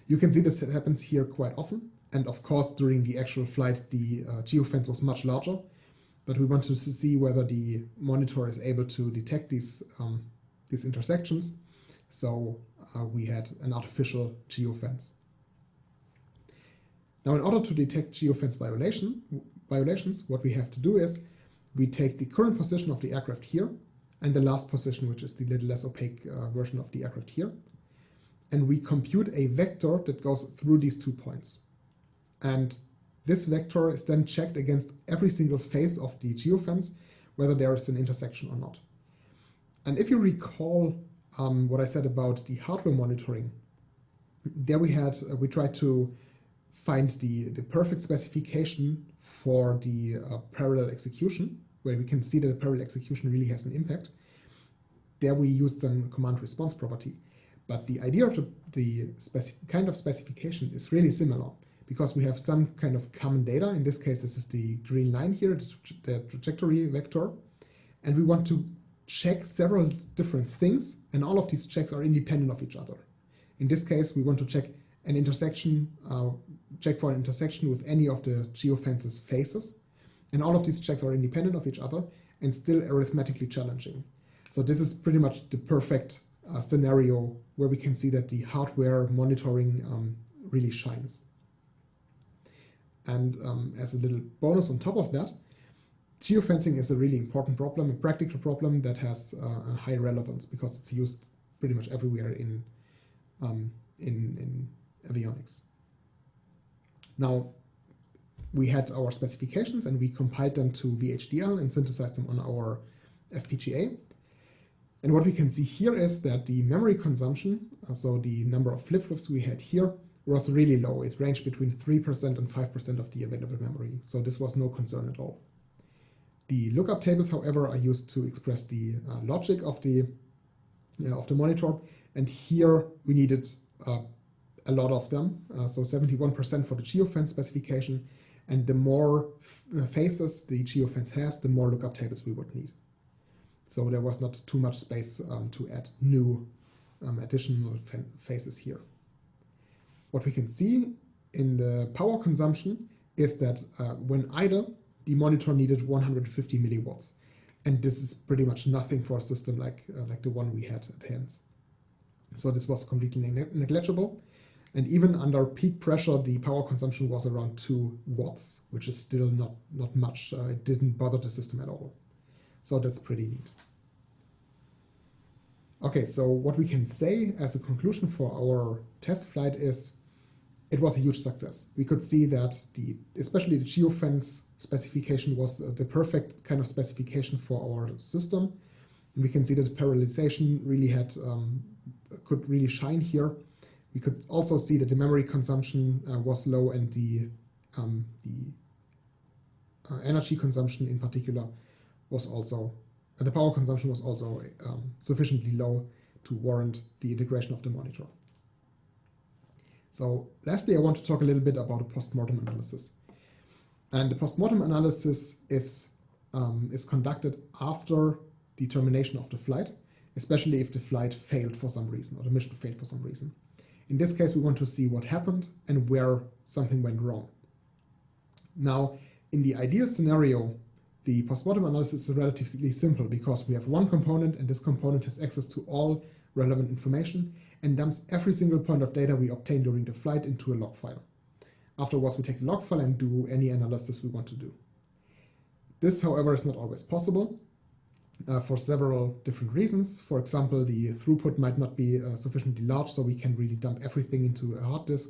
You can see this happens here quite often, and of course during the actual flight the geofence was much larger, but we wanted to see whether the monitor is able to detect these intersections, so we had an artificial geofence. Now in order to detect geofence violations, what we have to do is we take the current position of the aircraft here and the last position, which is the little less opaque version of the aircraft here, and we compute a vector that goes through these 2 points. And this vector is then checked against every single face of the geofence, whether there is an intersection or not. And if you recall what I said about the hardware monitoring, there we tried to find the perfect specification for the parallel execution, where we can see that the parallel execution really has an impact. There we used some command response property. But the idea of the kind of specification is really similar, because we have some kind of common data. In this case, this is the green line here, the trajectory vector. And we want to check several different things, and all of these checks are independent of each other. In this case, we want to check an intersection, check for an intersection with any of the geofence's faces. And all of these checks are independent of each other and still arithmetically challenging. So this is pretty much the perfect scenario where we can see that the hardware monitoring really shines. And as a little bonus on top of that, geofencing is a really important problem, a practical problem that has a high relevance because it's used pretty much everywhere in avionics. Now, we had our specifications and we compiled them to VHDL and synthesized them on our FPGA. And what we can see here is that the memory consumption, so the number of flip-flops we had here, was really low. It ranged between 3% and 5% of the available memory. So this was no concern at all. The lookup tables, however, are used to express the logic of the monitor. And here we needed a lot of them, so 71% for the geofence specification, and the more faces the geofence has, the more lookup tables we would need. So there was not too much space to add new additional faces here. What we can see in the power consumption is that when idle, the monitor needed 150 milliwatts. And this is pretty much nothing for a system like the one we had at hand. So this was completely negligible. And even under peak pressure, the power consumption was around 2 watts, which is still not much. It didn't bother the system at all. So that's pretty neat. Okay, so what we can say as a conclusion for our test flight is it was a huge success. We could see that especially the geofence specification was the perfect kind of specification for our system. And we can see that the parallelization really could really shine here. We could also see that the memory consumption was low, and the energy consumption in particular was also, the power consumption was also sufficiently low to warrant the integration of the monitor. So lastly, I want to talk a little bit about a postmortem analysis. And the postmortem analysis is conducted after the termination of the flight, especially if the flight failed for some reason or the mission failed for some reason. In this case, we want to see what happened and where something went wrong. Now, in the ideal scenario, the postmortem analysis is relatively simple because we have one component, and this component has access to all relevant information and dumps every single point of data we obtained during the flight into a log file. Afterwards, we take the log file and do any analysis we want to do. This, however, is not always possible for several different reasons. For example, the throughput might not be sufficiently large, so we can really dump everything into a hard disk,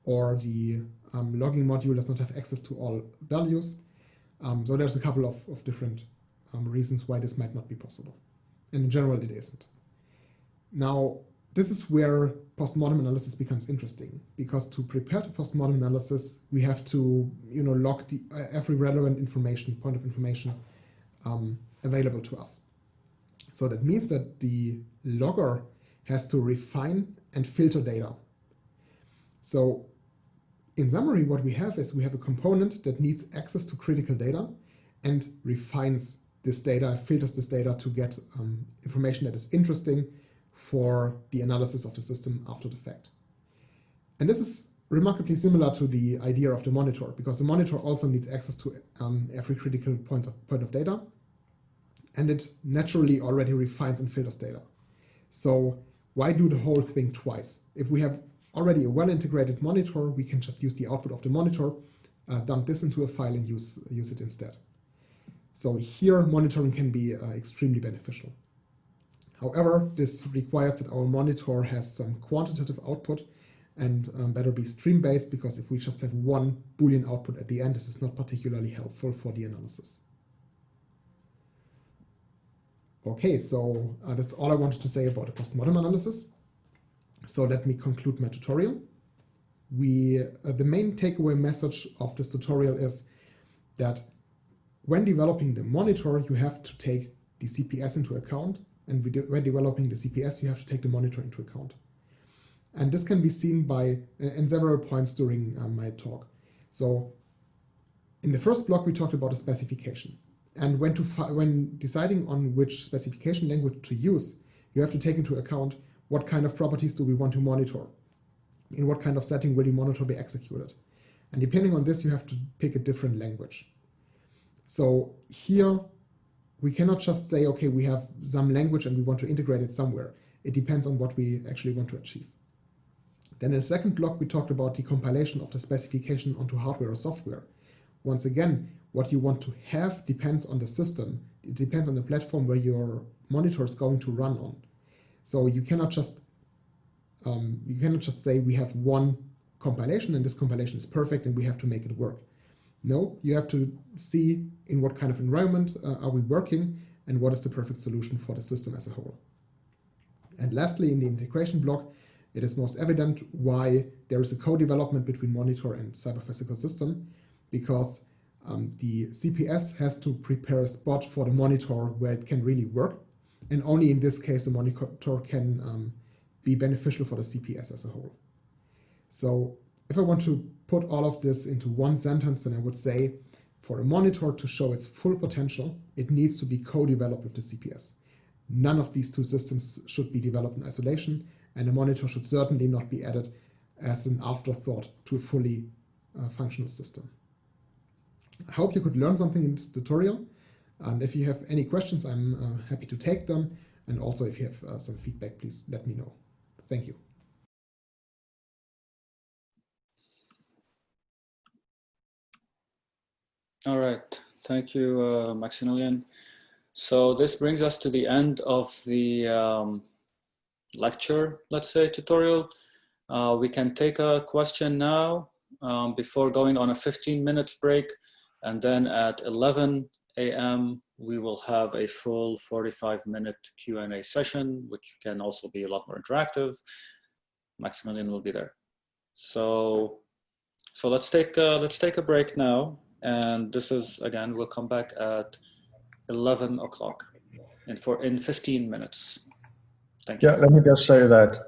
or the logging module does not have access to all values. So there's a couple of different reasons why this might not be possible. And in general, it isn't. Now, this is where postmortem analysis becomes interesting, because to prepare the postmortem analysis, we have to log every relevant point of information available to us. So that means that the logger has to refine and filter data. So in summary, what we have is we have a component that needs access to critical data and refines this data, filters this data to get information that is interesting for the analysis of the system after the fact. And this is remarkably similar to the idea of the monitor, because the monitor also needs access to every critical point of data, and it naturally already refines and filters data. So why do the whole thing twice? If we have already a well-integrated monitor, we can just use the output of the monitor, dump this into a file, and use it instead. So here, monitoring can be extremely beneficial. However, this requires that our monitor has some quantitative output and better be stream-based, because if we just have one Boolean output at the end, this is not particularly helpful for the analysis. Okay, so that's all I wanted to say about the postmortem analysis. So let me conclude my tutorial. The main takeaway message of this tutorial is that when developing the monitor, you have to take the CPS into account, and when developing the CPS, you have to take the monitor into account. And this can be seen in several points during my talk. So in the first block, we talked about a specification. And when deciding on which specification language to use, you have to take into account what kind of properties do we want to monitor, in what kind of setting will the monitor be executed. And depending on this, you have to pick a different language. So here, we cannot just say, okay, we have some language and we want to integrate it somewhere. It depends on what we actually want to achieve. Then in the second block, we talked about the compilation of the specification onto hardware or software. Once again, what you want to have depends on the system. It depends on the platform where your monitor is going to run on. So you cannot just say we have one compilation and this compilation is perfect and we have to make it work. No, you have to see in what kind of environment are we working and what is the perfect solution for the system as a whole. And lastly, in the integration block, it is most evident why there is a co-development between monitor and cyber-physical system, because the CPS has to prepare a spot for the monitor where it can really work. And only in this case, the monitor can be beneficial for the CPS as a whole. So if I want to put all of this into one sentence, then I would say for a monitor to show its full potential, it needs to be co-developed with the CPS. None of these two systems should be developed in isolation, and a monitor should certainly not be added as an afterthought to a fully functional system. I hope you could learn something in this tutorial. And if you have any questions, I'm happy to take them. And also if you have some feedback, please let me know. Thank you. All right, thank you, Maximilian. So this brings us to the end of the lecture, let's say, tutorial. We can take a question now before going on a 15-minute break. And then at 11 a.m., we will have a full 45-minute Q&A session, which can also be a lot more interactive. Maximilian will be there. So let's take a break now. And this is, again, we'll come back at 11 o'clock in 15 minutes. Thank you. Yeah, let me just say that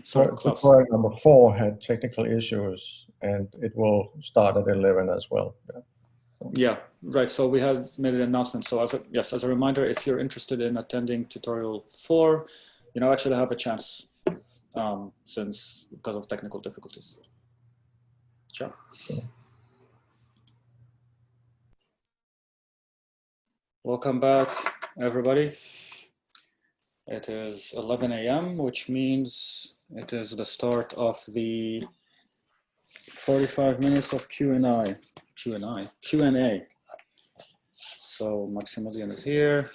Klaus. tutorial number 4 had technical issues, and it will start at 11 as well. Yeah, right. So we have made an announcement. So as a reminder, if you're interested in attending tutorial 4, you actually have a chance because of technical difficulties. Sure. Welcome back, everybody. It is 11 a.m., which means it is the start of the 45 minutes of Q&A. So Maximilian is here.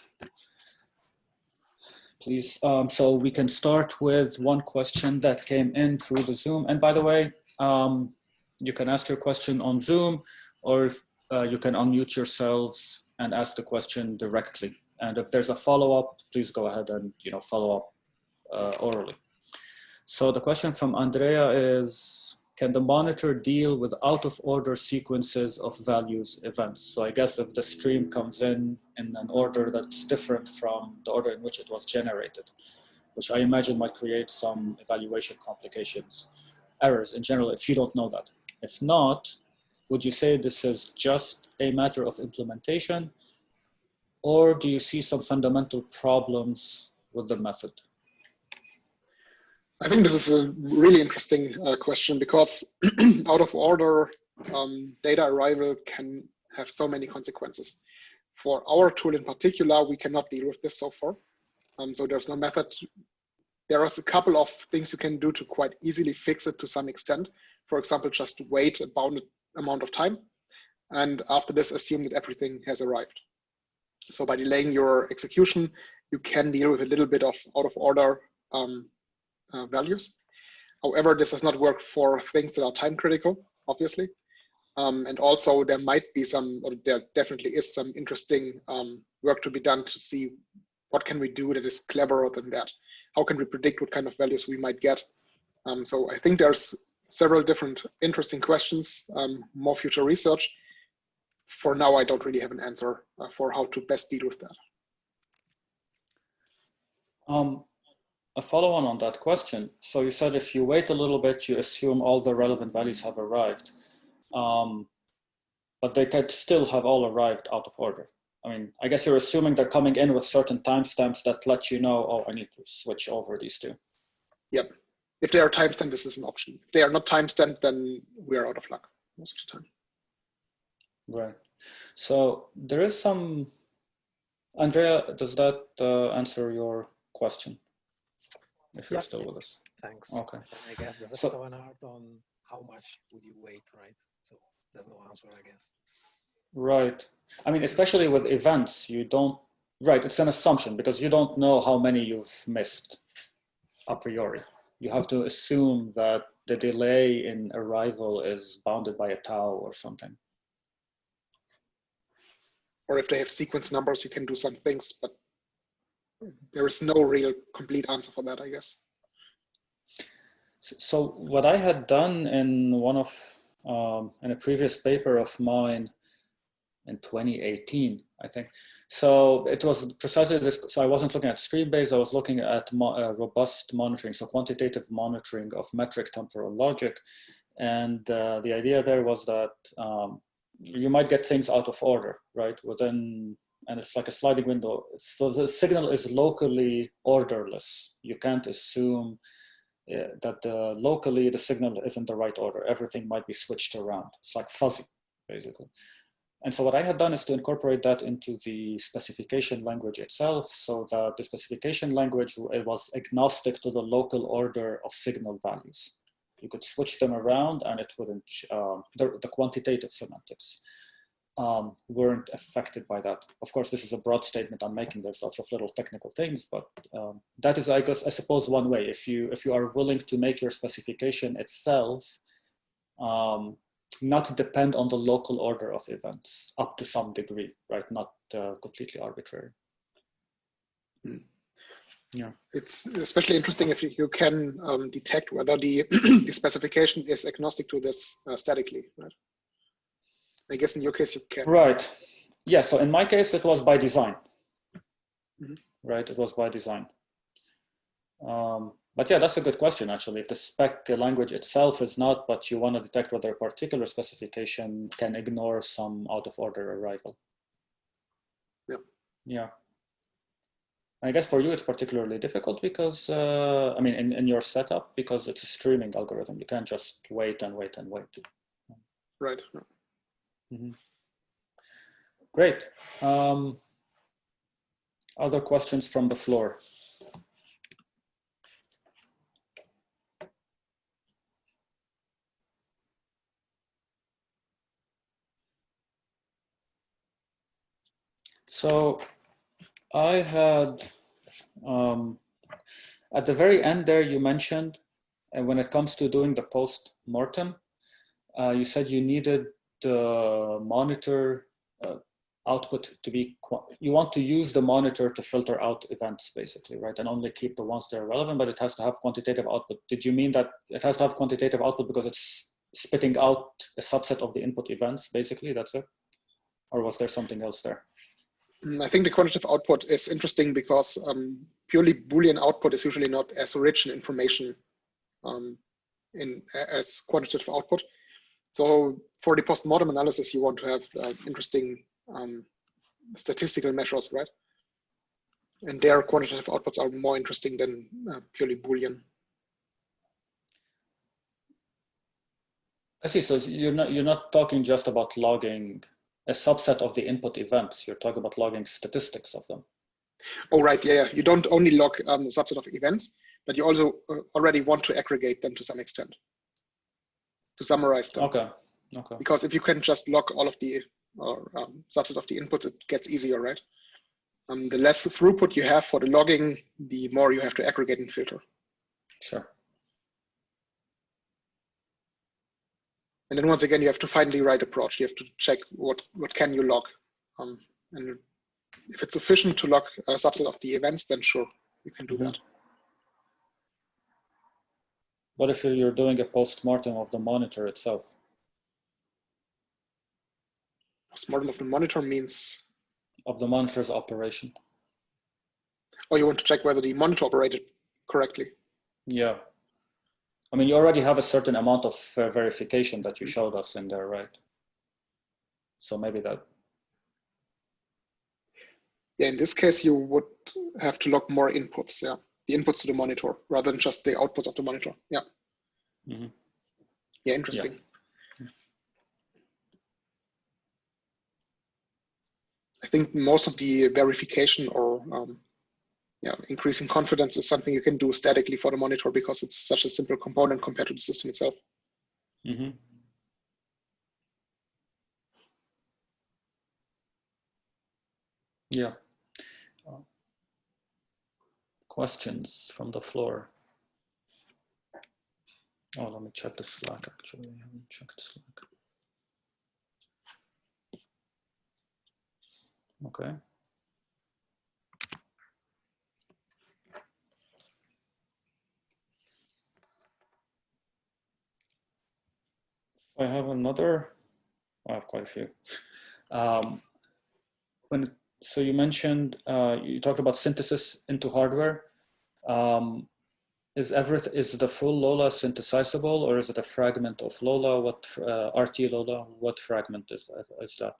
Please, so we can start with one question that came in through the Zoom. And by the way, you can ask your question on Zoom, or you can unmute yourselves and ask the question directly. And if there's a follow-up, please go ahead and follow up orally. So the question from Andrea is, can the monitor deal with out-of-order sequences of values events? So I guess if the stream comes in an order that's different from the order in which it was generated, which I imagine might create some evaluation complications, errors in general, if you don't know that. If not, would you say this is just a matter of implementation, or do you see some fundamental problems with the method? I think this is a really interesting question, because out of order data arrival can have so many consequences. For our tool in particular, we cannot deal with this so far. So there's no method. There is a couple of things you can do to quite easily fix it to some extent. For example, just wait a bounded amount of time, and after this, assume that everything has arrived. So by delaying your execution, you can deal with a little bit of out of order values. However, this does not work for things that are time critical, obviously. And also there might be there definitely is some interesting work to be done to see what can we do that is cleverer than that. How can we predict what kind of values we might get? So I think there's several different interesting questions, more future research. For now, I don't really have an answer for how to best deal with that. A follow-on on that question. So you said if you wait a little bit, you assume all the relevant values have arrived, but they could still have all arrived out of order. I mean, I guess you're assuming they're coming in with certain timestamps that let you know, oh, I need to switch over these two. Yep. If they are timestamped, this is an option. If they are not timestamped, then we are out of luck most of the time. Right. So there is some, Andrea, does that answer your question? If you're still with us. Thanks. Okay. I guess there's also an art on how much would you wait, right? So there's no answer, I guess. Right. I mean, especially with events, you don't, right, it's an assumption because you don't know how many you've missed a priori. You have to assume that the delay in arrival is bounded by a tau or something. Or if they have sequence numbers, you can do some things, but there is no real complete answer for that, I guess. So what I had done in in a previous paper of mine in 2018 I think. So it was precisely this. So I wasn't looking at stream-based, I was looking at robust monitoring, so quantitative monitoring of metric temporal logic. And the idea there was that you might get things out of order, right? Within, and it's like a sliding window. So the signal is locally orderless. You can't assume that locally the signal is in the right order. Everything might be switched around. It's like fuzzy, basically. And so what I had done is to incorporate that into the specification language itself, so that the specification language, it was agnostic to the local order of signal values. You could switch them around and it wouldn't, the quantitative semantics weren't affected by that. Of course, this is a broad statement I'm making. There's lots of little technical things, but that is, I suppose, one way. If you are willing to make your specification itself not depend on the local order of events up to some degree, right? Not completely arbitrary. Yeah. It's especially interesting if you can detect whether the, the specification is agnostic to this statically, right? I guess in your case you can. Right. Yeah, so in my case, it was by design. Right, it was by design. But yeah, that's a good question, actually. If the spec language itself is not, but you want to detect whether a particular specification can ignore some out of order arrival. Yeah. Yeah. I guess for you, it's particularly difficult because, I mean, in your setup, because it's a streaming algorithm, you can't just wait and wait and wait. Right. Great. Other questions from the floor? So I had, at the very end there, you mentioned, and when it comes to doing the post-mortem, you said you needed the monitor output to be, you want to use the monitor to filter out events, basically, right? And only keep the ones that are relevant, but it has to have quantitative output. Did you mean that it has to have quantitative output because it's spitting out a subset of the input events, basically? That's it? Or was there something else there? I think the quantitative output is interesting because purely Boolean output is usually not as rich in information as quantitative output. So for the post-mortem analysis, you want to have interesting statistical measures, right? And their quantitative outputs are more interesting than purely Boolean. I see. So you're not talking just about logging a subset of the input events. You're talking about logging statistics of them. Oh, right. Yeah. You don't only log a subset of events, but you also already want to aggregate them to some extent, to summarize them. Okay. Okay. Because if you can just log all of the subset of the inputs, it gets easier, right? The less throughput you have for the logging, the more you have to aggregate and filter. Sure. And then once again, you have to find the right approach. You have to check what can you log. And if it's sufficient to log a subset of the events, then sure, you can do that. What if you're doing a post-mortem of the monitor itself? Post-mortem of the monitor means? Of the monitor's operation. Oh, you want to check whether the monitor operated correctly? Yeah. I mean, you already have a certain amount of verification that you showed us in there, right? So maybe that. Yeah, in this case, you would have to log more inputs, yeah. The inputs to the monitor rather than just the outputs of the monitor, yeah. Yeah, interesting. Yeah. I think most of the verification or increasing confidence is something you can do statically for the monitor because it's such a simple component compared to the system itself. Yeah. Questions from the floor? Oh, let me check the Slack, actually. I haven't checked Slack. Okay. I have another, I have quite a few. So you mentioned, you talked about synthesis into hardware. Is the full LOLA synthesizable, or is it a fragment of LOLA? What RTLOLA? What fragment is that?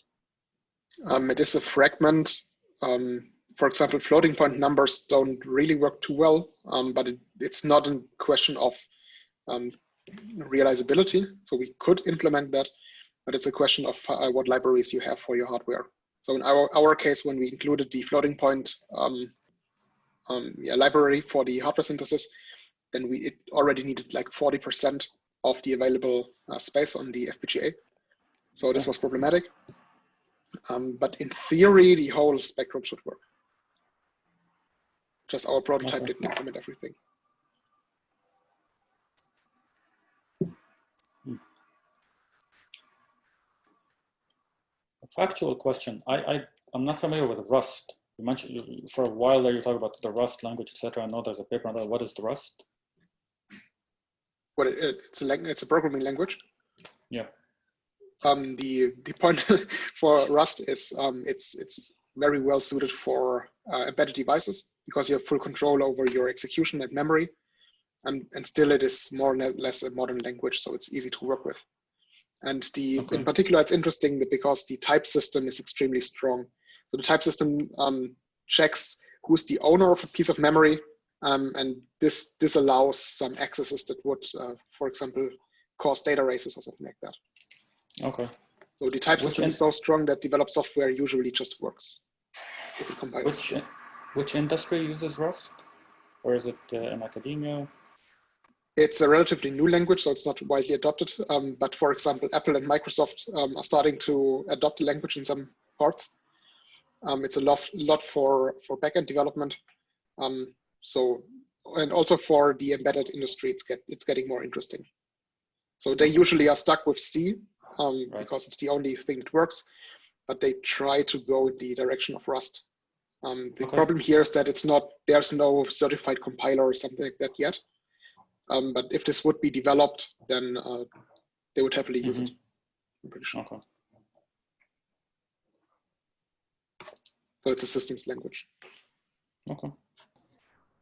It is a fragment. For example, floating point numbers don't really work too well, but it's not a question of realizability. So we could implement that, but it's a question of what libraries you have for your hardware. So in our case, when we included the floating point library for the hardware synthesis, then it already needed like 40% of the available space on the FPGA. So this was problematic. But in theory, the whole spectrum should work. Just our prototype didn't implement everything. A factual question. I'm not familiar with Rust. You mentioned for a while there, you talked about the Rust language, etc. I know there's a paper on that. What is the Rust? Well, it's a programming language. Yeah. The point for Rust is it's very well suited for embedded devices because you have full control over your execution and memory, and still it is more or less a modern language, so it's easy to work with. And in particular, it's interesting because the type system is extremely strong. So the type system checks who's the owner of a piece of memory, and this allows some accesses that would, for example, cause data races or something like that. Okay. So the type system is so strong that developed software usually just works if it compiles. Which industry uses Rust? Or is it in academia? It's a relatively new language, so it's not widely adopted. But for example, Apple and Microsoft are starting to adopt the language in some parts. It's a lot for backend development. And also for the embedded industry, it's getting more interesting. So they usually are stuck with C because it's the only thing that works, but they try to go in the direction of Rust. The problem here is that there's no certified compiler or something like that yet. But if this would be developed, then they would happily use it. I'm pretty sure. Okay. So it's a systems language. Okay.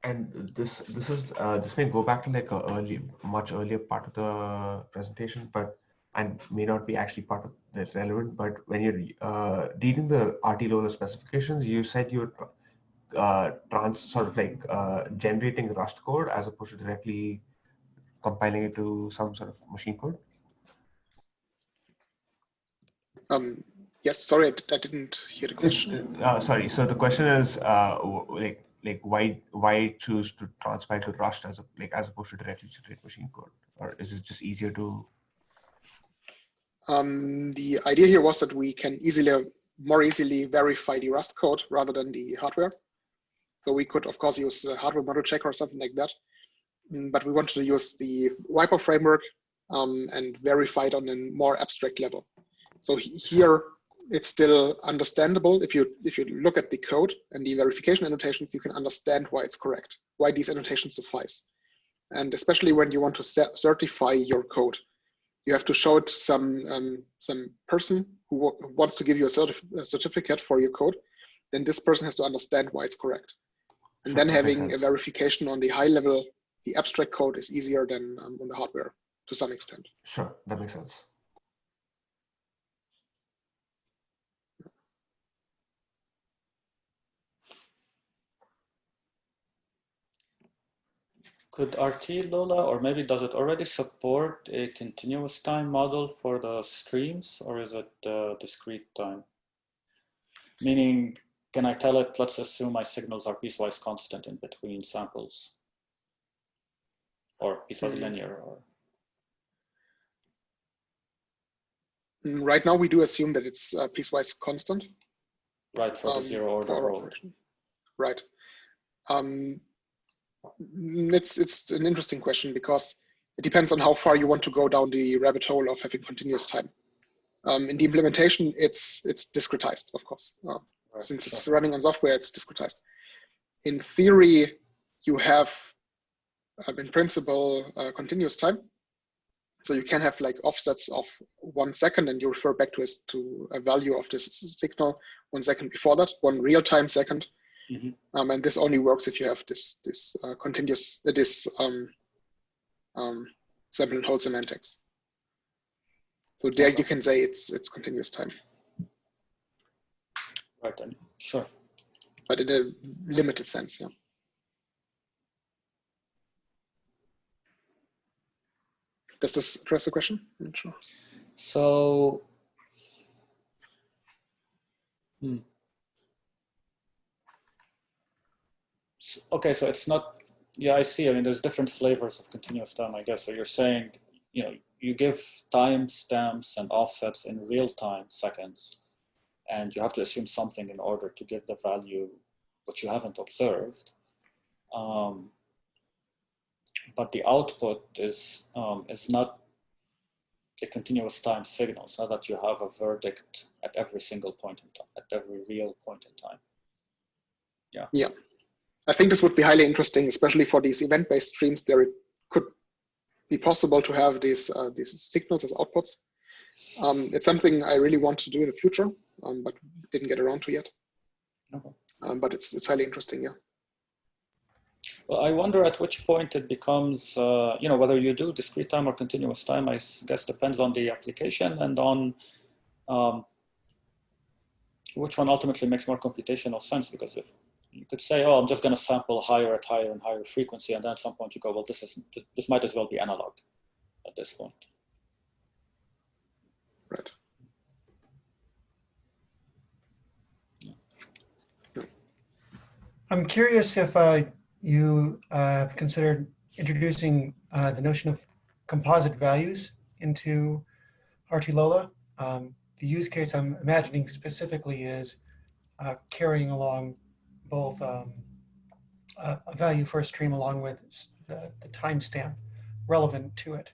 And this may go back to like a much earlier part of the presentation, but and may not be actually part of the relevant. But when you're reading the RTLOLA specifications, you said you're generating Rust code as opposed to directly compiling it to some sort of machine code. Yes, sorry, I didn't hear the question. Sorry, so the question is why choose to transpile to Rust as opposed to directly generate machine code, or is it just easier to? The idea here was that we can more easily verify the Rust code rather than the hardware. So we could, of course, use a hardware model checker or something like that. But we wanted to use the Wiper framework and verify it on a more abstract level. So here, it's still understandable. If you look at the code and the verification annotations, you can understand why it's correct, why these annotations suffice. And especially when you want to certify your code, you have to show it some person who wants to give you a certificate for your code. Then this person has to understand why it's correct. And then having a verification on the high level, the abstract code is easier than on the hardware to some extent. Sure, that makes sense. Could RTLOLA, or maybe does it already support a continuous time model for the streams, or is it discrete time? Meaning, can I tell it, let's assume my signals are piecewise constant in between samples, or piecewise linear? Or... Right now, we do assume that it's piecewise constant. Right, for the zero order world. Right. It's an interesting question because it depends on how far you want to go down the rabbit hole of having continuous time. In the implementation, it's discretized, of course. Since it's running on software, it's discretized. In theory, you have, in principle, continuous time. So you can have like offsets of 1 second, and you refer back to a value of this signal second before that, one real-time second. Mm-hmm. And this only works if you have this continuous sample and hold semantics. So there you can say it's continuous time. Right, then. Sure. But in a limited sense, yeah. Does this address the question? I'm not sure. So, okay, so it's not, yeah, I see. I mean, there's different flavors of continuous time, I guess. So you're saying, you give timestamps and offsets in real time, seconds, and you have to assume something in order to give the value which you haven't observed. But the output is not a continuous time signal. It's not that you have a verdict at every single point in time, at every real point in time. Yeah. Yeah. I think this would be highly interesting, especially for these event-based streams. There it could be possible to have these signals as outputs. It's something I really want to do in the future, but didn't get around to yet. Okay. But it's highly interesting, yeah. Well, I wonder at which point it becomes, whether you do discrete time or continuous time, I guess depends on the application and on which one ultimately makes more computational sense. Because if you could say, oh, I'm just going to sample higher at higher and higher frequency, and then at some point you go, well, this might as well be analog at this point. Right. I'm curious if you have considered introducing the notion of composite values into RTLOLA. The use case I'm imagining specifically is carrying along both a value for a stream along with the timestamp relevant to it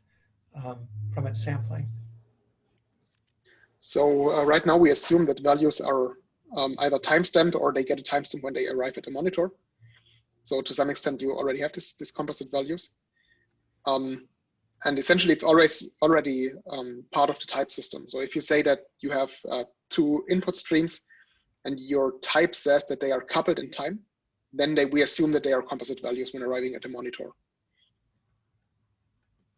from its sampling. So right now we assume that values are either timestamped or they get a timestamp when they arrive at the monitor. So to some extent, you already have these composite values. And essentially, it's already part of the type system. So if you say that you have two input streams and your type says that they are coupled in time, then we assume that they are composite values when arriving at the monitor.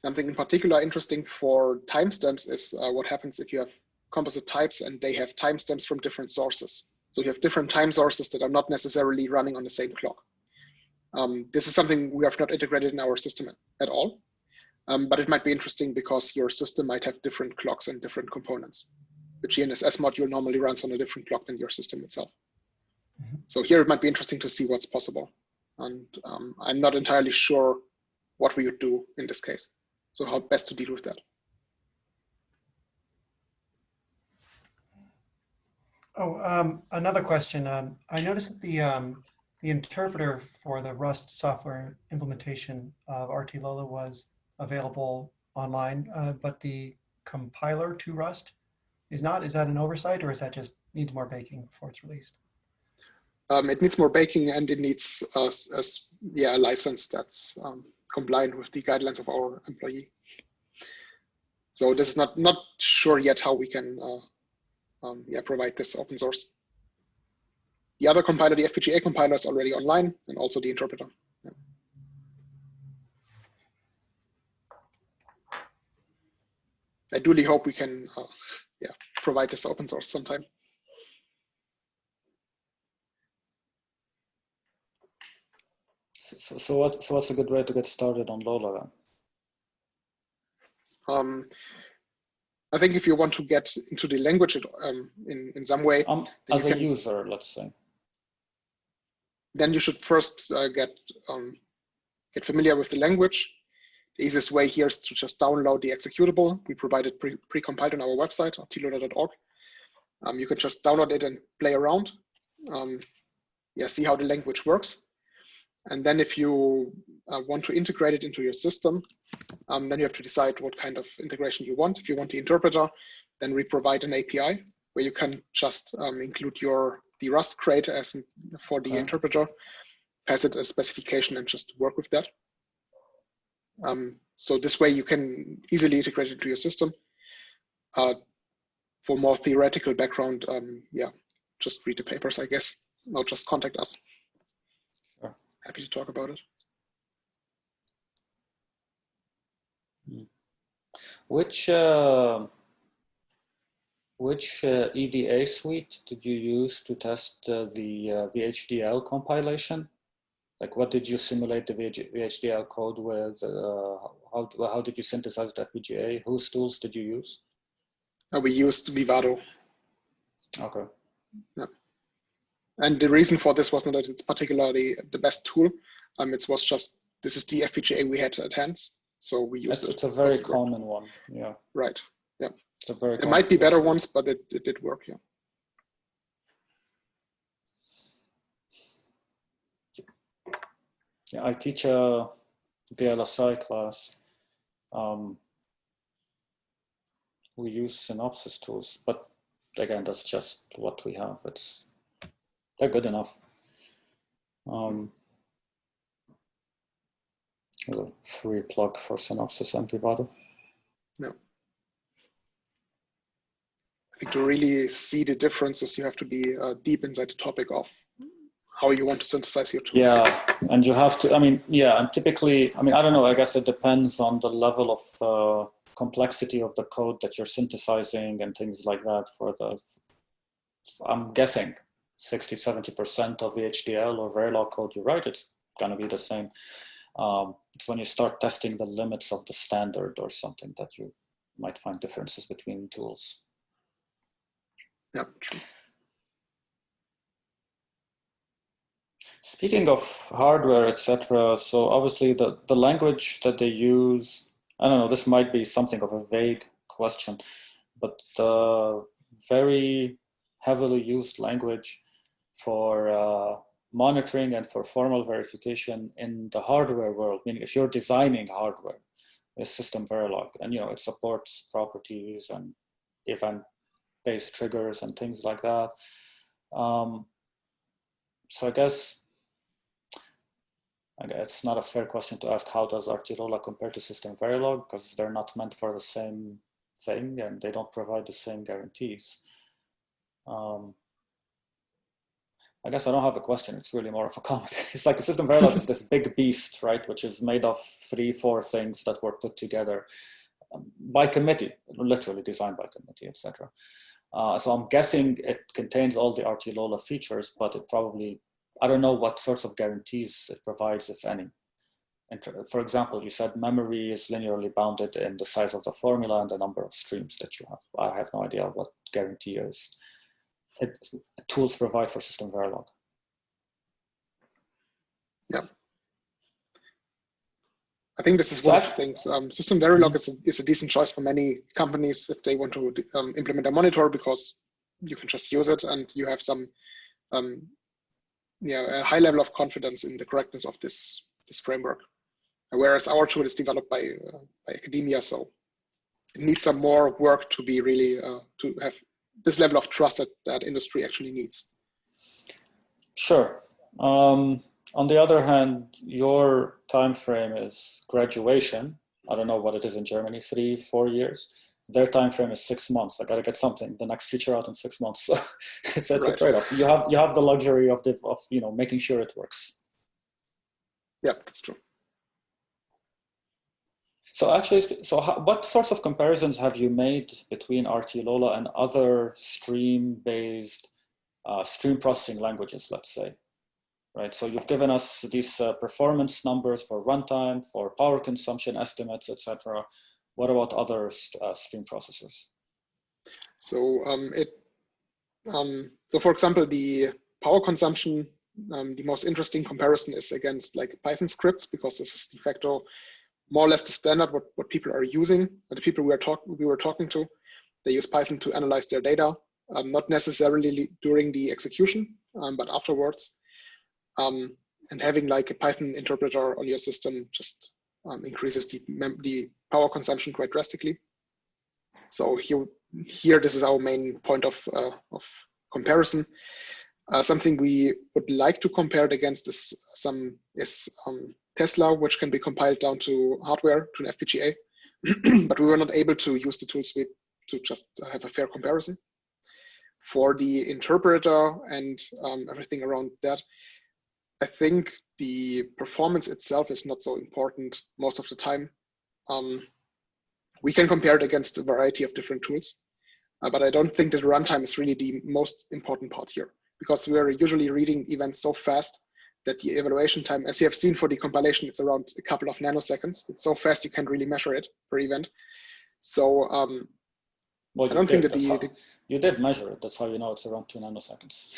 Something in particular interesting for timestamps is what happens if you have composite types and they have timestamps from different sources. So you have different time sources that are not necessarily running on the same clock. This is something we have not integrated in our system at all, but it might be interesting because your system might have different clocks and different components. The GNSS module normally runs on a different clock than your system itself. Mm-hmm. So here it might be interesting to see what's possible. And I'm not entirely sure what we would do in this case. So how best to deal with that. Oh, another question. I noticed that the interpreter for the Rust software implementation of RTLOLA was available online, but the compiler to Rust is not. Is that an oversight, or is that just needs more baking before it's released? It needs more baking, and it needs a license that's compliant with the guidelines of our employee. So this is not sure yet how we can provide this open source. The other compiler, the FPGA compiler, is already online, and also the interpreter. Yeah. I duly hope we can provide this open source sometime. So what's a good way to get started on Lola then? I think if you want to get into the language in some way, as a user, let's say, then you should first get familiar with the language. The easiest way here is to just download the executable. We provide it pre-compiled on our website, rtlola.org. You can just download it and play around. See how the language works. And then if you want to integrate it into your system, then you have to decide what kind of integration you want. If you want the interpreter, then we provide an API where you can just include the Rust crate as for the interpreter, pass it a specification, and just work with that. So this way you can easily integrate it into your system. For more theoretical background, just read the papers, I guess, or just contact us. Sure. Happy to talk about it. Which EDA suite did you use to test the VHDL compilation? Like, what did you simulate the VHDL code with? How did you synthesize the FPGA? Whose tools did you use? We used Vivado. Okay. Yeah. And the reason for this was not that it's particularly the best tool. It was just, this is the FPGA we had at hand. So we used it. It's a very common one. Yeah. Right. Yeah. It's a very There might be better ones, but it did work. Yeah. Yeah, I teach a VLSI class. We use Synopsys tools, but again, that's just what we have. They're good enough. A free plug for Synopsys and Vivado. No. I think to really see the differences, you have to be deep inside the topic of how you want to synthesize your tools. Yeah, and you have to, and typically, I don't know, I guess it depends on the level of complexity of the code that you're synthesizing and things like that. I'm guessing 60–70% of VHDL or Verilog code you write, it's gonna be the same. It's when you start testing the limits of the standard or something that you might find differences between tools. Yeah, true. Speaking of hardware, etc., so obviously the language that they use, I don't know, this might be something of a vague question, but the very heavily used language for monitoring and for formal verification in the hardware world, meaning if you're designing hardware, is System Verilog, and it supports properties and event-based triggers and things like that. So I guess it's not a fair question to ask how does RTLOLA compare to System Verilog, because they're not meant for the same thing and they don't provide the same guarantees. I guess I don't have a question. It's really more of a comment. It's like the System Verilog is this big beast, right? Which is made of 3–4 things that were put together by committee, literally designed by committee, etc. So I'm guessing it contains all the RTLOLA features, but it probably, I don't know what sorts of guarantees it provides, if any. And for example, you said memory is linearly bounded in the size of the formula and the number of streams that you have. I have no idea what guarantee is. Tools provide for System Verilog. Yeah. I think this is one of the things. System Verilog is a decent choice for many companies if they want to implement a monitor, because you can just use it and you have some a high level of confidence in the correctness of this framework. Whereas our tool is developed by academia, so it needs some more work to be really to have this level of trust that industry actually needs. Sure. On the other hand, your time frame is graduation. I don't know what it is in Germany, 3–4 years. Their time frame is 6 months. I got to get something, the next feature out in 6 months. So it's right. A trade-off. You have the luxury of making sure it works. Yeah, that's true. So actually, what sorts of comparisons have you made between RTLOLA and other stream-based stream processing languages, let's say? Right, so you've given us these performance numbers for runtime, for power consumption estimates, etc. What about other stream processors? So so for example, the power consumption, the most interesting comparison is against like Python scripts, because this is de facto more or less the standard what people are using. And the people we were talking to, they use Python to analyze their data, not necessarily during the execution, but afterwards. And having like a Python interpreter on your system just increases the power consumption quite drastically. So here this is our main point of comparison. Something we would like to compare it against is Tesla, which can be compiled down to hardware, to an FPGA, but we were not able to use the tool suite to just have a fair comparison. For the interpreter and everything around that, I think the performance itself is not so important most of the time. We can compare it against a variety of different tools, but I don't think that runtime is really the most important part here, because we are usually reading events so fast that the evaluation time, as you have seen for the compilation, it's around a couple of nanoseconds. It's so fast you can't really measure it per event. So well, I don't think that you did measure it. That's how you know it's around 2 nanoseconds.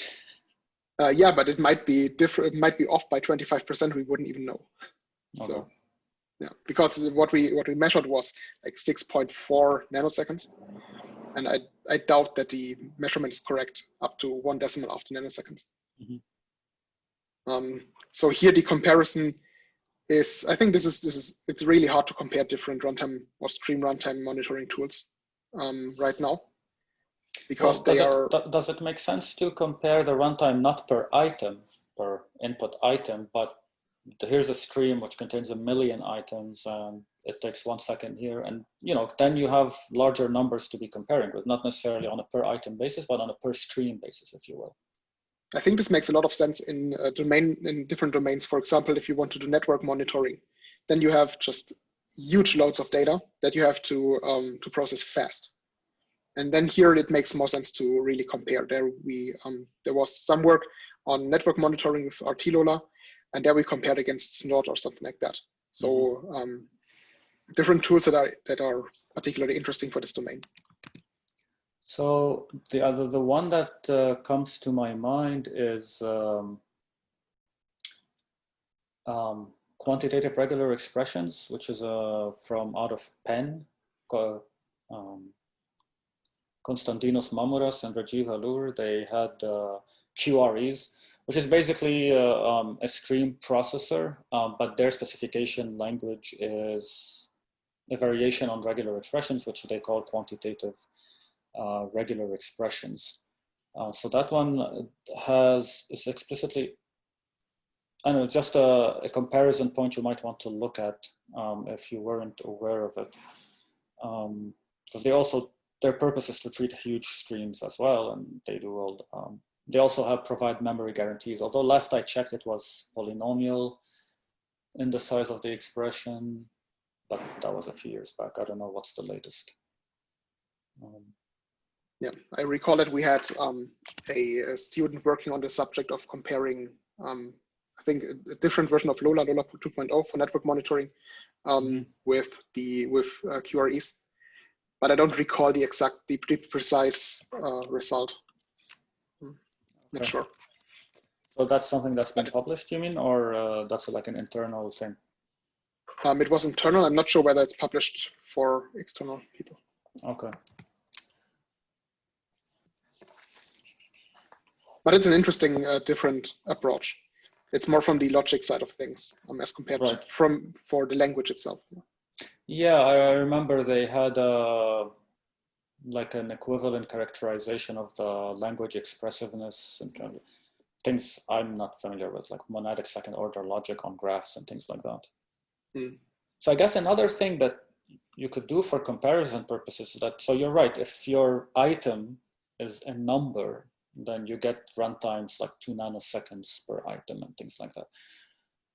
Yeah, but it might be different. It might be off by 25%. We wouldn't even know. Okay. So yeah, because what we measured was like 6.4 nanoseconds, and I doubt that the measurement is correct up to 1 decimal after nanoseconds. Mm-hmm. So here the comparison is, I think it's really hard to compare different runtime or stream runtime monitoring tools right now, because does it make sense to compare the runtime not per item, per input item, but here's a stream which contains 1 million items and it takes 1 second here, and then you have larger numbers to be comparing with, not necessarily on a per item basis, but on a per stream basis, if you will. I think this makes a lot of sense in different domains. For example, if you want to do network monitoring, then you have just huge loads of data that you have to process fast. And then here it makes more sense to really compare. There was some work on network monitoring with RTLOLA, and there we compared against Snort or something like that. So different tools that are particularly interesting for this domain. So the one that comes to my mind is quantitative regular expressions, which is from out of Penn. Konstantinos Mamouras and Rajiv Allur, they had QREs, which is basically a stream processor, but their specification language is a variation on regular expressions, which they call quantitative regular expressions. So that one is explicitly, I don't know, just a comparison point you might want to look at if you weren't aware of it. Because their purpose is to treat huge streams as well, and they do all, they also provide memory guarantees. Although last I checked, it was polynomial in the size of the expression, but that was a few years back. I don't know what's the latest. Yeah, I recall that we had a student working on the subject of comparing, I think, a different version of Lola 2.0 for network monitoring with QREs. But I don't recall the precise result. Not sure. So that's something that's been published, you mean, or that's like an internal thing? It was internal. I'm not sure whether it's published for external people. Okay. But it's an interesting, different approach. It's more from the logic side of things as compared to for the language itself. Yeah, I remember they had like an equivalent characterization of the language expressiveness and things I'm not familiar with, like monadic second order logic on graphs and things like that. So I guess another thing that you could do for comparison purposes is that, so you're right, if your item is a number, then you get runtimes like 2 nanoseconds per item and things like that.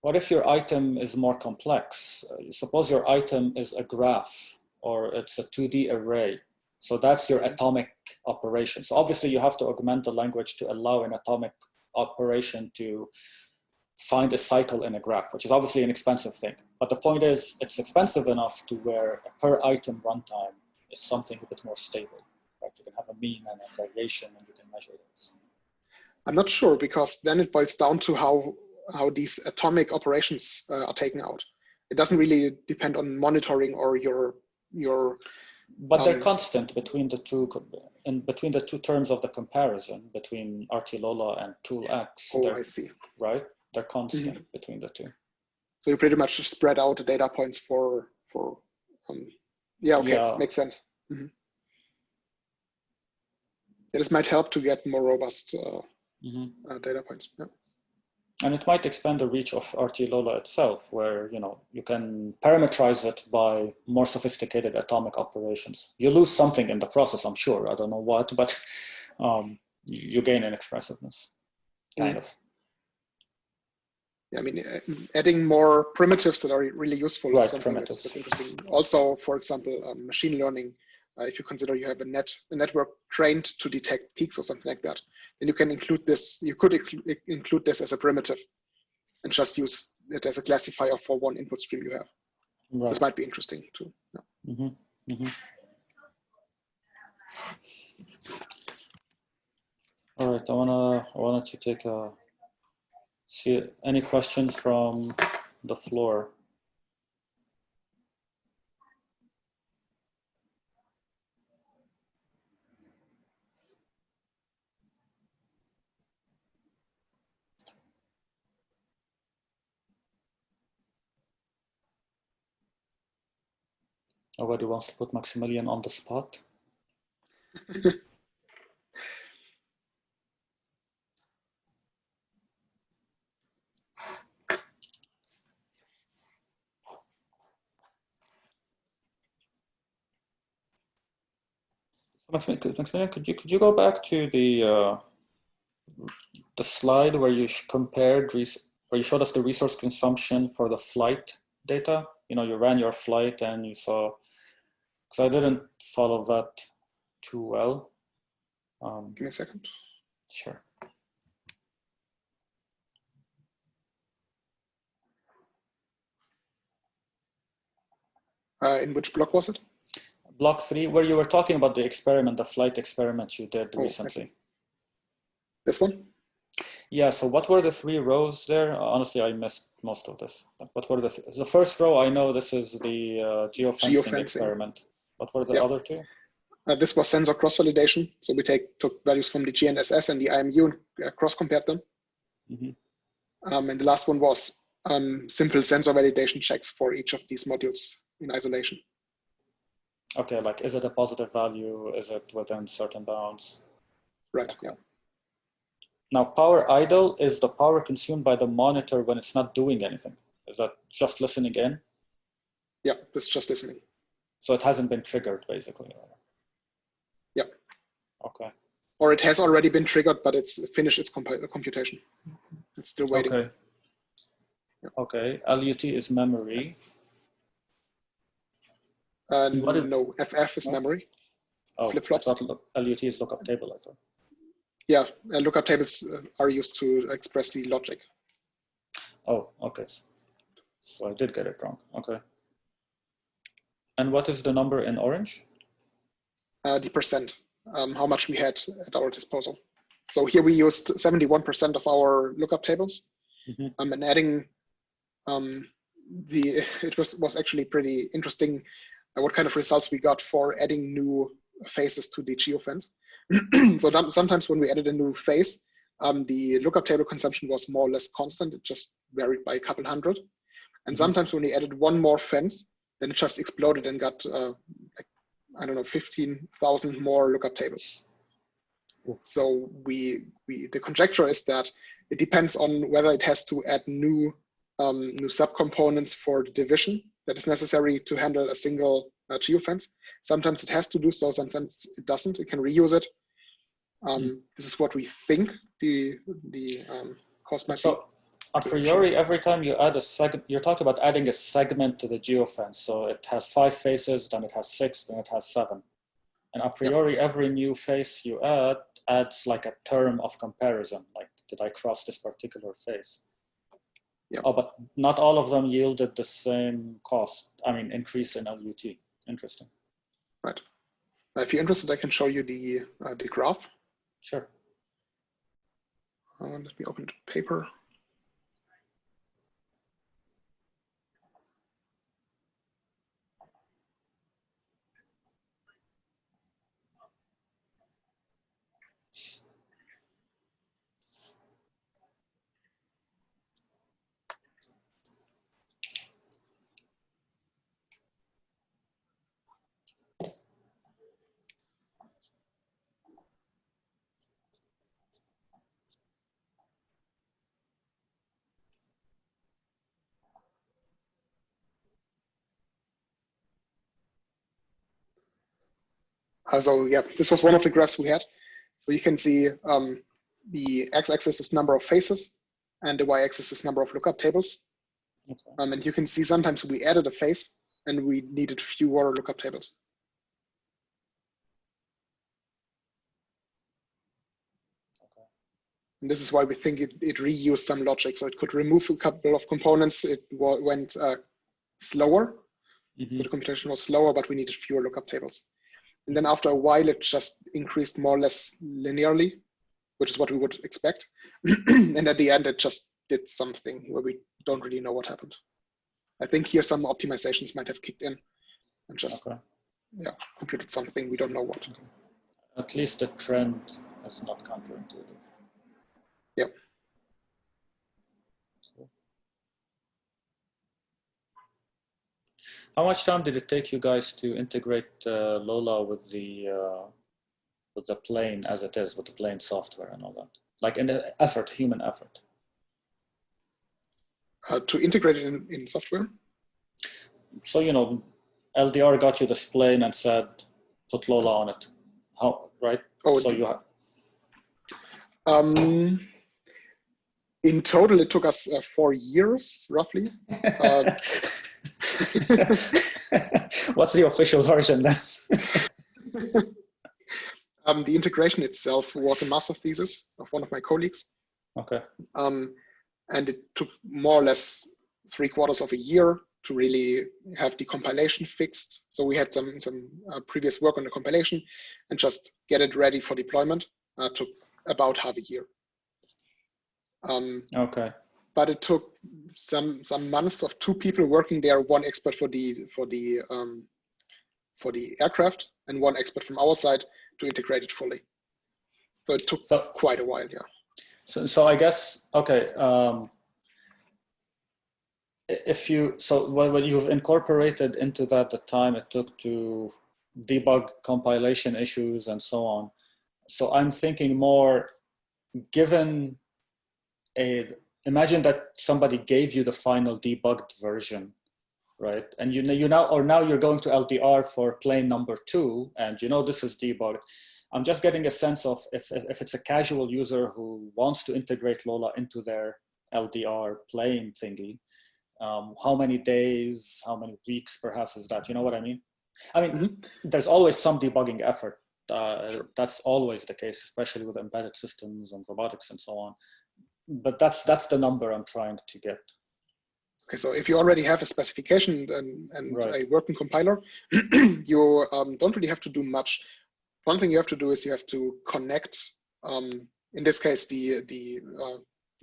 What if your item is more complex? Suppose your item is a graph or it's a 2D array. So that's your atomic operation. So obviously you have to augment the language to allow an atomic operation to find a cycle in a graph, which is obviously an expensive thing. But the point is, it's expensive enough to where a per item runtime is something a bit more stable. Right? You can have a mean and a variation and you can measure those. I'm not sure, because then it boils down to how these atomic operations are taken out. It doesn't really depend on monitoring or your. But they're constant between the two, between the two terms of the comparison between RTLOLA and ToolX. Oh, I see. Right, they're constant between the two. So you pretty much spread out the data points for. Yeah, okay, yeah. Makes sense. This might help to get more robust data points. Yeah. And it might expand the reach of RTLOLA itself, where you can parameterize it by more sophisticated atomic operations. You lose something in the process, I'm sure. I don't know what, but you gain in expressiveness, kind of. Yeah, I mean, adding more primitives that are really useful is something that's interesting. Also, for example, machine learning. If you consider you have a network trained to detect peaks or something like that, then you can include this. You could include this as a primitive, and just use it as a classifier for one input stream you have. Right. This might be interesting too. Yeah. All right, I wanted to take a see any questions from the floor. Nobody wants to put Maximilian on the spot. Maximilian, could you go back to the slide where you compared, where you showed us the resource consumption for the flight data? You know, you ran your flight and you saw, because I didn't follow that too well. Give me a second. Sure. In which block was it? Block 3, where you were talking about the experiment, the flight experiment you did recently. This one? Yeah, so what were the 3 rows there? Honestly, I missed most of this. What were the first row? I know this is the geofencing experiment. What were the other 2? This was sensor cross-validation. So we took values from the GNSS and the IMU and cross-compared them. And the last one was simple sensor validation checks for each of these modules in isolation. Okay, like is it a positive value? Is it within certain bounds? Right, yeah. Now, power idle is the power consumed by the monitor when it's not doing anything. Is that just listening in? Yeah, it's just listening. So it hasn't been triggered, basically. Yeah. Okay. Or it has already been triggered, but it's finished its computation. It's still waiting. Okay. Yeah. Okay. LUT is memory. No, FF is memory. Oh, flip-flops. I thought LUT is lookup table, I thought. Yeah, lookup tables are used to express the logic. Oh, okay. So I did get it wrong. Okay. And what is the number in orange? The percent, how much we had at our disposal. So here we used 71% of our lookup tables, and adding it was actually pretty interesting what kind of results we got for adding new faces to the geofence. So sometimes when we added a new face, the lookup table consumption was more or less constant. It just varied by a couple hundred. And sometimes when we added one more fence, then it just exploded and got, like, I don't know, 15,000 more lookup tables. So the conjecture is that it depends on whether it has to add new subcomponents for the division that is necessary to handle a single geofence. Sometimes it has to do so, sometimes it doesn't. It can reuse it. This is what we think the cost might be. A priori, every time you add a segment, you're talking about adding a segment to the geofence. So it has 5 faces, then it has 6, then it has 7. And a priori, every new face you add adds like a term of comparison. Like, did I cross this particular face? Yeah. Oh, but not all of them yielded the same cost. I mean, increase in LUT. Interesting. Right. If you're interested, I can show you the graph. Sure. Let me open the paper. So yeah, this was one of the graphs we had. So you can see the x-axis is number of faces, and the y-axis is number of lookup tables. Okay. And you can see sometimes we added a face and we needed fewer lookup tables. Okay. And this is why we think it reused some logic. So it could remove a couple of components. It went slower. Mm-hmm. So the computation was slower, but we needed fewer lookup tables. And then after a while, it just increased more or less linearly, which is what we would expect. And at the end, it just did something where we don't really know what happened. I think here some optimizations might have kicked in and just computed something we don't know what. Okay. At least the trend is not counterintuitive. Yeah. Cool. How much time did it take you guys to integrate Lola with the plane as it is, with the plane software and all that? Like in the effort, human effort. To integrate it in software? So, you know, LDR got you this plane and said, put Lola on it. How, right? Oh, so you have. In total, it took us 4 years, roughly. What's the official version then? The integration itself was a master thesis of one of my colleagues. Okay. And it took more or less 3/4 of a year to really have the compilation fixed. So we had some previous work on the compilation and just get it ready for deployment. Took about half a year. Okay. But it took some months of 2 people working there, 1 expert for the aircraft and 1 expert from our side to integrate it fully. So it took quite a while, yeah. So I guess, okay. What you've incorporated into that, the time it took to debug compilation issues and so on. So I'm thinking more, given imagine that somebody gave you the final debugged version, right? And now you're going to LDR for plane number 2, and you know this is debugged. I'm just getting a sense of if it's a casual user who wants to integrate Lola into their LDR plane thingy, how many days, how many weeks perhaps is that? You know what I mean? I mean, there's always some debugging effort. That's always the case, especially with embedded systems and robotics and so on. But that's the number I'm trying to get. Okay, so if you already have a specification and right. a working compiler, you don't really have to do much. One thing you have to do is you have to connect, in this case, the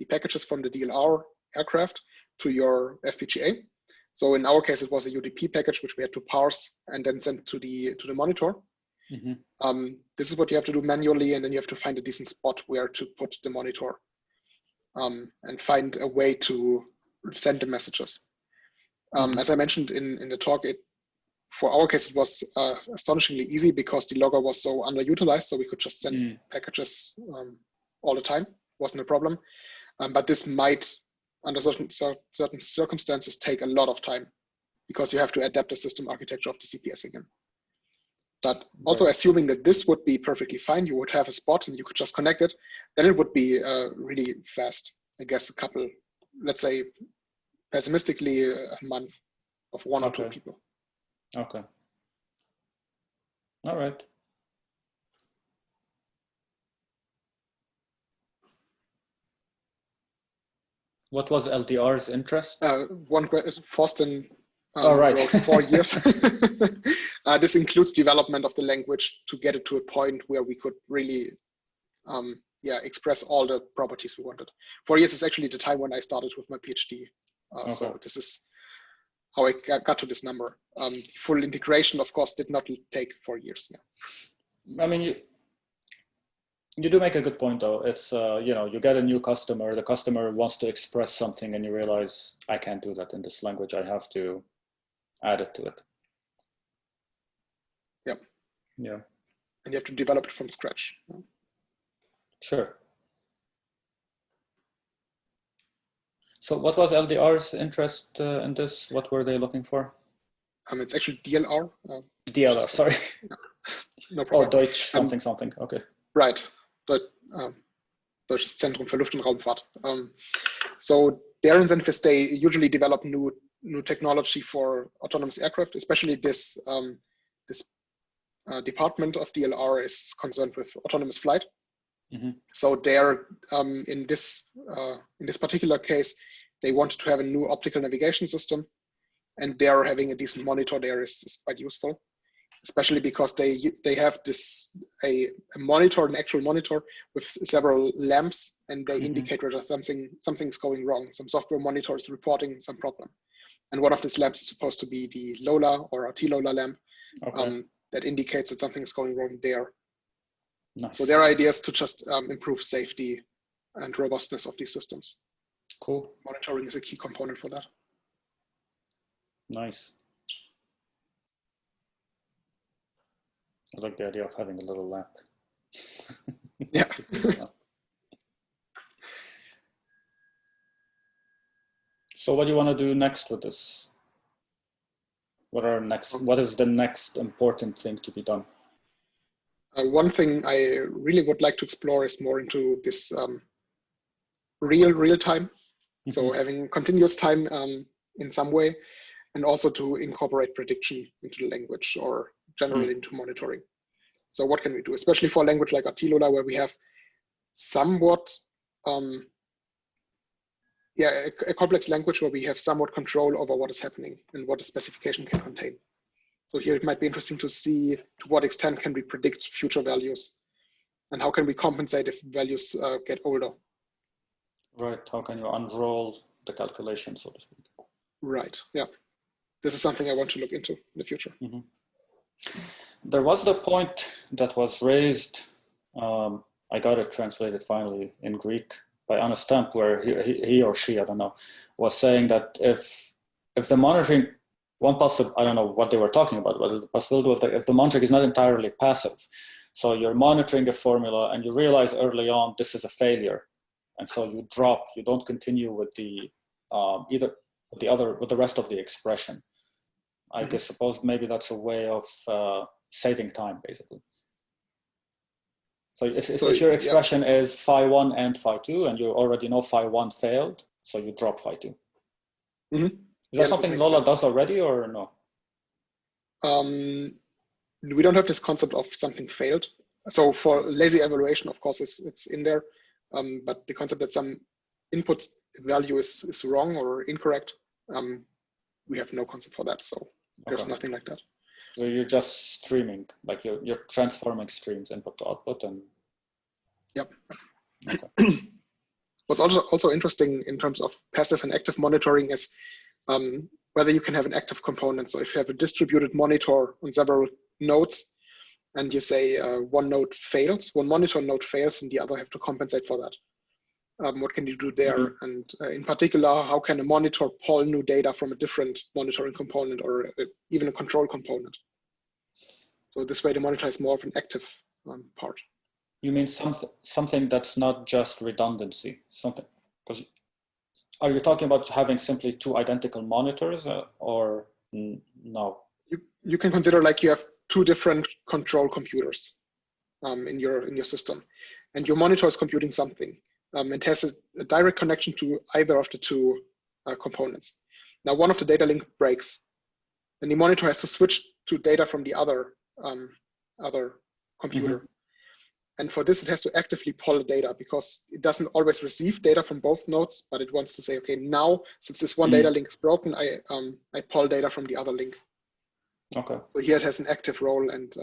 packages from the DLR aircraft to your FPGA. So in our case, it was a UDP package which we had to parse and then send to the monitor. Mm-hmm. This is what you have to do manually, and then you have to find a decent spot where to put the monitor and find a way to send the messages. As I mentioned in the talk, for our case, it was astonishingly easy because the logger was so underutilized, so we could just send packages all the time. Wasn't a problem. But this might, under certain circumstances, take a lot of time because you have to adapt the system architecture of the CPS again. But also assuming that this would be perfectly fine, you would have a spot and you could just connect it, then it would be really fast. I guess a couple, let's say, pessimistically, a month of 1 or 2 people. Okay. All right. What was LDR's interest? One question, Forsten right. wrote 4 years. This includes development of the language to get it to a point where we could really express all the properties we wanted. 4 years is actually the time when I started with my PhD. So this is how I got to this number. Full integration, of course, did not take 4 years. Yeah. I mean, you do make a good point, though. It's, you get a new customer, the customer wants to express something, and you realize, I can't do that in this language. I have to add it to it. Yep. Yeah. And you have to develop it from scratch. Sure. So what was LDR's interest in this? What were they looking for? It's actually DLR. DLR, sorry. No problem. Oh, Deutsch something something. Okay. Right. Deutsches Zentrum für Luft- und Raumfahrt. So their incentive is they usually develop new technology for autonomous aircraft, especially this department of DLR is concerned with autonomous flight. So they're in this particular case, they wanted to have a new optical navigation system, and they're having a decent monitor there is quite useful, especially because they have a monitor, an actual monitor with several lamps, and they indicate whether something's going wrong. Some software monitor is reporting some problem, and one of these lamps is supposed to be the LOLA or RTLOLA lamp. That indicates that something is going wrong there. Nice. So their idea is to just improve safety and robustness of these systems. Cool. Monitoring is a key component for that. Nice. I like the idea of having a little lamp. Yeah. So what do you want to do next with this? What is the next important thing to be done? One thing I really would like to explore is more into this real time. So having continuous time in some way, and also to incorporate prediction into the language or generally into monitoring. So what can we do, especially for a language like RTLOLA, where we have somewhat, a complex language where we have somewhat control over what is happening and what the specification can contain. So here it might be interesting to see to what extent can we predict future values, and how can we compensate if values get older. Right, how can you unroll the calculation, so to speak? Right, yeah. This is something I want to look into in the future. There was the point that was raised, I got it translated finally in Greek by Anna Stamp, where he or she, I don't know, was saying that if the monitoring, I don't know what they were talking about, but the possibility was that if the monitoring is not entirely passive, so you're monitoring a formula and you realize early on this is a failure, and so you drop, you don't continue with the with the rest of the expression. I guess suppose maybe that's a way of saving time, basically. So if your expression is phi1 and phi2, and you already know phi1 failed, so you drop phi2. Is that something LOLA does already, or no? We don't have this concept of something failed. So for lazy evaluation, of course, it's in there, but the concept that some input value is wrong or incorrect, we have no concept for that. So there's nothing like that. So you're just streaming, like you're transforming streams input to output, and yep. Okay. What's also interesting in terms of passive and active monitoring is whether you can have an active component. So if you have a distributed monitor on several nodes, and you say one monitor node fails, and the other have to compensate for that. What can you do there? And in particular, how can a monitor pull new data from a different monitoring component or even a control component? So this way the monitor is more of an active part. You mean something that's not just redundancy, something, because are you talking about having simply two identical monitors or no? You can consider like you have two different control computers in your system, and your monitor is computing something. It has a direct connection to either of the two components. Now, one of the data link breaks, and the monitor has to switch to data from the other computer. And for this, it has to actively pull the data, because it doesn't always receive data from both nodes, but it wants to say, okay, now since this one data link is broken, I pull data from the other link. Okay. So here it has an active role, and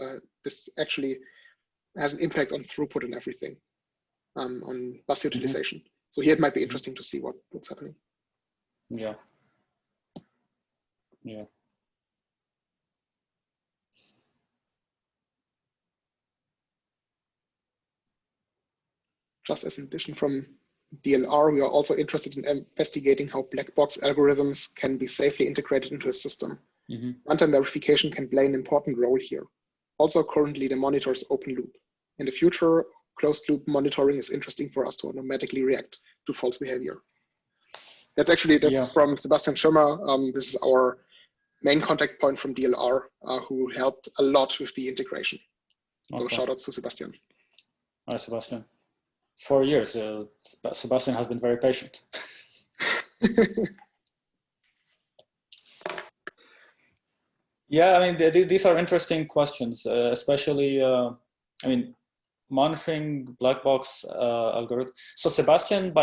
this actually has an impact on throughput and everything. On bus utilization. So here it might be interesting to see what's happening. Yeah. Yeah. Just as an addition from DLR, we are also interested in investigating how black box algorithms can be safely integrated into a system. Runtime verification can play an important role here. Also, currently the monitor is open loop. In the future, closed loop monitoring is interesting for us to automatically react to false behavior. That's from Sebastian Schirmer. This is our main contact point from DLR, who helped a lot with the integration. So shout outs to Sebastian. Hi, Sebastian. 4 years. Sebastian has been very patient. Yeah, I mean, these are interesting questions, especially, I mean, monitoring black box algorithm. So Sebastian,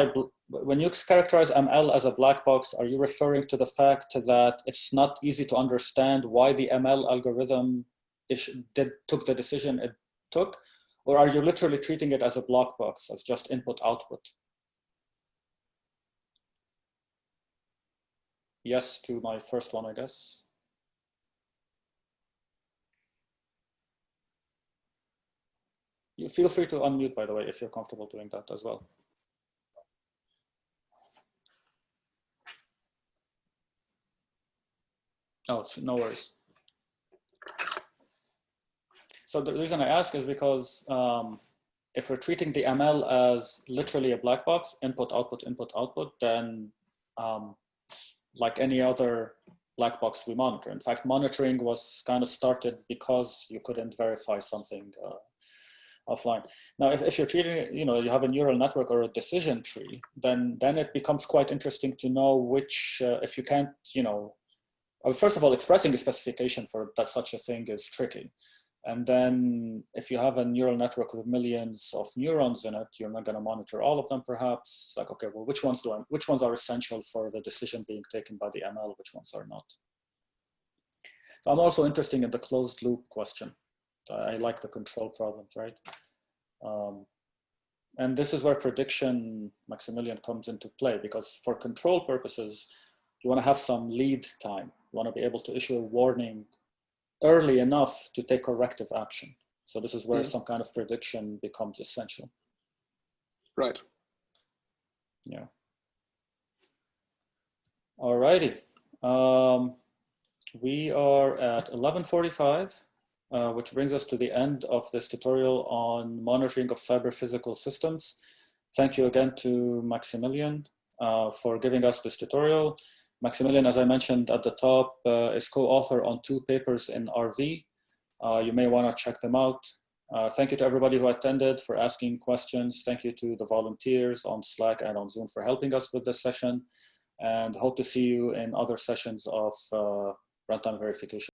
when you characterize ML as a black box, are you referring to the fact that it's not easy to understand why the ML algorithm took the decision it took? Or are you literally treating it as a black box, as just input output? Yes to my first one, I guess. You feel free to unmute, by the way, if you're comfortable doing that as well. Oh, no worries. So the reason I ask is because if we're treating the ML as literally a black box, input, output, then like any other black box we monitor. In fact, monitoring was kind of started because you couldn't verify something offline. Now, if you're treating it, you have a neural network or a decision tree, then it becomes quite interesting to know which, if you can't, first of all, expressing a specification for that such a thing is tricky. And then if you have a neural network with millions of neurons in it, you're not going to monitor all of them, perhaps. Like, okay, well, which ones are essential for the decision being taken by the ML, which ones are not? So I'm also interested in the closed loop question. I like the control problems, right? And this is where prediction, Maximilian, comes into play, because for control purposes, you want to have some lead time. You want to be able to issue a warning early enough to take corrective action. So this is where some kind of prediction becomes essential. Right. Yeah. All righty. We are at 11:45, which brings us to the end of this tutorial on monitoring of cyber-physical systems. Thank you again to Maximilian for giving us this tutorial. Maximilian, as I mentioned at the top, is co-author on 2 papers in RV. You may want to check them out. Thank you to everybody who attended for asking questions. Thank you to the volunteers on Slack and on Zoom for helping us with this session. And hope to see you in other sessions of runtime verification.